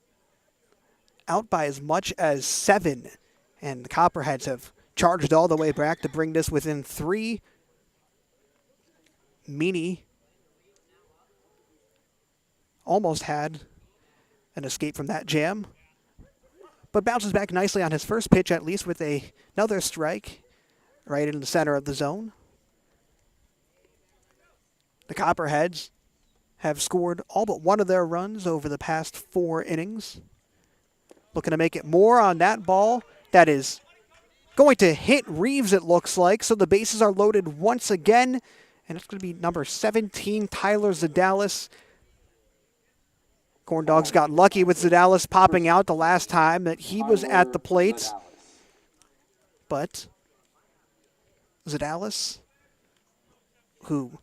Speaker 1: out by as much as 7. And the Copperheads have charged all the way back to bring this within 3. Meany almost had an escape from that jam, but bounces back nicely on his first pitch, at least with another strike right in the center of the zone. The Copperheads have scored all but one of their runs over the past 4 innings. Looking to make it more on that ball. That is going to hit Reeves, it looks like. So the bases are loaded once again. And it's going to be number 17, Tyler Zadalis. Corndogs got lucky with Zadalis popping out the last time that he was at the plate. But Zadalis, who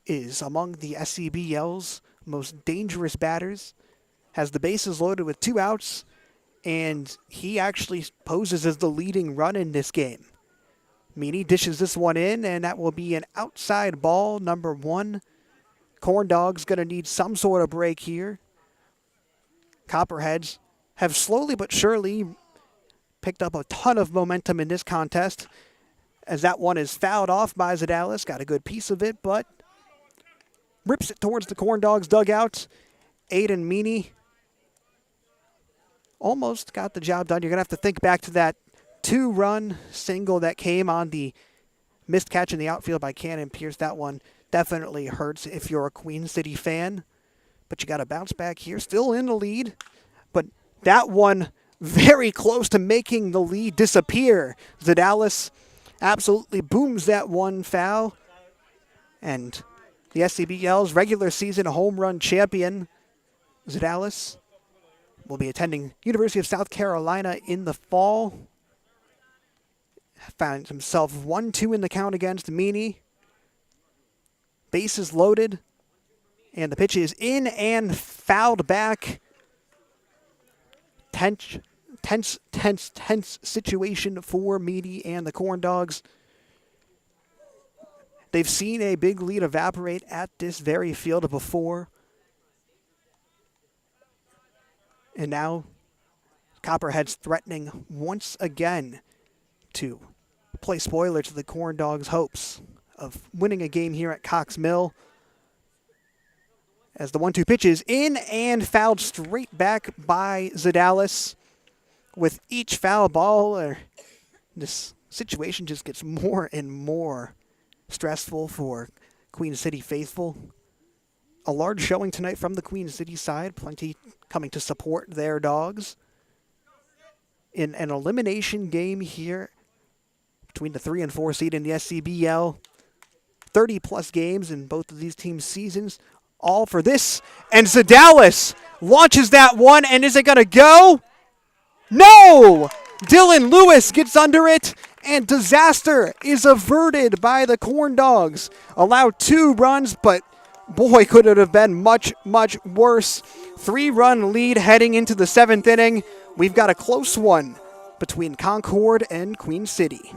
Speaker 1: is among the SCBL's most dangerous batters, has the bases loaded with 2 outs, and he actually poses as the leading run in this game. Meany dishes this one in, and that will be an outside ball, number 1. Corndogs going to need some sort of break here. Copperheads have slowly but surely picked up a ton of momentum in this contest, as that one is fouled off by Zadalis. Got a good piece of it, but rips it towards the Corndogs dugout. Aiden Meany almost got the job done. You're going to have to think back to that 2-run single that came on the missed catch in the outfield by Cannon Pierce. That one definitely hurts if you're a Queen City fan. But you got to bounce back here. Still in the lead. But that one very close to making the lead disappear. Zadalis absolutely booms that one foul. And the SCBL's regular season home run champion, Zadalis, will be attending University of South Carolina in the fall. Found himself 1-2 in the count against Meany. Bases loaded. And the pitch is in and fouled back. Tense situation for Meany and the Corndogs. They've seen a big lead evaporate at this very field before. And now Copperheads threatening once again to play spoiler to the Corndogs' hopes of winning a game here at Cox Mill. As the 1-2 pitch is in and fouled straight back by Zadalis. With each foul ball, this situation just gets more and more stressful for Queen City faithful. A large showing tonight from the Queen City side. Plenty coming to support their dogs. In an elimination game here between the 3 and 4 seed in the SCBL. 30-plus games in both of these teams' seasons. All for this. And Zadalis launches that one, and is it going to go? No! Dylan Lewis gets under it, And disaster is averted by the Corndogs. Allowed 2 runs, but boy, could it have been much, much worse. 3-run lead heading into the 7th inning. We've got a close one between Concord and Queen City.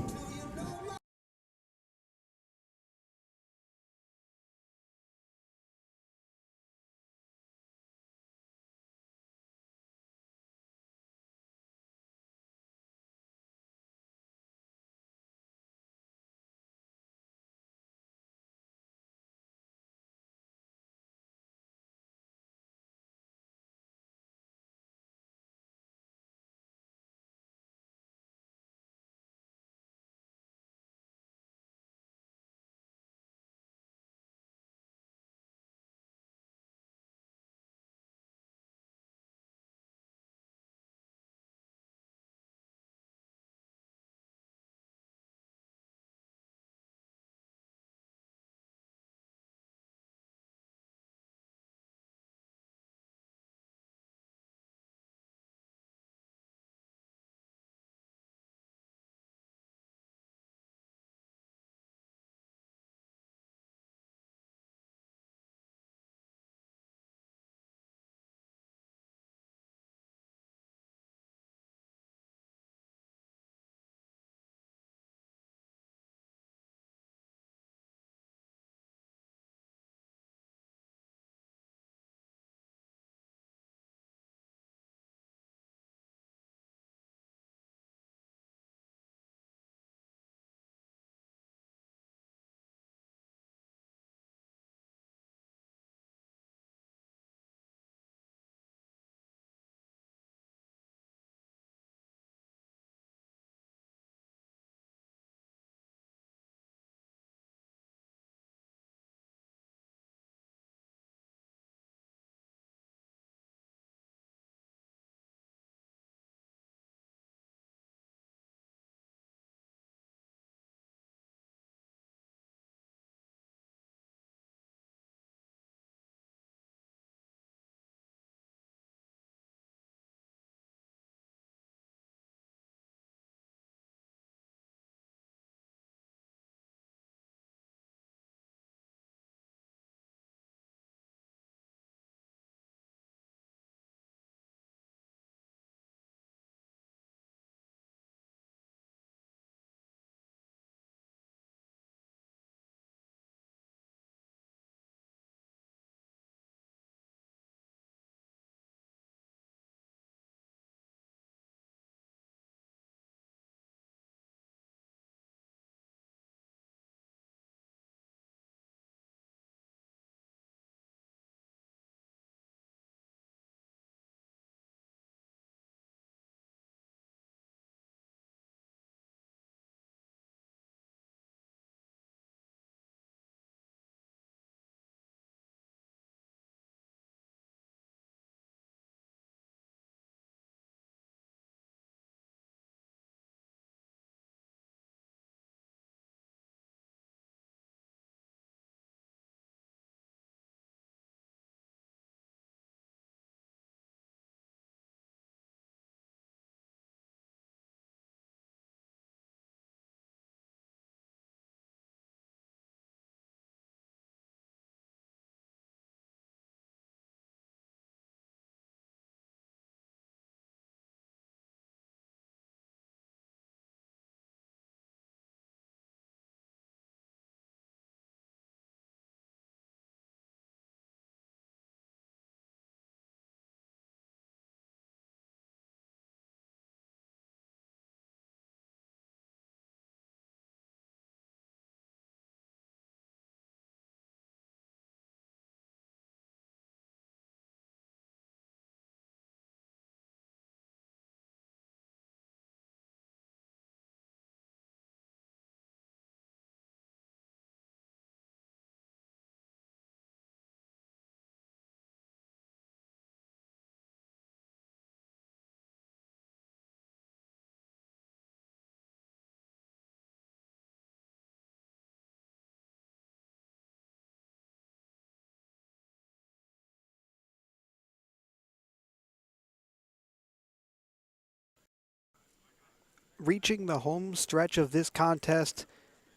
Speaker 1: reaching the home stretch of this contest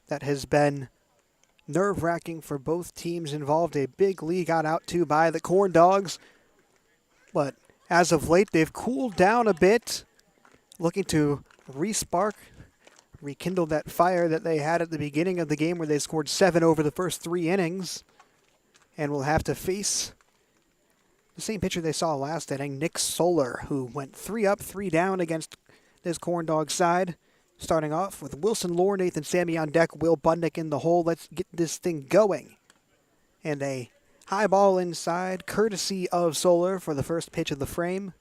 Speaker 1: that has been nerve-wracking for both teams involved. A big lead got out to by the Corndogs, but as of late they've cooled down a bit, looking to rekindle that fire that they had at the beginning of the game where they scored 7 over the first 3 innings, and will have to face the same pitcher they saw last inning, Nick Solar, who went 3 up, 3 down against this Corndog side. Starting off with Wilson Lohr, Nathan Sammy on deck, Will Budnick in the hole. Let's get this thing going. And a high ball inside, courtesy of Solar for the first pitch of the frame.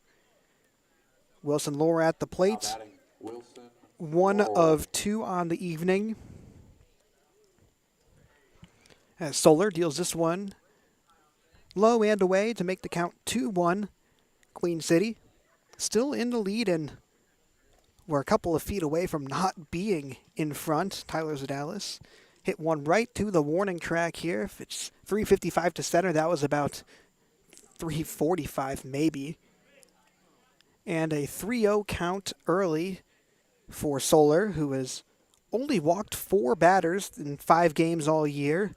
Speaker 1: Wilson Lohr at the plate. 1 of 2 on the evening. As Solar deals this one low and away to make the count 2-1. Queen City still in the lead, and we're a couple of feet away from not being in front. Tyler Zadalis hit one right to the warning track here. If it's 355 to center, that was about 345 maybe. And a 3-0 count early for Solar, who has only walked 4 batters in 5 games all year,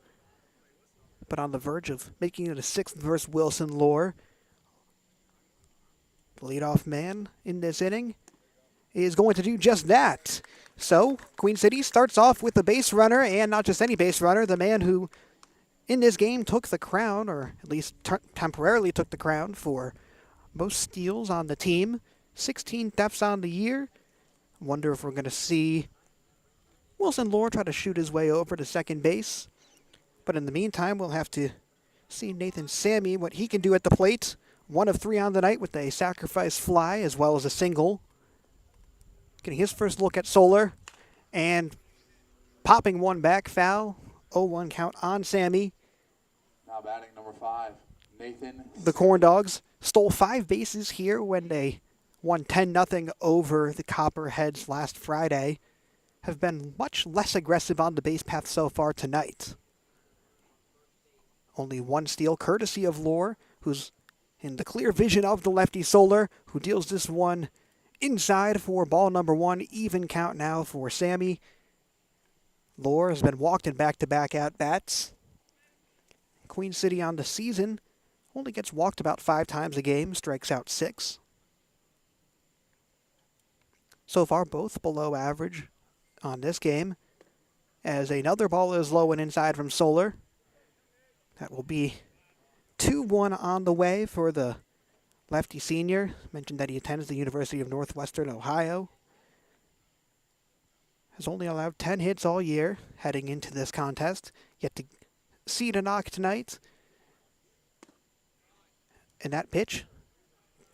Speaker 1: but on the verge of making it a 6th versus Wilson Lohr. The leadoff man in this inning is going to do just that. So, Queen City starts off with the base runner, and not just any base runner, the man who in this game took the crown, or at least temporarily took the crown for most steals on the team. 16 thefts on the year. Wonder if we're going to see Wilson Lohr try to shoot his way over to second base. But in the meantime, we'll have to see Nathan Sammy, what he can do at the plate. 1 of 3 on the night with a sacrifice fly as well as a single. Getting his first look at Solar and popping one back, foul. 0-1 count on Sammy.
Speaker 2: Now batting number 5, Nathan.
Speaker 1: The Corndogs stole 5 bases here when they won 10-0 over the Copperheads last Friday. Have been much less aggressive on the base path so far tonight. Only 1 steal courtesy of Lohr, who's in the clear vision of the lefty Solar, who deals this one inside for ball number 1. Even count now for Sammy. Lohr has been walked in back-to-back at-bats. Queen City on the season only gets walked about 5 times a game, strikes out 6. So far, both below average on this game, as another ball is low and inside from Solar. That will be 2-1 on the way for the lefty senior. Mentioned that he attends the University of Northwestern Ohio. Has only allowed 10 hits all year heading into this contest. Yet to see a knock tonight. And that pitch,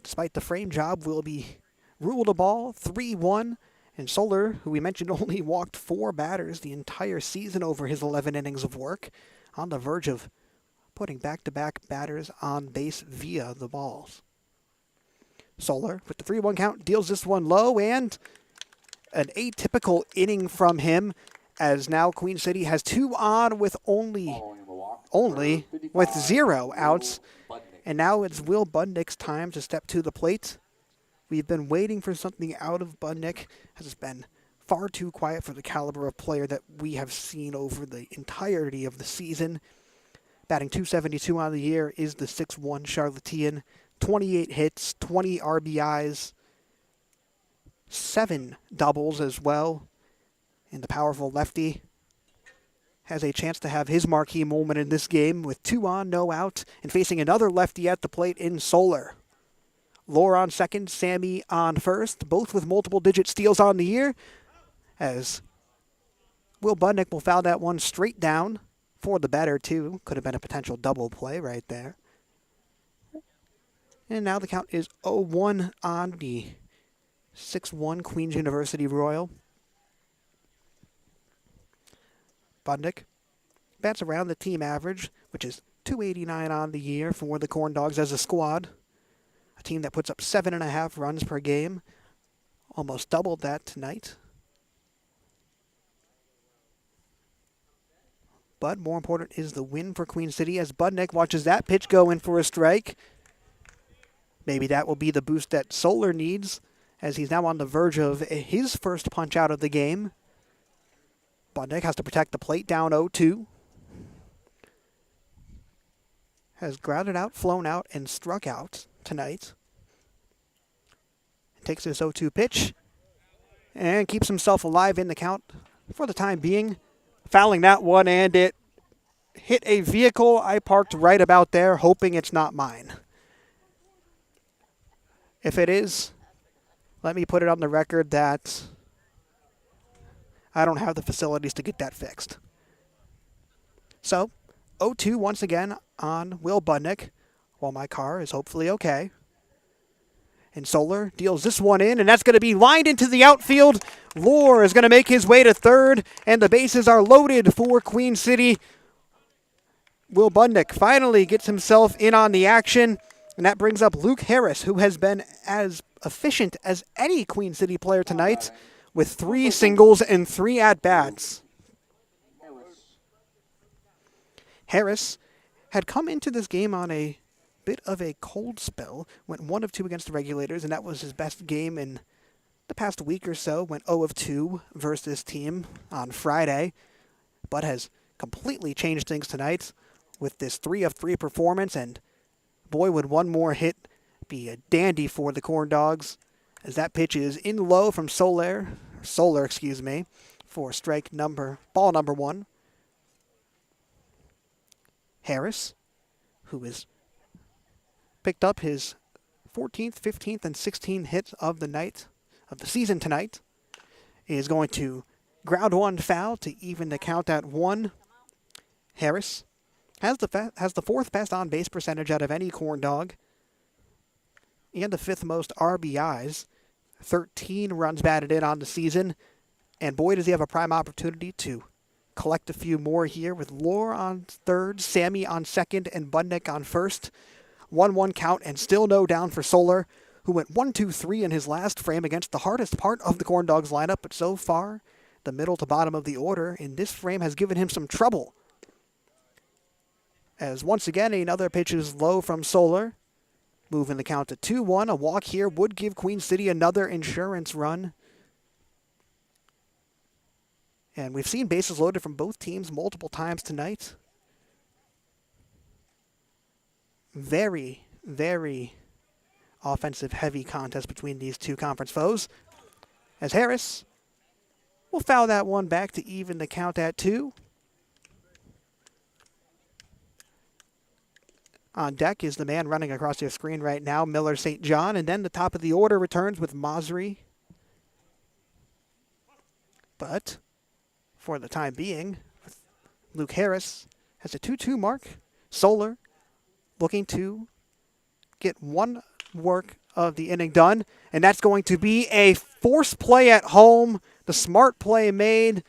Speaker 1: despite the frame job, will be ruled a ball. 3-1. And Solar, who we mentioned only walked 4 batters the entire season over his 11 innings of work, on the verge of putting back-to-back batters on base via the balls. Solar, with the 3-1 count, deals this one low, and an atypical inning from him, as now Queen City has 2 on with only with 0 outs. And now it's Will Budnick's time to step to the plate. We've been waiting for something out of Budnick, as it's been far too quiet for the caliber of player that we have seen over the entirety of the season. Batting .272 on the year is the 6'1 Charlottean. 28 hits, 20 RBIs, 7 doubles as well. And the powerful lefty has a chance to have his marquee moment in this game with 2 on, no out, and facing another lefty at the plate in Solar. Lohr on second, Sammy on first, both with multiple-digit steals on the year, as Will Budnick will foul that one straight down for the batter, too. Could have been a potential double play right there. And now the count is 0-1 on the 6-1 Queen's University Royal. Budnick bats around the team average, which is .289 on the year for the Corndogs as a squad. A team that puts up 7.5 runs per game. Almost doubled that tonight. But more important is the win for Queen City as Budnick watches that pitch go in for a strike. Maybe that will be the boost that Solar needs as he's now on the verge of his first punch out of the game. Budnick has to protect the plate, down 0-2. Has grounded out, flown out, and struck out tonight. Takes his 0-2 pitch and keeps himself alive in the count for the time being. Fouling that one, and it hit a vehicle I parked right about there, hoping it's not mine. If it is, let me put it on the record that I don't have the facilities to get that fixed. So, 0-2 once again on Will Budnick, while my car is hopefully okay. And Solar deals this one in, and that's going to be lined into the outfield. Lohr is going to make his way to third, and the bases are loaded for Queen City. Will Budnick finally gets himself in on the action, and that brings up Luke Harris, who has been as efficient as any Queen City player tonight, with 3 singles and 3 at-bats. Harris had come into this game on a bit of a cold spell, went 1 of 2 against the Regulators, and that was his best game in the past week or so, went 0 of 2 versus this team on Friday, but has completely changed things tonight with this 3 of 3 performance, and boy, would one more hit be a dandy for the Corndogs, as that pitch is in low from Solar, for ball number 1. Harris, who has picked up his 14th, 15th, and 16th hit of the season tonight, is going to ground one foul to even the count at 1. Harris has the 4th best on-base percentage out of any Corndog, and the 5th most RBIs, 13 runs batted in on the season, and boy does he have a prime opportunity to collect a few more here with Lohr on third, Sammy on second, and Budnick on first. 1-1 count, and still no down for Solar, who went 1-2-3 in his last frame against the hardest part of the Corndogs lineup, but so far, the middle to bottom of the order in this frame has given him some trouble. As once again, another pitch is low from Solar, moving the count to 2-1. A walk here would give Queen City another insurance run. And we've seen bases loaded from both teams multiple times tonight. Very, very offensive-heavy contest between these two conference foes. As Harris will foul that one back to even the count at 2. On deck is the man running across your screen right now, Miller St. John, and then the top of the order returns with Masri. But for the time being, Luke Harris has a 2-2 mark. Solar looking to get one work of the inning done, and that's going to be a force play at home. The smart play made,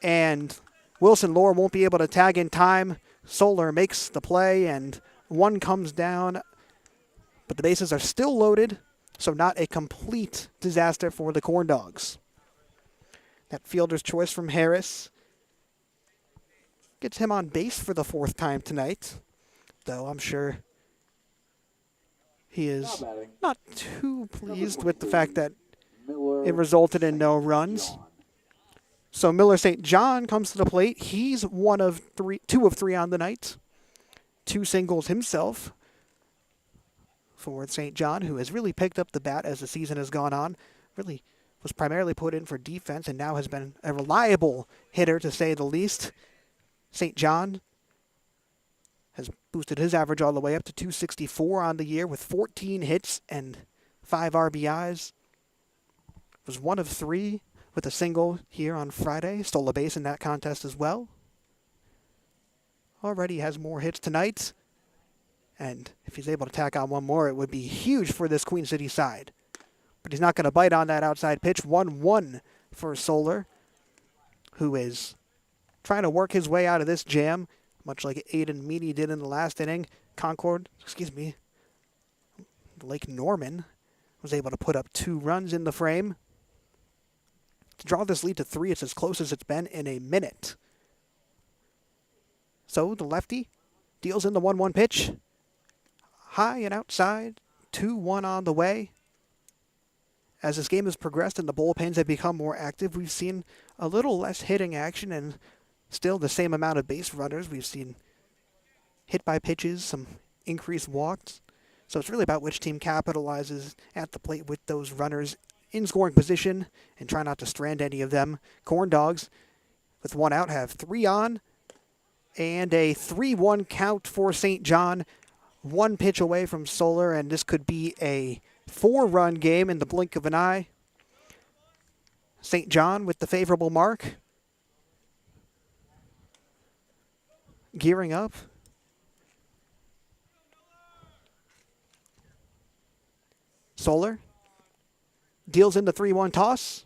Speaker 1: and Wilson Lohr won't be able to tag in time. Solar makes the play, and one comes down, but the bases are still loaded, so not a complete disaster for the Corndogs. That fielder's choice from Harris gets him on base for the 4th time tonight, though I'm sure he is not too pleased with the fact that it resulted in no runs. So Miller St. John comes to the plate. He's 2 of 3 on the night. 2 singles himself for St. John, who has really picked up the bat as the season has gone on. Really was primarily put in for defense and now has been a reliable hitter, to say the least. St. John has boosted his average all the way up to 264 on the year with 14 hits and 5 RBIs. Was 1 of 3 with a single here on Friday. Stole a base in that contest as well. Already has more hits tonight. And if he's able to tack on one more, it would be huge for this Queen City side. But he's not going to bite on that outside pitch. 1-1 for Solar, who is trying to work his way out of this jam, much like Aiden Meany did in the last inning. Lake Norman was able to put up 2 runs in the frame. To draw this lead to 3, it's as close as it's been in a minute. So the lefty deals in the 1-1 pitch. High and outside, 2-1 on the way. as this game has progressed and the bullpens have become more active, we've seen a little less hitting action and still the same amount of base runners. We've seen hit by pitches, some increased walks. So it's really about which team capitalizes at the plate with those runners in scoring position and try not to strand any of them. Corndogs, with one out, have 3 on and a 3-1 count for St. John. 1 pitch away from Solar, and this could be a 4-run game in the blink of an eye. St. John with the favorable mark. Gearing up. Solar deals in the 3-1 toss.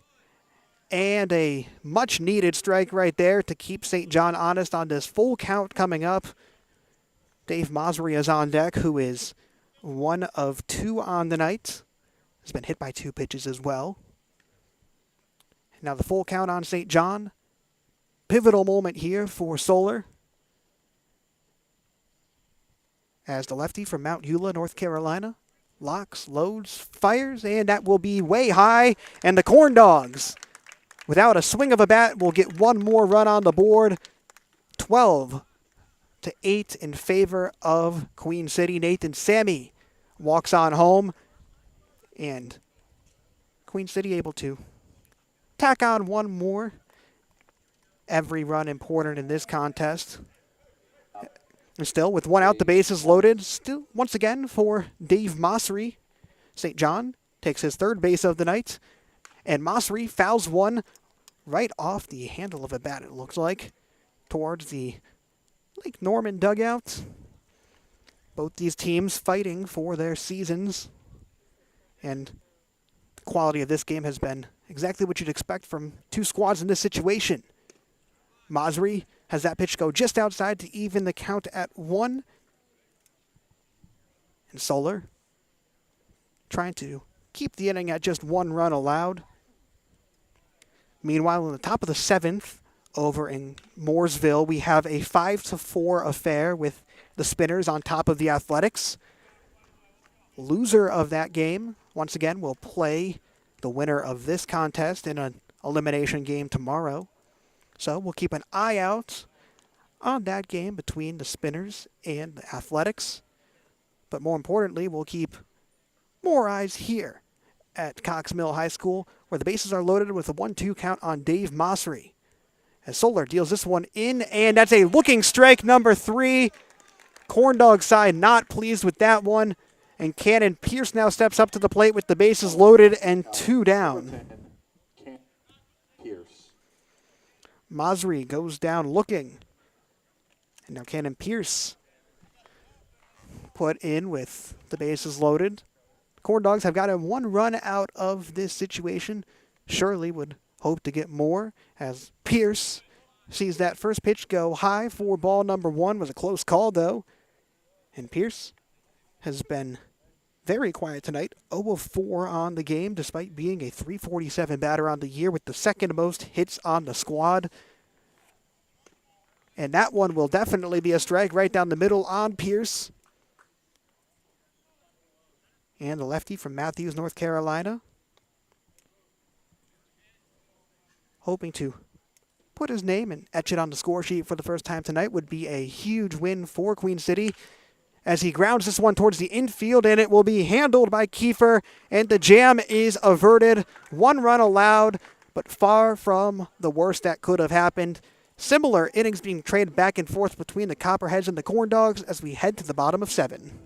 Speaker 1: And a much-needed strike right there to keep St. John honest on this full count coming up. Dave Mosry is on deck, who is 1 of 2 on the night. Has been hit by 2 pitches as well. Now the full count on St. John. Pivotal moment here for Solar, as the lefty from Mount Eula, North Carolina, locks, loads, fires, and that will be way high. And the Corndogs, without a swing of a bat, will get 1 more run on the board. 12-8 in favor of Queen City. Nathan Sammy walks on home, and Queen City able to tack on 1 more. Every run important in this contest. And still, with 1 out, the bases loaded. Still, once again, for Dave Mosry. St. John takes his 3rd base of the night. And Mosry fouls 1 right off the handle of a bat, it looks like, towards the Lake Norman dugout. Both these teams fighting for their seasons. And the quality of this game has been exactly what you'd expect from 2 squads in this situation. Mosry has that pitch go just outside to even the count at 1. And Solar trying to keep the inning at just 1 run allowed. Meanwhile, in the top of the 7th, over in Mooresville, we have a 5-4 affair with the Spinners on top of the Athletics. Loser of that game, once again, will play the winner of this contest in an elimination game tomorrow. So we'll keep an eye out on that game between the Spinners and the Athletics. But more importantly, we'll keep more eyes here at Cox Mill High School, where the bases are loaded with a 1-2 count on Dave Mosry. As Solar deals this one in, and that's a looking strike, number 3. Corndog side not pleased with that one. And Cannon Pierce now steps up to the plate with the bases loaded and 2 down. Mosry goes down looking. And now Cannon Pierce put in with the bases loaded. Corndogs have gotten 1 run out of this situation. Shirley would hope to get more, as Pierce sees that first pitch go high for ball number 1. Was a close call, though. And Pierce has been very quiet tonight. 0 of 4 on the game, despite being a .347 batter on the year with the 2nd most hits on the squad. And that one will definitely be a strike right down the middle on Pierce. And the lefty from Matthews, North Carolina, hoping to put his name and etch it on the score sheet for the first time tonight. Would be a huge win for Queen City, as he grounds this one towards the infield, and it will be handled by Kiefer, and the jam is averted. 1 run allowed, but far from the worst that could have happened. Similar innings being traded back and forth between the Copperheads and the Corndogs as we head to the bottom of 7.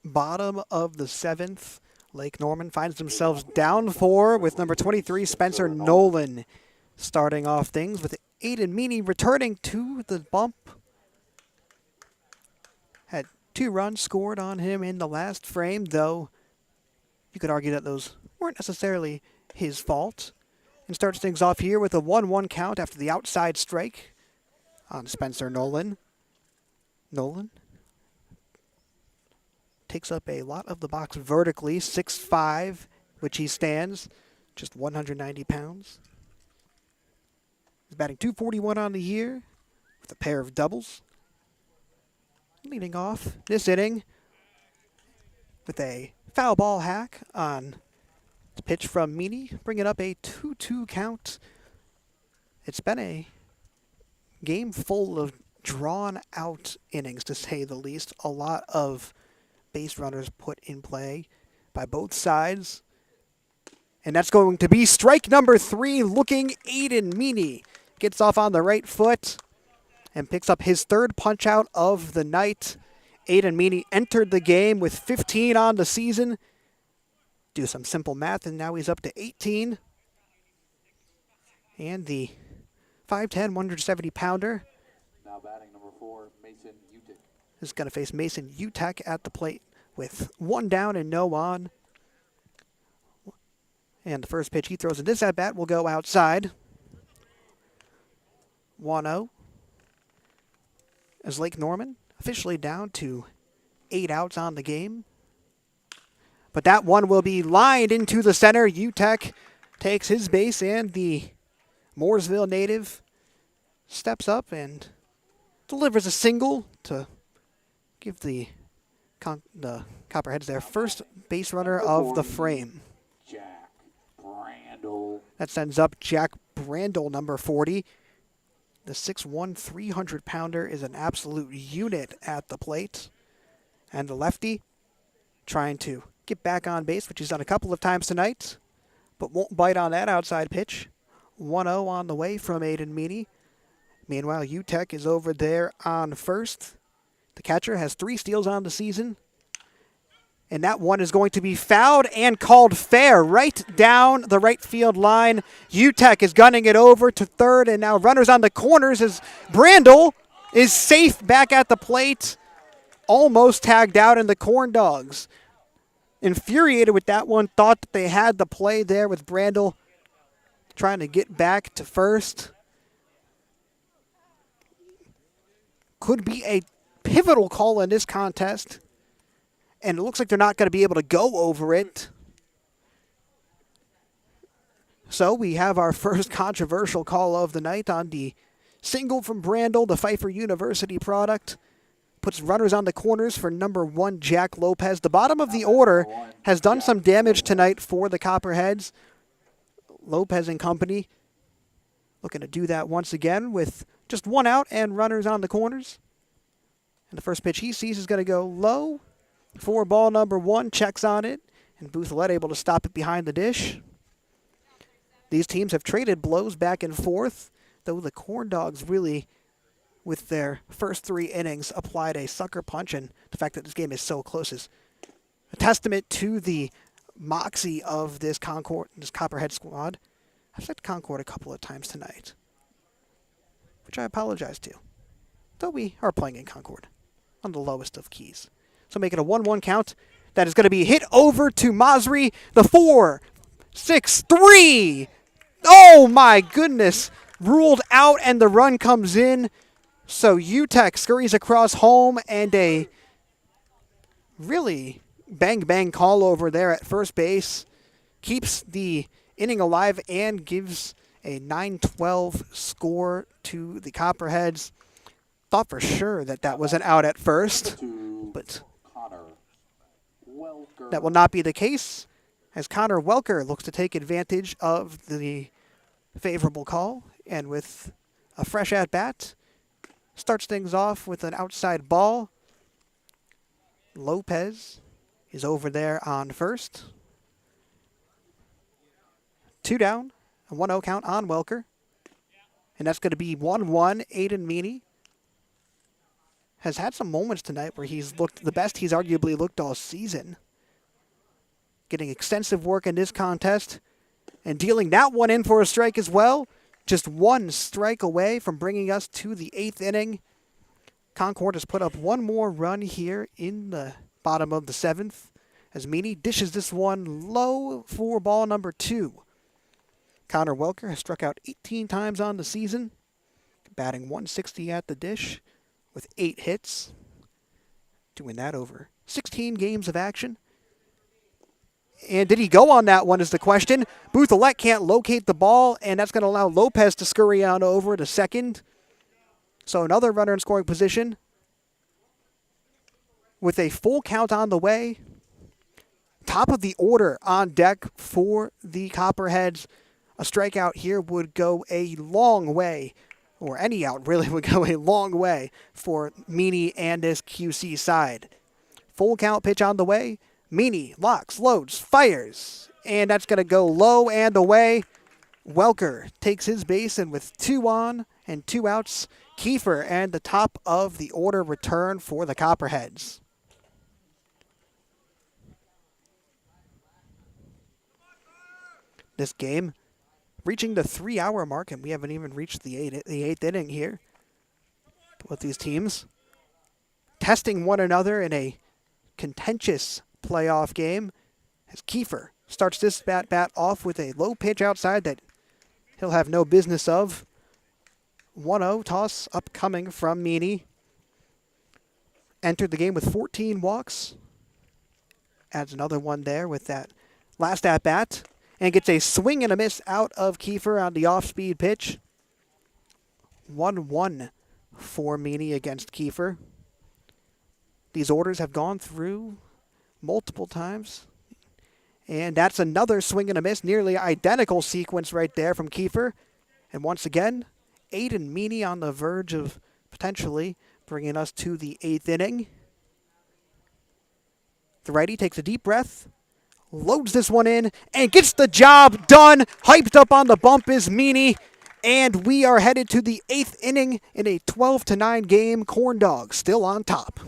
Speaker 1: bottom of the 7th. Lake Norman finds themselves down 4 with number 23, Spencer Nolan, starting off things with Aiden Meany returning to the bump. Had 2 runs scored on him in the last frame, though you could argue that those weren't necessarily his fault. And starts things off here with a 1-1 count after the outside strike on Spencer Nolan. Nolan takes up a lot of the box vertically, 6'5", which he stands, just 190 pounds. He's batting .241 on the year with a pair of doubles. Leading off this inning with a foul ball hack on the pitch from Meany, bringing up a 2-2 count. It's been a game full of drawn-out innings, to say the least. A lot of base runners put in play by both sides. And that's going to be strike number 3, looking Aiden Meany. Gets off on the right foot and picks up his 3rd punch-out of the night. Aiden Meany entered the game with 15 on the season. Do some simple math, and now he's up to 18. And the 5'10", 170-pounder
Speaker 2: Now batting number 4, Mason Utic.
Speaker 1: is going to face Mason Utek at the plate with 1 down and no on. And the first pitch he throws in this at-bat will go outside. 1-0. As Lake Norman officially down to 8 outs on the game. But that one will be lined into the center. Utek takes his base, and the Mooresville native steps up and delivers a single to give the Copperheads their first base runner of the frame.
Speaker 2: Jack Brandel.
Speaker 1: That sends up Jack Brandel, number 40. The 6'1", 300-pounder is an absolute unit at the plate. And the lefty trying to get back on base, which he's done a couple of times tonight, but won't bite on that outside pitch. 1-0 on the way from Aiden Meany. Meanwhile, Utek is over there on first. The catcher has 3 steals on the season. And that one is going to be fouled and called fair right down the right field line. Utek is gunning it over to third, and now runners on the corners as Brandel is safe back at the plate. Almost tagged out, and the Corndogs, infuriated with that one, thought that they had the play there with Brandel trying to get back to first. Could be a pivotal call in this contest, and it looks like they're not going to be able to go over it. So we have our first controversial call of the night on the single from Brandel, the Pfeiffer University product. Puts runners on the corners for number 1, Jack Lopez. The bottom of the order has done some damage tonight for the Copperheads. Lopez and company looking to do that once again with just 1 out and runners on the corners. And the first pitch he sees is going to go low for ball number 1. Checks on it, and Boothlet able to stop it behind the dish. These teams have traded blows back and forth, though the Corndogs really, with their first 3 innings, applied a sucker punch, and the fact that this game is so close is a testament to the moxie of this Copperhead squad. I've said Concord a couple of times tonight, which I apologize to, though we are playing in Concord on the lowest of keys. So make it a 1-1 count. That is going to be hit over to Masri, the 4-6-3. Oh my goodness. Ruled out, and the run comes in. So Utek scurries across home, and a really bang-bang call over there at first base keeps the inning alive and gives a 9-12 score to the Copperheads. Thought for sure that that was an out at first, but that will not be the case, as Connor Welker looks to take advantage of the favorable call, and with a fresh at-bat, starts things off with an outside ball. Lopez is over there on first. 2 down, a 1-0 count on Welker. And that's going to be 1-1, Aiden Meany. has had some moments tonight where he's looked the best he's arguably looked all season. Getting extensive work in this contest and dealing that one in for a strike as well. Just one strike away from bringing us to the 8th inning. Concord has put up one more run here in the bottom of the 7th as Meany dishes this one low for ball number 2. Connor Welker has struck out 18 times on the season, batting 160 at the dish with 8 hits. Doing that over 16 games of action. And did he go on that one is the question. Booth-Alette can't locate the ball, and that's going to allow Lopez to scurry on over to second. So another runner in scoring position with a full count on the way. Top of the order on deck for the Copperheads. A strikeout here would go a long way, or any out really would go a long way for Meany and this QC side. Full count pitch on the way. Meany locks, loads, fires, and that's going to go low and away. Welker takes his base, and with 2 on and 2 outs, Kiefer and the top of the order return for the Copperheads. This game reaching the 3-hour mark, and we haven't even reached the 8th inning here. Both these teams testing one another in a contentious playoff game as Kiefer starts this bat off with a low pitch outside that he'll have no business of. 1-0 toss upcoming from Meany. Entered the game with 14 walks. Adds another one there with that last at-bat. And gets a swing and a miss out of Kiefer on the off-speed pitch. 1-1 for Meany against Kiefer. These orders have gone through multiple times. And that's another swing and a miss, nearly identical sequence right there from Kiefer. And once again, Aiden Meany on the verge of potentially bringing us to the 8th inning. The righty takes a deep breath, loads this one in, and gets the job done. Hyped up on the bump is Meany. And we are headed to the 8th inning in a 12-9 game. Corndogs still on top.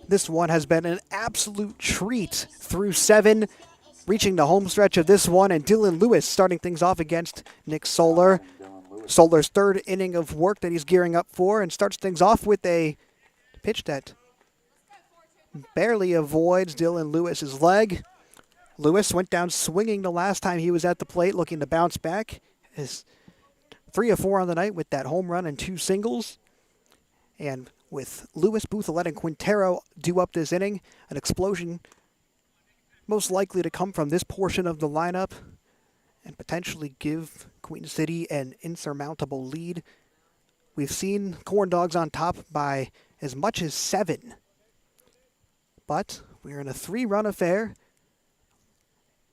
Speaker 1: This one has been an absolute treat through 7, reaching the home stretch of this one, and Dylan Lewis starting things off against Nick Solar. Solar's 3rd inning of work that he's gearing up for, and starts things off with a pitch that barely avoids Dylan Lewis's leg. Lewis went down swinging the last time he was at the plate, looking to bounce back. His 3 of 4 on the night with that home run and 2 singles. And with Lewis, Buthelette, and Quintero due up this inning, an explosion most likely to come from this portion of the lineup and potentially give Queen City an insurmountable lead. We've seen Corndogs on top by as much as 7. But we're in a 3-run affair.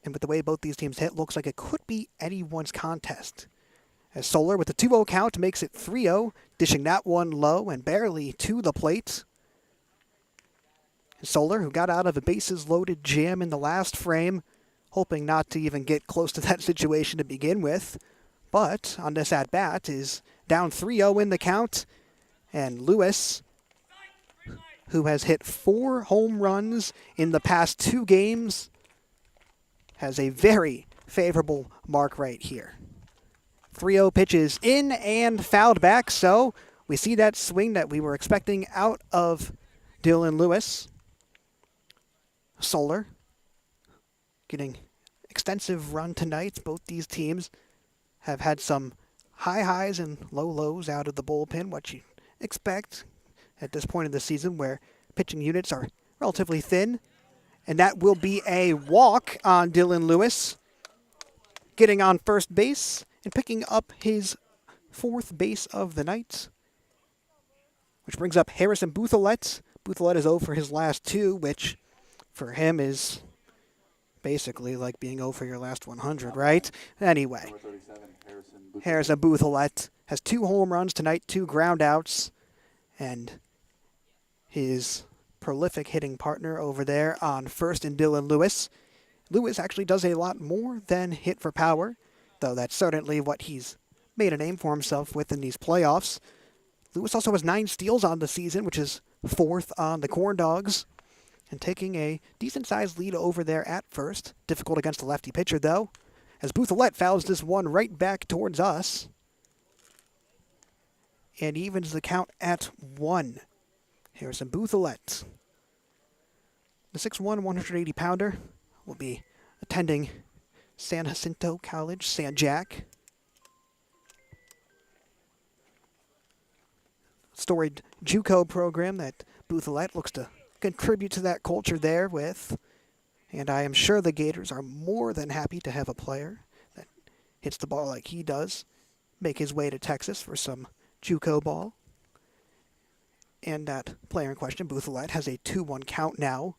Speaker 1: And with the way both these teams hit, looks like it could be anyone's contest. As Solar with a 2-0 count makes it 3-0, dishing that one low and barely to the plate. Solar, who got out of a bases-loaded jam in the last frame, hoping not to even get close to that situation to begin with. But on this at-bat is down 3-0 in the count. And Lewis, who has hit 4 home runs in the past 2 games, has a very favorable mark right here. 3-0 pitches in and fouled back, so we see that swing that we were expecting out of Dylan Lewis. Solar getting extensive run tonight. Both these teams have had some high highs and low lows out of the bullpen, what you expect at this point of the season where pitching units are relatively thin. And that will be a walk on Dylan Lewis, getting on first base and picking up his 4th base of the night, which brings up Harrison Buthelette. Buthelette is 0 for his last 2, which for him is basically like being 0 for your last 100, right? Anyway,
Speaker 2: Number 37,
Speaker 1: Harrison Buthelette has 2 home runs tonight, 2 ground outs, and his prolific hitting partner over there on first in Dylan Lewis. Lewis actually does a lot more than hit for power, though that's certainly what he's made a name for himself with in these playoffs. Lewis also has 9 steals on the season, which is 4th on the Corndogs, and taking a decent-sized lead over there at first. Difficult against a lefty pitcher, though, as Buthelette fouls this one right back towards us and evens the count at 1. Harrison Buthelette, the 6'1", 180-pounder, will be attending San Jacinto College, San Jack. Storied JUCO program that Buthelette looks to contribute to that culture there with. And I am sure the Gators are more than happy to have a player that hits the ball like he does make his way to Texas for some JUCO ball. And that player in question, Buthelette, has a 2-1 count now.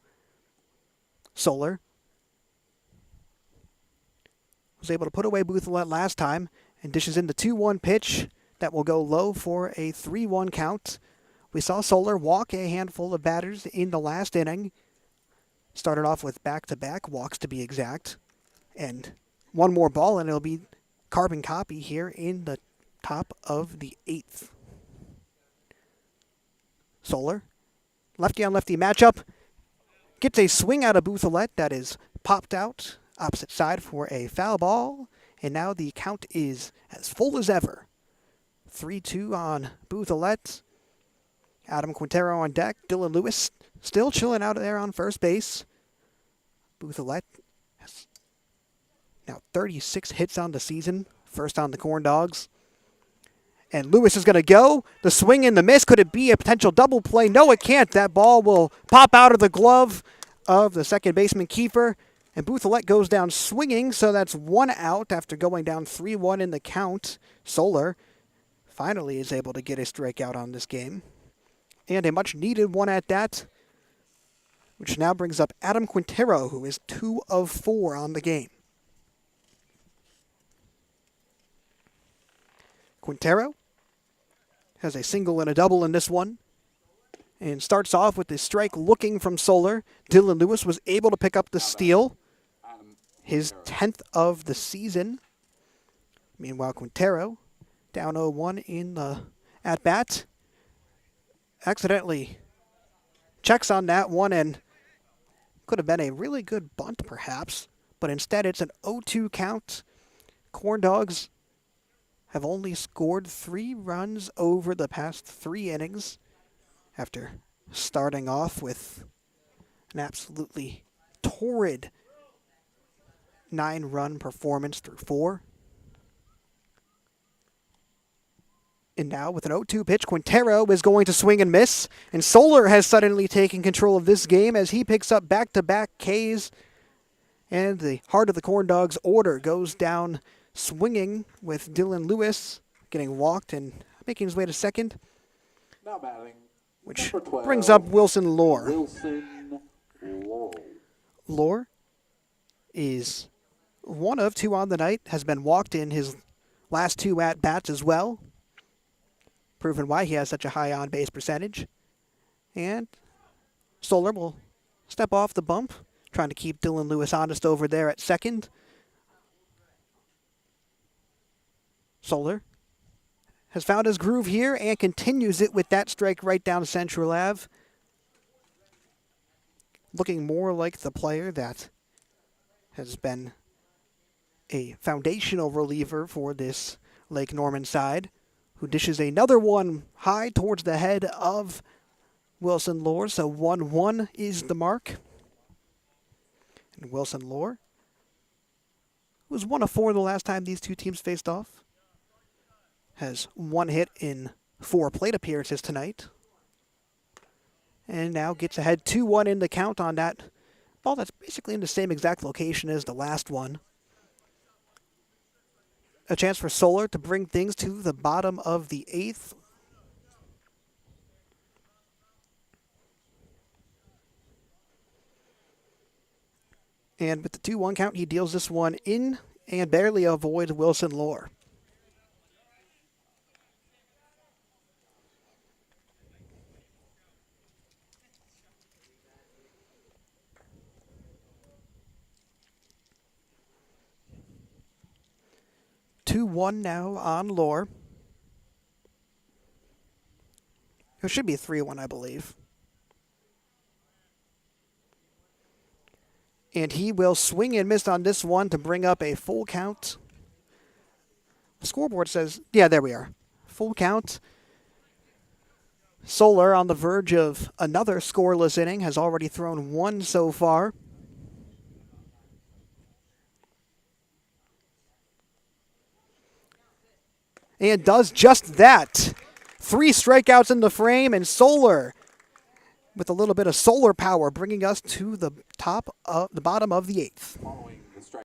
Speaker 1: Solar was able to put away Buthelette last time and dishes in the 2-1 pitch that will go low for a 3-1 count. We saw Solar walk a handful of batters in the last inning. Started off with back-to-back walks to be exact. And one more ball and it'll be carbon copy here in the top of the 8th. Solar, lefty on lefty matchup, gets a swing out of Buthelette that is popped out opposite side for a foul ball, and now the count is as full as ever. 3-2 on Buthelette. Adam Quintero on deck. Dylan Lewis still chilling out there on first base. Buthelette has now 36 hits on the season, first on the Corndogs. And Lewis is going to go. The swing and the miss. Could it be a potential double play? No, it can't. That ball will pop out of the glove of the second baseman Kiefer. And Buthelette goes down swinging, so that's 1 out after going down 3-1 in the count. Solar finally is able to get a strikeout on this game. And a much-needed one at that, which now brings up Adam Quintero, who is 2 of 4 on the game. Quintero has a single and a double in this one, and starts off with the strike looking from Solar. Dylan Lewis was able to pick up the steal, his 10th of the season. Meanwhile, Quintero, down 0-1 in the at-bat, accidentally checks on that one and could have been a really good bunt perhaps, but instead it's an 0-2 count. Corndogs have only scored 3 runs over the past 3 innings after starting off with an absolutely torrid 9-run performance through 4. And now with an 0-2 pitch, Quintero is going to swing and miss. And Solar has suddenly taken control of this game as he picks up back-to-back Ks. And the heart of the Corndogs order goes down swinging with Dylan Lewis getting walked and making his way to second,
Speaker 2: Now batting,
Speaker 1: which
Speaker 2: number 12,
Speaker 1: brings up Wilson Lohr.
Speaker 2: Wilson Lohr.
Speaker 1: Lohr is 1 of 2 on the night, has been walked in his last 2 at-bats as well, proving why he has such a high on-base percentage. And Solar will step off the bump, trying to keep Dylan Lewis honest over there at second. Solar has found his groove here and continues it with that strike right down Central Ave. Looking more like the player that has been a foundational reliever for this Lake Norman side, who dishes another one high towards the head of Wilson Lohr. So 1-1 is the mark. And Wilson Lohr was 1 of 4 the last time these two teams faced off. Has 1 hit in 4 plate appearances tonight. And now gets ahead 2-1 in the count on that ball that's basically in the same exact location as the last one. A chance for Solar to bring things to the bottom of the 8th. And with the 2-1 count, he deals this one in and barely avoids Wilson Lohr. Two-one now on Lohr. It should be 3-1, I believe. And he will swing and miss on this one to bring up a full count. The scoreboard says, yeah, there we are. Full count. Solar on the verge of another scoreless inning, has already thrown 1 so far. And does just that. 3 strikeouts in the frame, and Solar with a little bit of solar power, bringing us to the bottom of the 8th.
Speaker 2: Following the strike.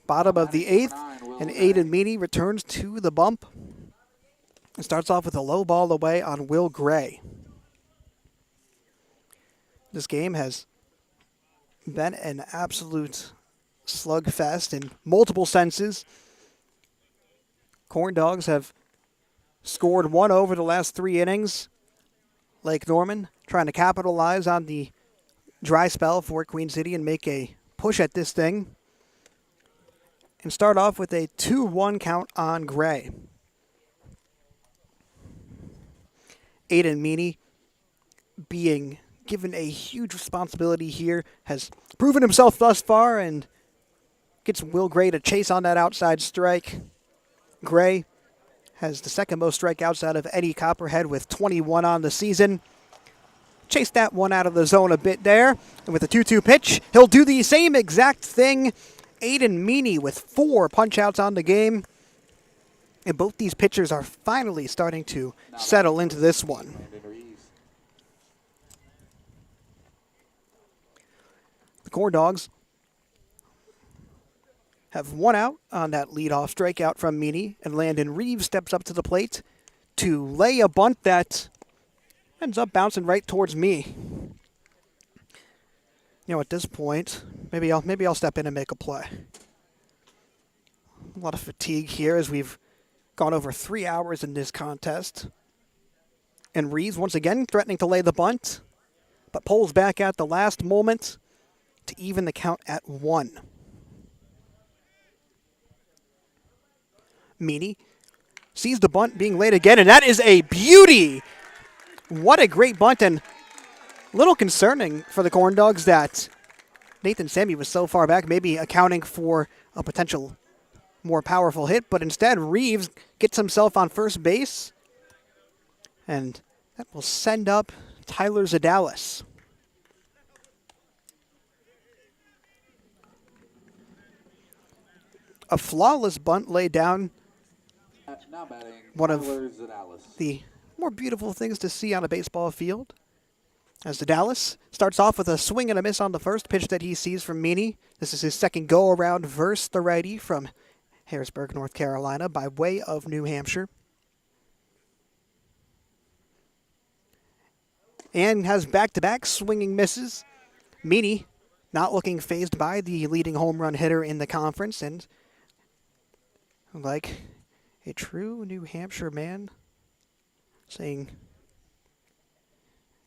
Speaker 1: Bottom of the 8th, and Aiden Meany returns to the bump. It starts off with a low ball away on Will Gray. This game has been an absolute slugfest in multiple senses. Corndogs have scored 1 over the last 3 innings. Lake Norman trying to capitalize on the dry spell for Queen City and make a push at this thing. And start off with a 2-1 count on Gray. Aiden Meany, being given a huge responsibility here, has proven himself thus far and gets Will Gray to chase on that outside strike. Gray has the second most strikeouts out of any Copperhead with 21 on the season. Chased that one out of the zone a bit there. And with a 2-2 pitch, he'll do the same exact thing. Aiden Meany with 4 punch-outs on the game. And both these pitchers are finally starting to settle into this one. The Corndogs have 1 out on that leadoff strikeout from Meany, and Landon Reeves steps up to the plate to lay a bunt that ends up bouncing right towards me. You know, at this point, maybe I'll step in and make a play. A lot of fatigue here as we've gone over 3 hours in this contest. And Reeves once again threatening to lay the bunt, but pulls back at the last moment to even the count at 1. Meany sees the bunt being laid again, and that is a beauty. What a great bunt, and a little concerning for the Corndogs that Nathan Sammy was so far back, maybe accounting for a potential more powerful hit, but instead Reeves gets himself on first base, and that will send up Tyler Zadalis. A flawless bunt laid down.
Speaker 2: Now batting,
Speaker 1: One of
Speaker 2: Tyler Zadalis.
Speaker 1: the more beautiful things to see on a baseball field. As Zadalis starts off with a swing and a miss on the first pitch that he sees from Meany. This is his second go-around versus the righty from Harrisburg, North Carolina, by way of New Hampshire. And has back-to-back swinging misses. Meany not looking fazed by the leading home run hitter in the conference, and like a true New Hampshire man, saying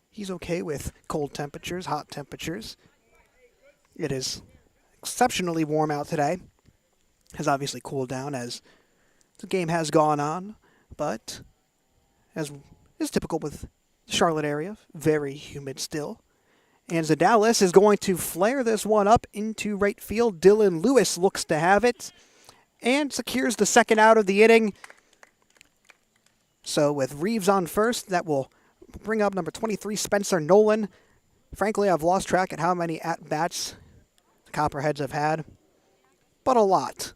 Speaker 1: he's okay with cold temperatures, hot temperatures. It is exceptionally warm out today. Has obviously cooled down as the game has gone on, but as is typical with the Charlotte area, very humid still. And Zadalis is going to flare this one up into right field. Dylan Lewis looks to have it and secures the second out of the inning. So with Reeves on first, that will bring up number 23, Spencer Nolan. Frankly, I've lost track at how many at-bats the Copperheads have had, but a lot.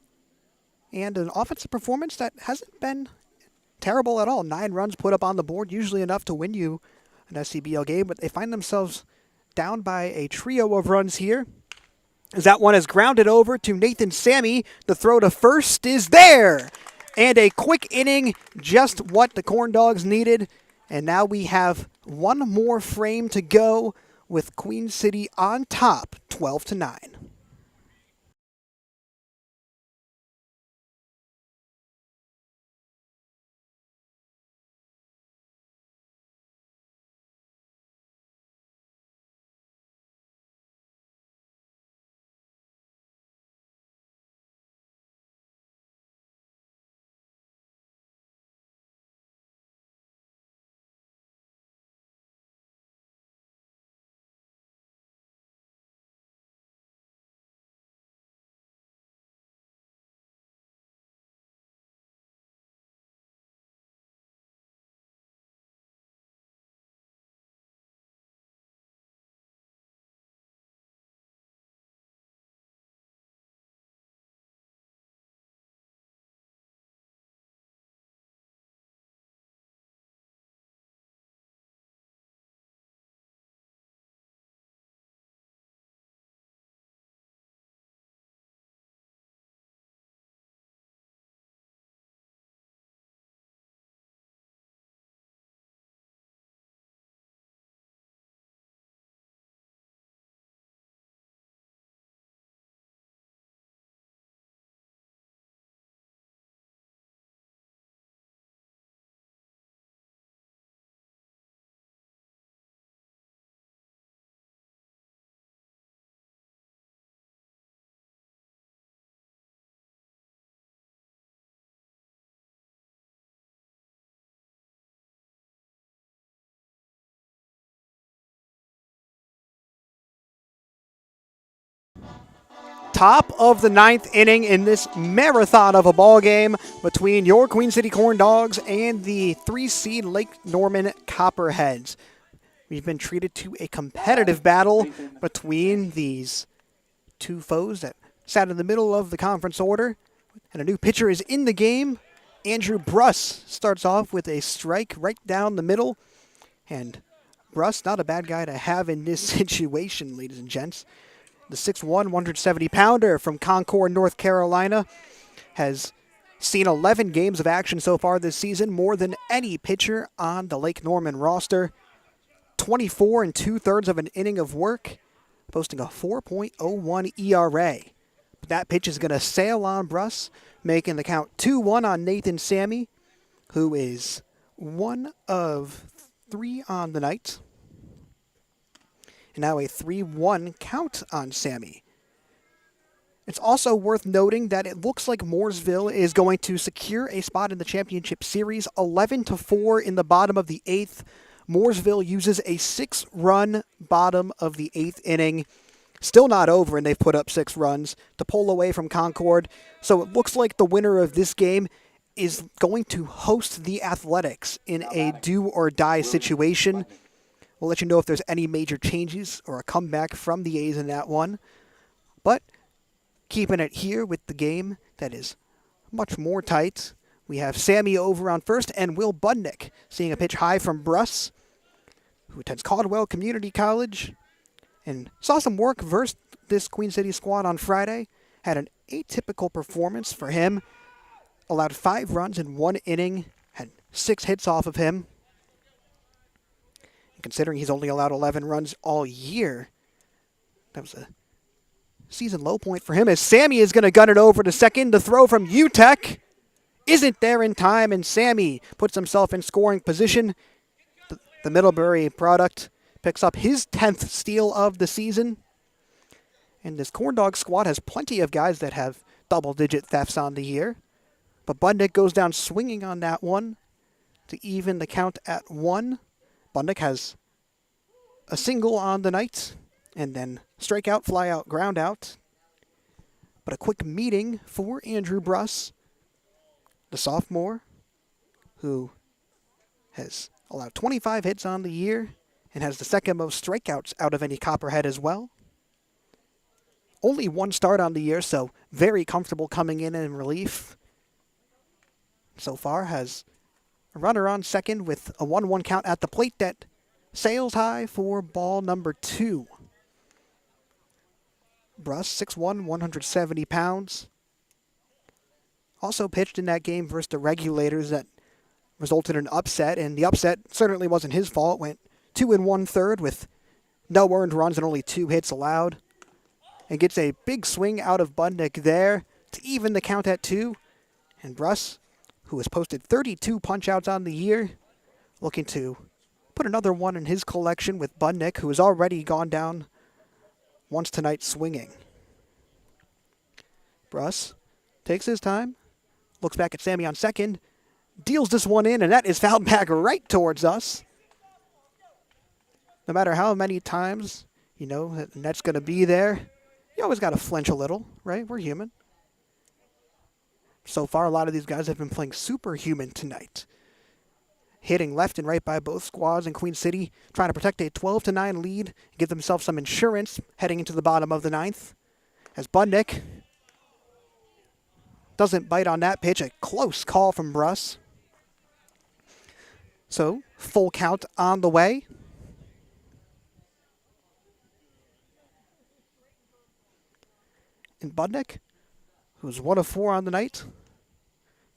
Speaker 1: And an offensive performance that hasn't been terrible at all. 9 runs put up on the board, usually enough to win you an SCBL game, but they find themselves down by a trio of runs here. As that one is grounded over to Nathan Sammy. The throw to first is there. And a quick inning, just what the Corndogs needed. And now we have one more frame to go with Queen City on top, 12-9. Top of the ninth inning in this marathon of a ball game between your Queen City Corndogs and the 3-seed Lake Norman Copperheads. We've been treated to a competitive battle between these two foes that sat in the middle of the conference order. And a new pitcher is in the game. Andrew Bruss starts off with a strike right down the middle. And Bruss, not a bad guy to have in this situation, ladies and gents. The 6'1", 170-pounder from Concord, North Carolina, has seen 11 games of action so far this season, more than any pitcher on the Lake Norman roster. 24 2/3 of an inning of work, posting a 4.01 ERA. But that pitch is going to sail on Bruss, making the count 2-1 on Nathan Sammy, who is 1 of 3 on the night. And now a 3-1 count on Sammy. It's also worth noting that it looks like Mooresville is going to secure a spot in the championship series. 11-4 in the bottom of the 8th. Mooresville uses a 6-run bottom of the 8th inning. Still not over, and they've put up 6 runs to pull away from Concord. So it looks like the winner of this game is going to host the Athletics in a do-or-die situation. We'll let you know if there's any major changes or a comeback from the A's in that one. But keeping it here with the game that is much more tight, we have Sammy over on first and Will Budnick seeing a pitch high from Bruss, who attends Caldwell Community College and saw some work versus this Queen City squad on Friday. Had an atypical performance for him. Allowed 5 runs in 1 inning, had 6 hits off of him. Considering he's only allowed 11 runs all year, that was a season low point for him, as Sammy is going to gun it over to second. The throw from UTEC isn't there in time, and Sammy puts himself in scoring position. The Middlebury product picks up his 10th steal of the season. And this Corndog squad has plenty of guys that have double-digit thefts on the year. But Budnick goes down swinging on that one to even the count at 1. Budnick has a single on the night, and then strikeout, flyout, ground out. But a quick meeting for Andrew Bruss, the sophomore, who has allowed 25 hits on the year and has the second most strikeouts out of any Copperhead as well. Only 1 start on the year, so very comfortable coming in relief. So far has a runner on second with a 1-1 count at the plate that sails high for ball number 2. Bruss, 6'1", 170 pounds. Also pitched in that game versus the Regulators that resulted in an upset, and the upset certainly wasn't his fault. Went 2 1/3 with no earned runs and only 2 hits allowed. And gets a big swing out of Budnick there to even the count at 2. And Bruss, who has posted 32 punch-outs on the year, looking to put another one in his collection with Budnick, who has already gone down once tonight swinging. Bruss takes his time, looks back at Sammy on second, deals this one in, and that is fouled back right towards us. No matter how many times, you know, that net's going to be there, you always got to flinch a little, right? We're human. So far, a lot of these guys have been playing superhuman tonight. Hitting left and right by both squads in Queen City, trying to protect a 12-9 lead, give themselves some insurance heading into the bottom of the 9th. As Budnick doesn't bite on that pitch, a close call from Bruss. So, full count on the way. And Budnick, who's 1 of 4 on the night,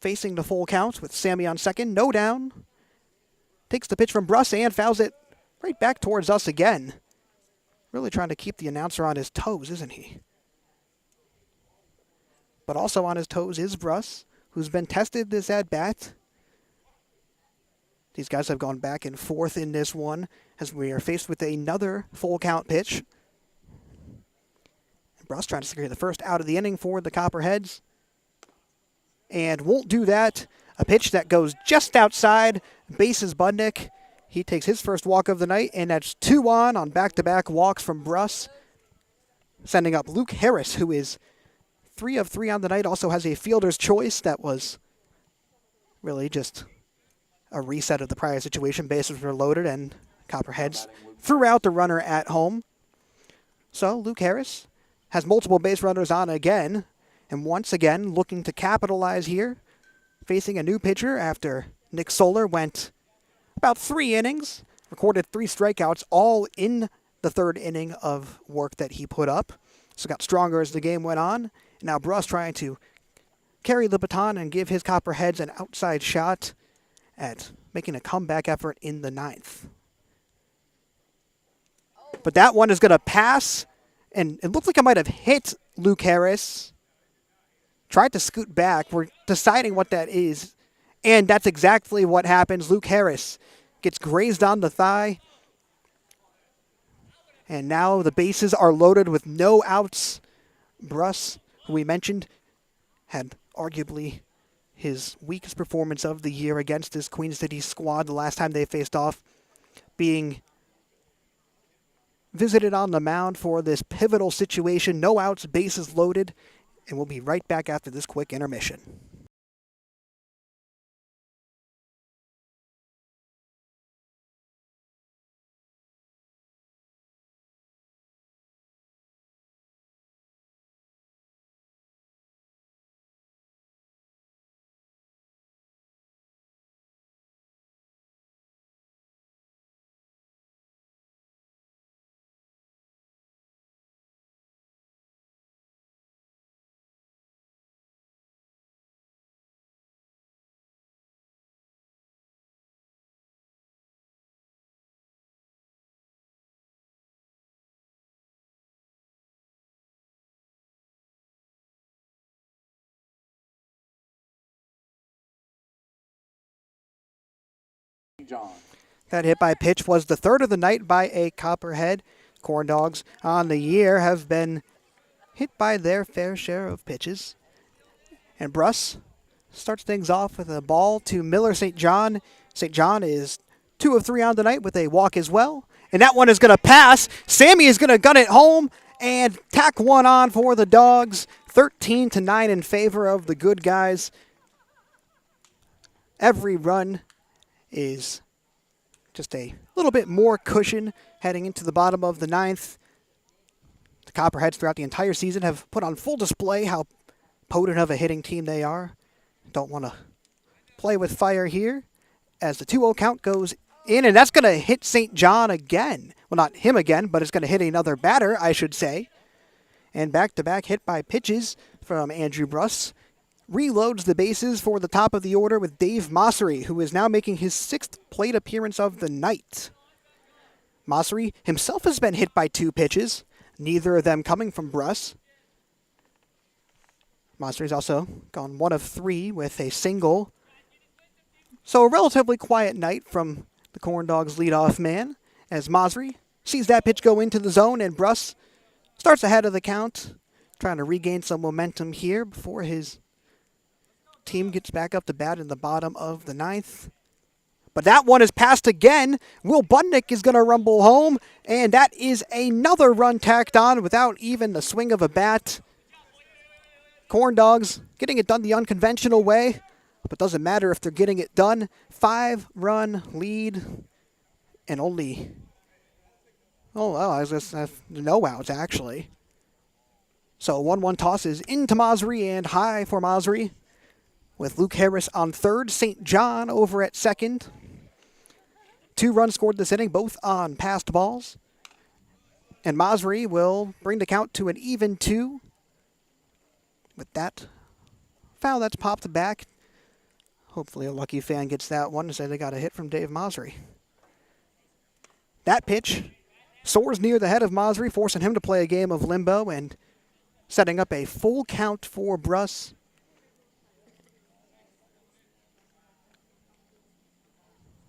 Speaker 1: facing the full count with Sammy on second, no down. Takes the pitch from Bruss and fouls it right back towards us again. Really trying to keep the announcer on his toes, isn't he? But also on his toes is Bruss, who's been tested this at-bat. These guys have gone back and forth in this one as we are faced with another full count pitch. Bruss trying to secure the first out of the inning for the Copperheads. And won't do that. A pitch that goes just outside, bases Budnick. He takes his first walk of the night, and that's 2 on back-to-back walks from Bruss. sending up Luke Harris, who is 3 of 3 on the night, also has a fielder's choice that was really just a reset of the prior situation. Bases were loaded and Copperheads threw out the runner at home. So Luke Harris has multiple base runners on again, and once again looking to capitalize here, facing a new pitcher after Nick Soler went about 3 innings, recorded 3 strikeouts, all in the 3rd inning of work that he put up. So got stronger as the game went on. And now Bruss trying to carry the baton and give his Copperheads an outside shot at making a comeback effort in the 9th. But that one is going to pass, and it looked like it might have hit Luke Harris. Tried to scoot back. We're deciding what that is, and that's exactly what happens. Luke Harris gets grazed on the thigh, and now the bases are loaded with no outs. Bruss, who we mentioned, had arguably his weakest performance of the year against this Queen City squad the last time they faced off, being visited on the mound for this pivotal situation. No outs, bases loaded, and we'll be right back after this quick intermission.
Speaker 2: John.
Speaker 1: That hit by pitch was the 3rd of the night by a Copperhead. Corndogs on the year have been hit by their fair share of pitches. And Bruss starts things off with a ball to Miller St. John. St. John is 2 of 3 on the night with a walk as well. And that one is going to pass. Sammy is going to gun it home and tack one on for the Dogs. 13-9 in favor of the good guys. Every run is just a little bit more cushion heading into the bottom of the 9th. The Copperheads throughout the entire season have put on full display how potent of a hitting team they are. Don't want to play with fire here as the 2-0 count goes in, and that's going to hit St. John again. Well, not him again, but it's going to hit another batter, I should say. And back-to-back hit by pitches from Andrew Bruss reloads the bases for the top of the order with Dave Mossery, who is now making his 6th plate appearance of the night. Mossery himself has been hit by 2 pitches, neither of them coming from Bruss. Mossery's also gone 1 of 3 with a single. So a relatively quiet night from the Corndogs leadoff man as Mossery sees that pitch go into the zone, and Bruss starts ahead of the count, trying to regain some momentum here before his team gets back up to bat in the bottom of the 9th. But that one is passed again. Will Budnick is going to rumble home, and that is another run tacked on without even the swing of a bat. Corndogs getting it done the unconventional way, but doesn't matter if they're getting it done. 5-run lead and only, no outs actually. So 1-1 tosses into Mossery and high for Mossery, with Luke Harris on 3rd, St. John over at 2nd. 2 runs scored this inning, both on passed balls. And Mossery will bring the count to an even 2. With that foul that's popped back. Hopefully a lucky fan gets that one and say they got a hit from Dave Mossery. That pitch soars near the head of Mossery, forcing him to play a game of limbo and setting up a full count for Bruss.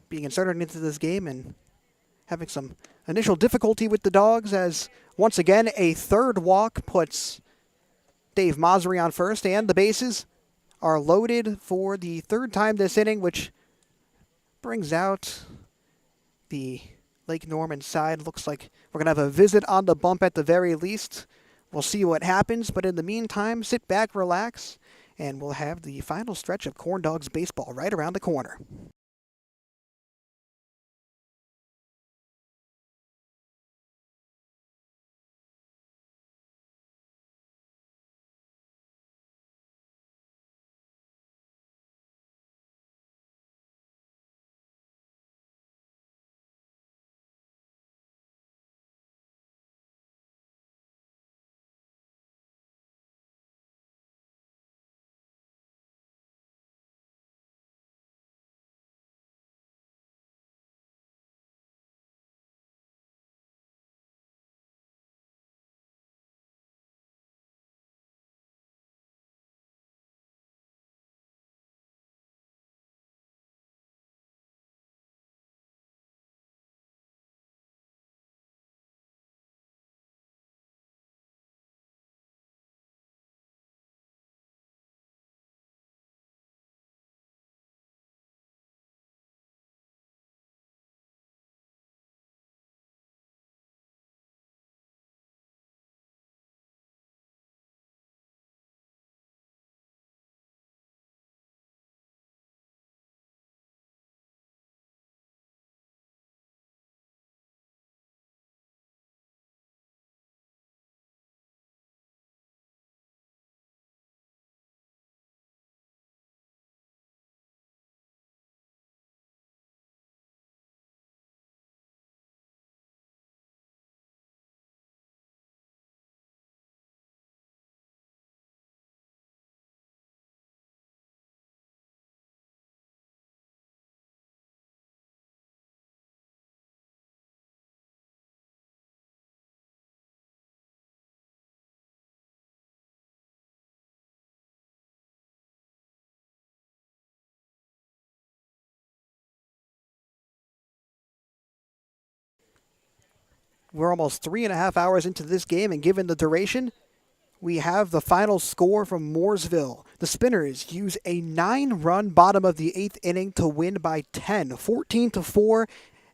Speaker 1: Being inserted into this game and having some initial difficulty with the Dogs, as once again a 3rd walk puts Dave Mossery on first, and the bases are loaded for the 3rd time this inning, which brings out the Lake Norman side. Looks like we're going to have a visit on the bump at the very least, We'll see what happens, but in the meantime, sit back, relax, and we'll have the final stretch of Corndogs baseball right around the corner. We're almost 3.5 hours into this game, and given the duration, we have the final score from Mooresville. The Spinners use a 9-run bottom of the 8th inning to win by 10, 14-4,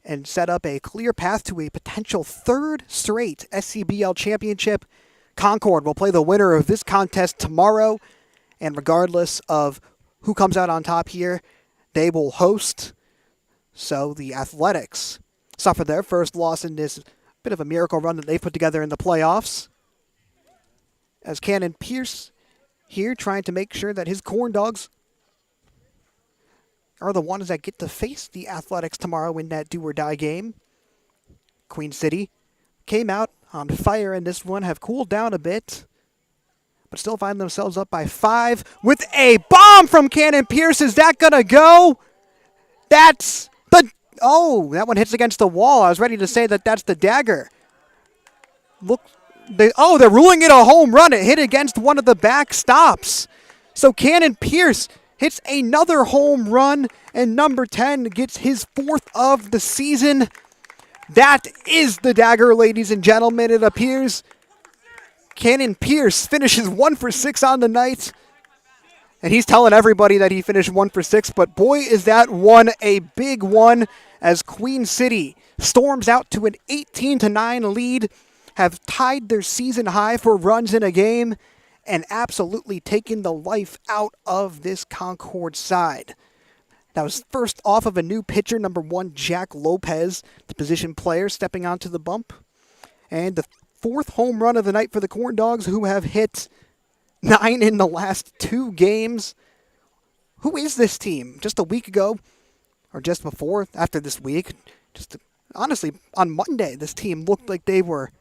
Speaker 1: and set up a clear path to a potential third straight SCBL championship. Concord will play the winner of this contest tomorrow, and regardless of who comes out on top here, they will host. So the Athletics suffer their first loss in this bit of a miracle run that they put together in the playoffs, as Cannon Pierce here trying to make sure that his Corndogs are the ones that get to face the Athletics tomorrow in that do-or-die game. Queen City came out on fire in this one, have cooled down a bit, but still find themselves up by 5 with a bomb from Cannon Pierce. Is that going to go? That's the... Oh, that one hits against the wall. I was ready to say that that's the dagger. Look... they're ruling it a home run. It hit against one of the backstops. So Cannon Pierce hits another home run, and number 10 gets his 4th of the season. That is the dagger, ladies and gentlemen. It appears Cannon Pierce finishes 1 for 6 on the night. And he's telling everybody that he finished 1 for 6, but boy, is that one a big one, as Queen City storms out to an 18-9 lead, have tied their season high for runs in a game, and absolutely taken the life out of this Concord side. That was first off of a new pitcher, number 1, Jack Lopez, the position player, stepping onto the bump. And the 4th home run of the night for the Corndogs, who have hit 9 in the last 2 games. Who is this team? Just a week ago, or just before, after this week, honestly, on Monday, this team looked like they were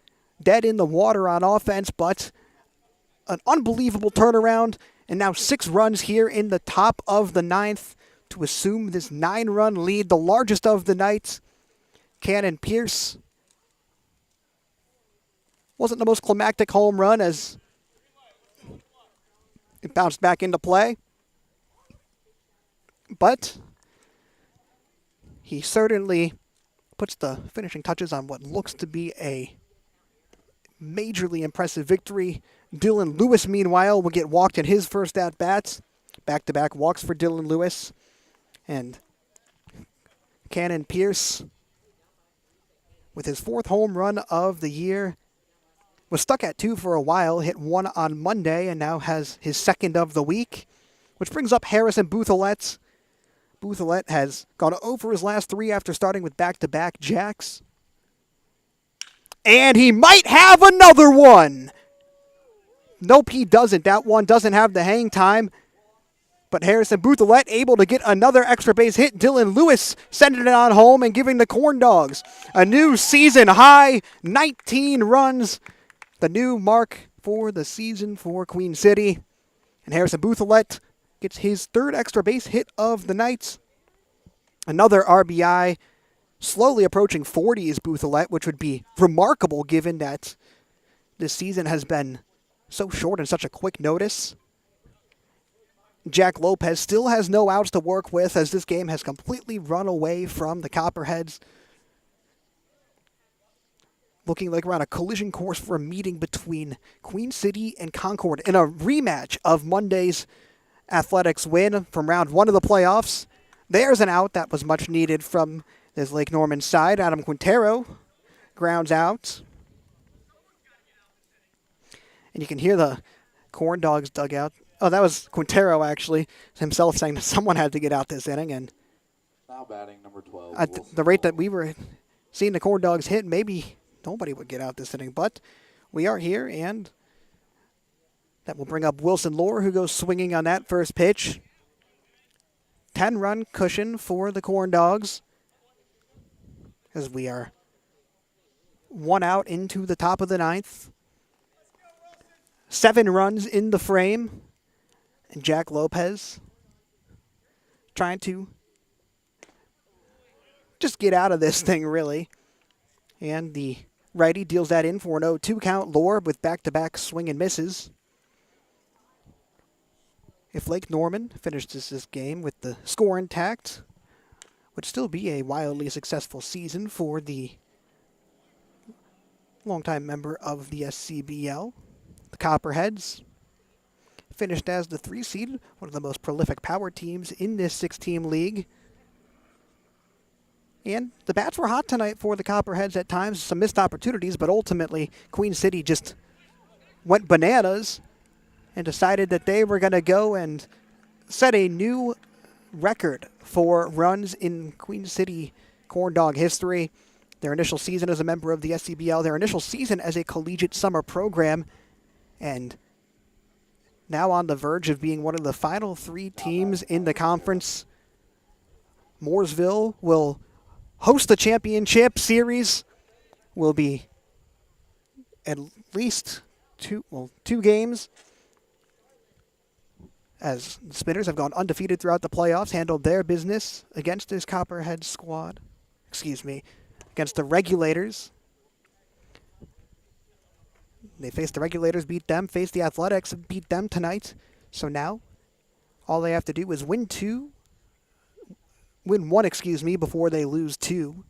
Speaker 1: dead in the water on offense, but an unbelievable turnaround, and now 6 runs here in the top of the 9th to assume this 9-run lead, the largest of the night. Cannon Pierce wasn't the most climactic home run as it bounced back into play, but he certainly puts the finishing touches on what looks to be a majorly impressive victory. Dylan Lewis, meanwhile, will get walked in his first at-bats. Back-to-back walks for Dylan Lewis. And Cannon Pierce, with his 4th home run of the year, was stuck at 2 for a while, hit 1 on Monday, and now has his second of the week, which brings up Harrison Bouthillette. Bouthillette has gone over his last 3 after starting with back-to-back jacks. And he might have another one! Nope, he doesn't. That one doesn't have the hang time. But Harrison Bouthillette able to get another extra base hit. Dylan Lewis sending it on home and giving the Corndogs a new season high, 19 runs. The new mark for the season for Queen City. And Harrison Bouthillette gets his 3rd extra base hit of the night. Another RBI, slowly approaching 40 is Bouthillette, which would be remarkable given that this season has been so short and such a quick notice. Jack Lopez still has no outs to work with as this game has completely run away from the Copperheads. Looking like we're on a collision course for a meeting between Queen City and Concord in a rematch of Monday's Athletics win from round 1 of the playoffs. There's an out that was much needed from this Lake Norman side. Adam Quintero grounds out. And you can hear the Corndogs dugout. Oh, that was Quintero, actually, himself saying that someone had to get out this inning. And
Speaker 2: Now batting number 12.
Speaker 1: at the rate that we were seeing the Corndogs hit, maybe nobody would get out this inning. But we are here, and that will bring up Wilson Lohr, who goes swinging on that first pitch. 10-run cushion for the Corndogs as we are 1 out into the top of the 9th. 7 runs in the frame. And Jack Lopez trying to just get out of this thing, really. And the righty deals that in for an 0-2 count. Lohr with back-to-back swing and misses. If Lake Norman finishes this game with the score intact, would still be a wildly successful season for the longtime member of the SCBL. The Copperheads finished as the 3 seed, one of the most prolific power teams in this 6-team league. And the bats were hot tonight for the Copperheads at times, some missed opportunities, but ultimately Queen City just went bananas and decided that they were going to go and set a new record for runs in Queen City Corndog history. Their initial season as a member of the SCBL, their initial season as a collegiate summer program, and now on the verge of being one of the final 3 teams in the conference. Mooresville will host the championship series. Will be at least 2 games, as the Spinners have gone undefeated throughout the playoffs, handled their business against this Copperhead squad. Against the Regulators. They faced the Regulators, beat them, faced the Athletics, beat them tonight. So now, all they have to do is win 1, before they lose 2.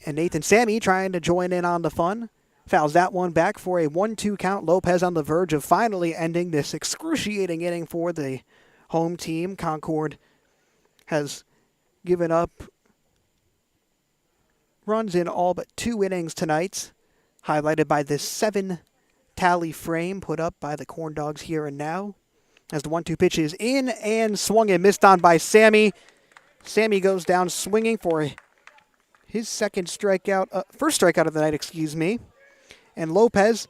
Speaker 1: And Nathan Sammy trying to join in on the fun. Fouls that one back for a 1-2 count. Lopez on the verge of finally ending this excruciating inning for the home team. Concord has given up runs in all but 2 innings tonight, highlighted by this 7-tally frame put up by the Corndogs here and now. As the 1-2 pitch is in and swung and missed on by Sammy. Sammy goes down swinging for his first strikeout of the night, And Lopez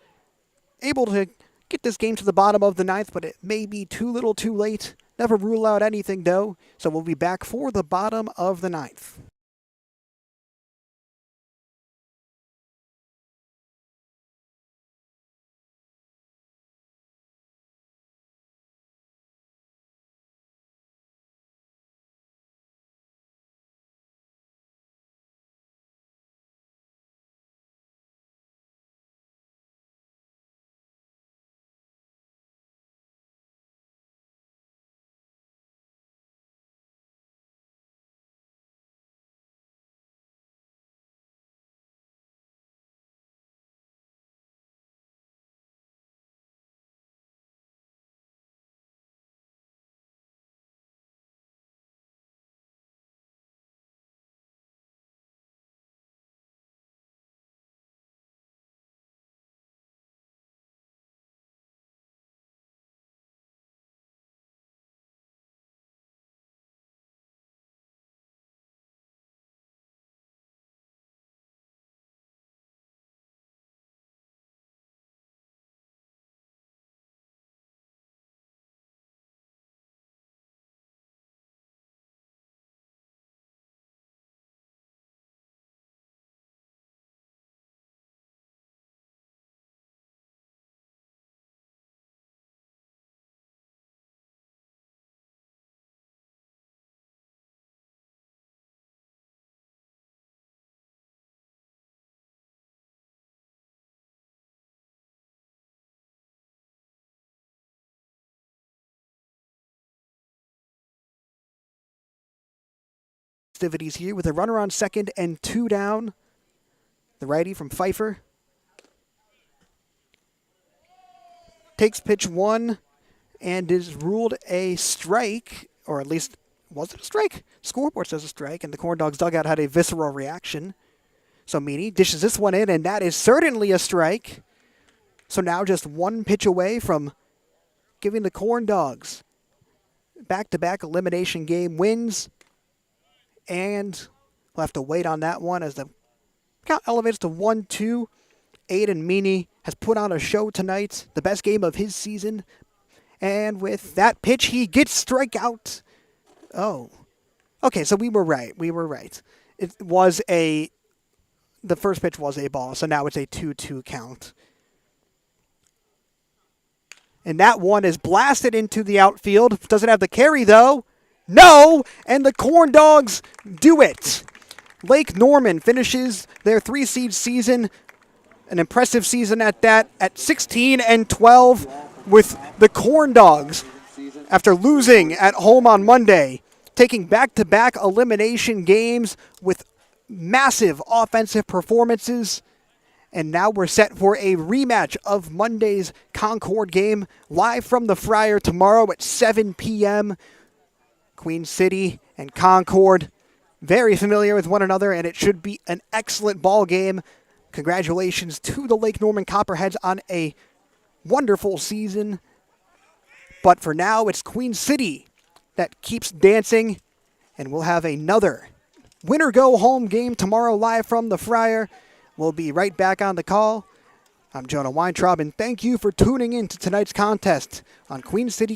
Speaker 1: able to get this game to the bottom of the 9th, but it may be too little too late. Never rule out anything, though. So we'll be back for the bottom of the 9th. Festivities here with a runner on second and 2 down. The righty from Pfeiffer takes pitch 1 and is ruled a strike, or at least, was it a strike? Scoreboard says a strike, and the Corndogs dugout had a visceral reaction. So Meany dishes this one in, and that is certainly a strike. So now just 1 pitch away from giving the Corndogs back-to-back elimination game wins. And we'll have to wait on that one as the count elevates to 1-2. Aiden Meany has put on a show tonight, the best game of his season. And with that pitch, he gets strikeout. Oh. Okay, so we were right. It was the first pitch was a ball, so now it's a 2-2 count. And that one is blasted into the outfield. Doesn't have the carry, though. No! And the Corndogs do it. Lake Norman finishes their 3-seed season, an impressive season at that, at 16-12 with the Corndogs after losing at home on Monday, taking back-to-back elimination games with massive offensive performances. And now we're set for a rematch of Monday's Concord game, live from the Friar tomorrow at 7 p.m. Queen City and Concord, very familiar with one another, and it should be an excellent ball game. Congratulations to the Lake Norman Copperheads on a wonderful season. But for now, it's Queen City that keeps dancing, and we'll have another winner-go-home game tomorrow live from the Friar. We'll be right back on the call. I'm Jonah Weintraub, and thank you for tuning in to tonight's contest on Queen City.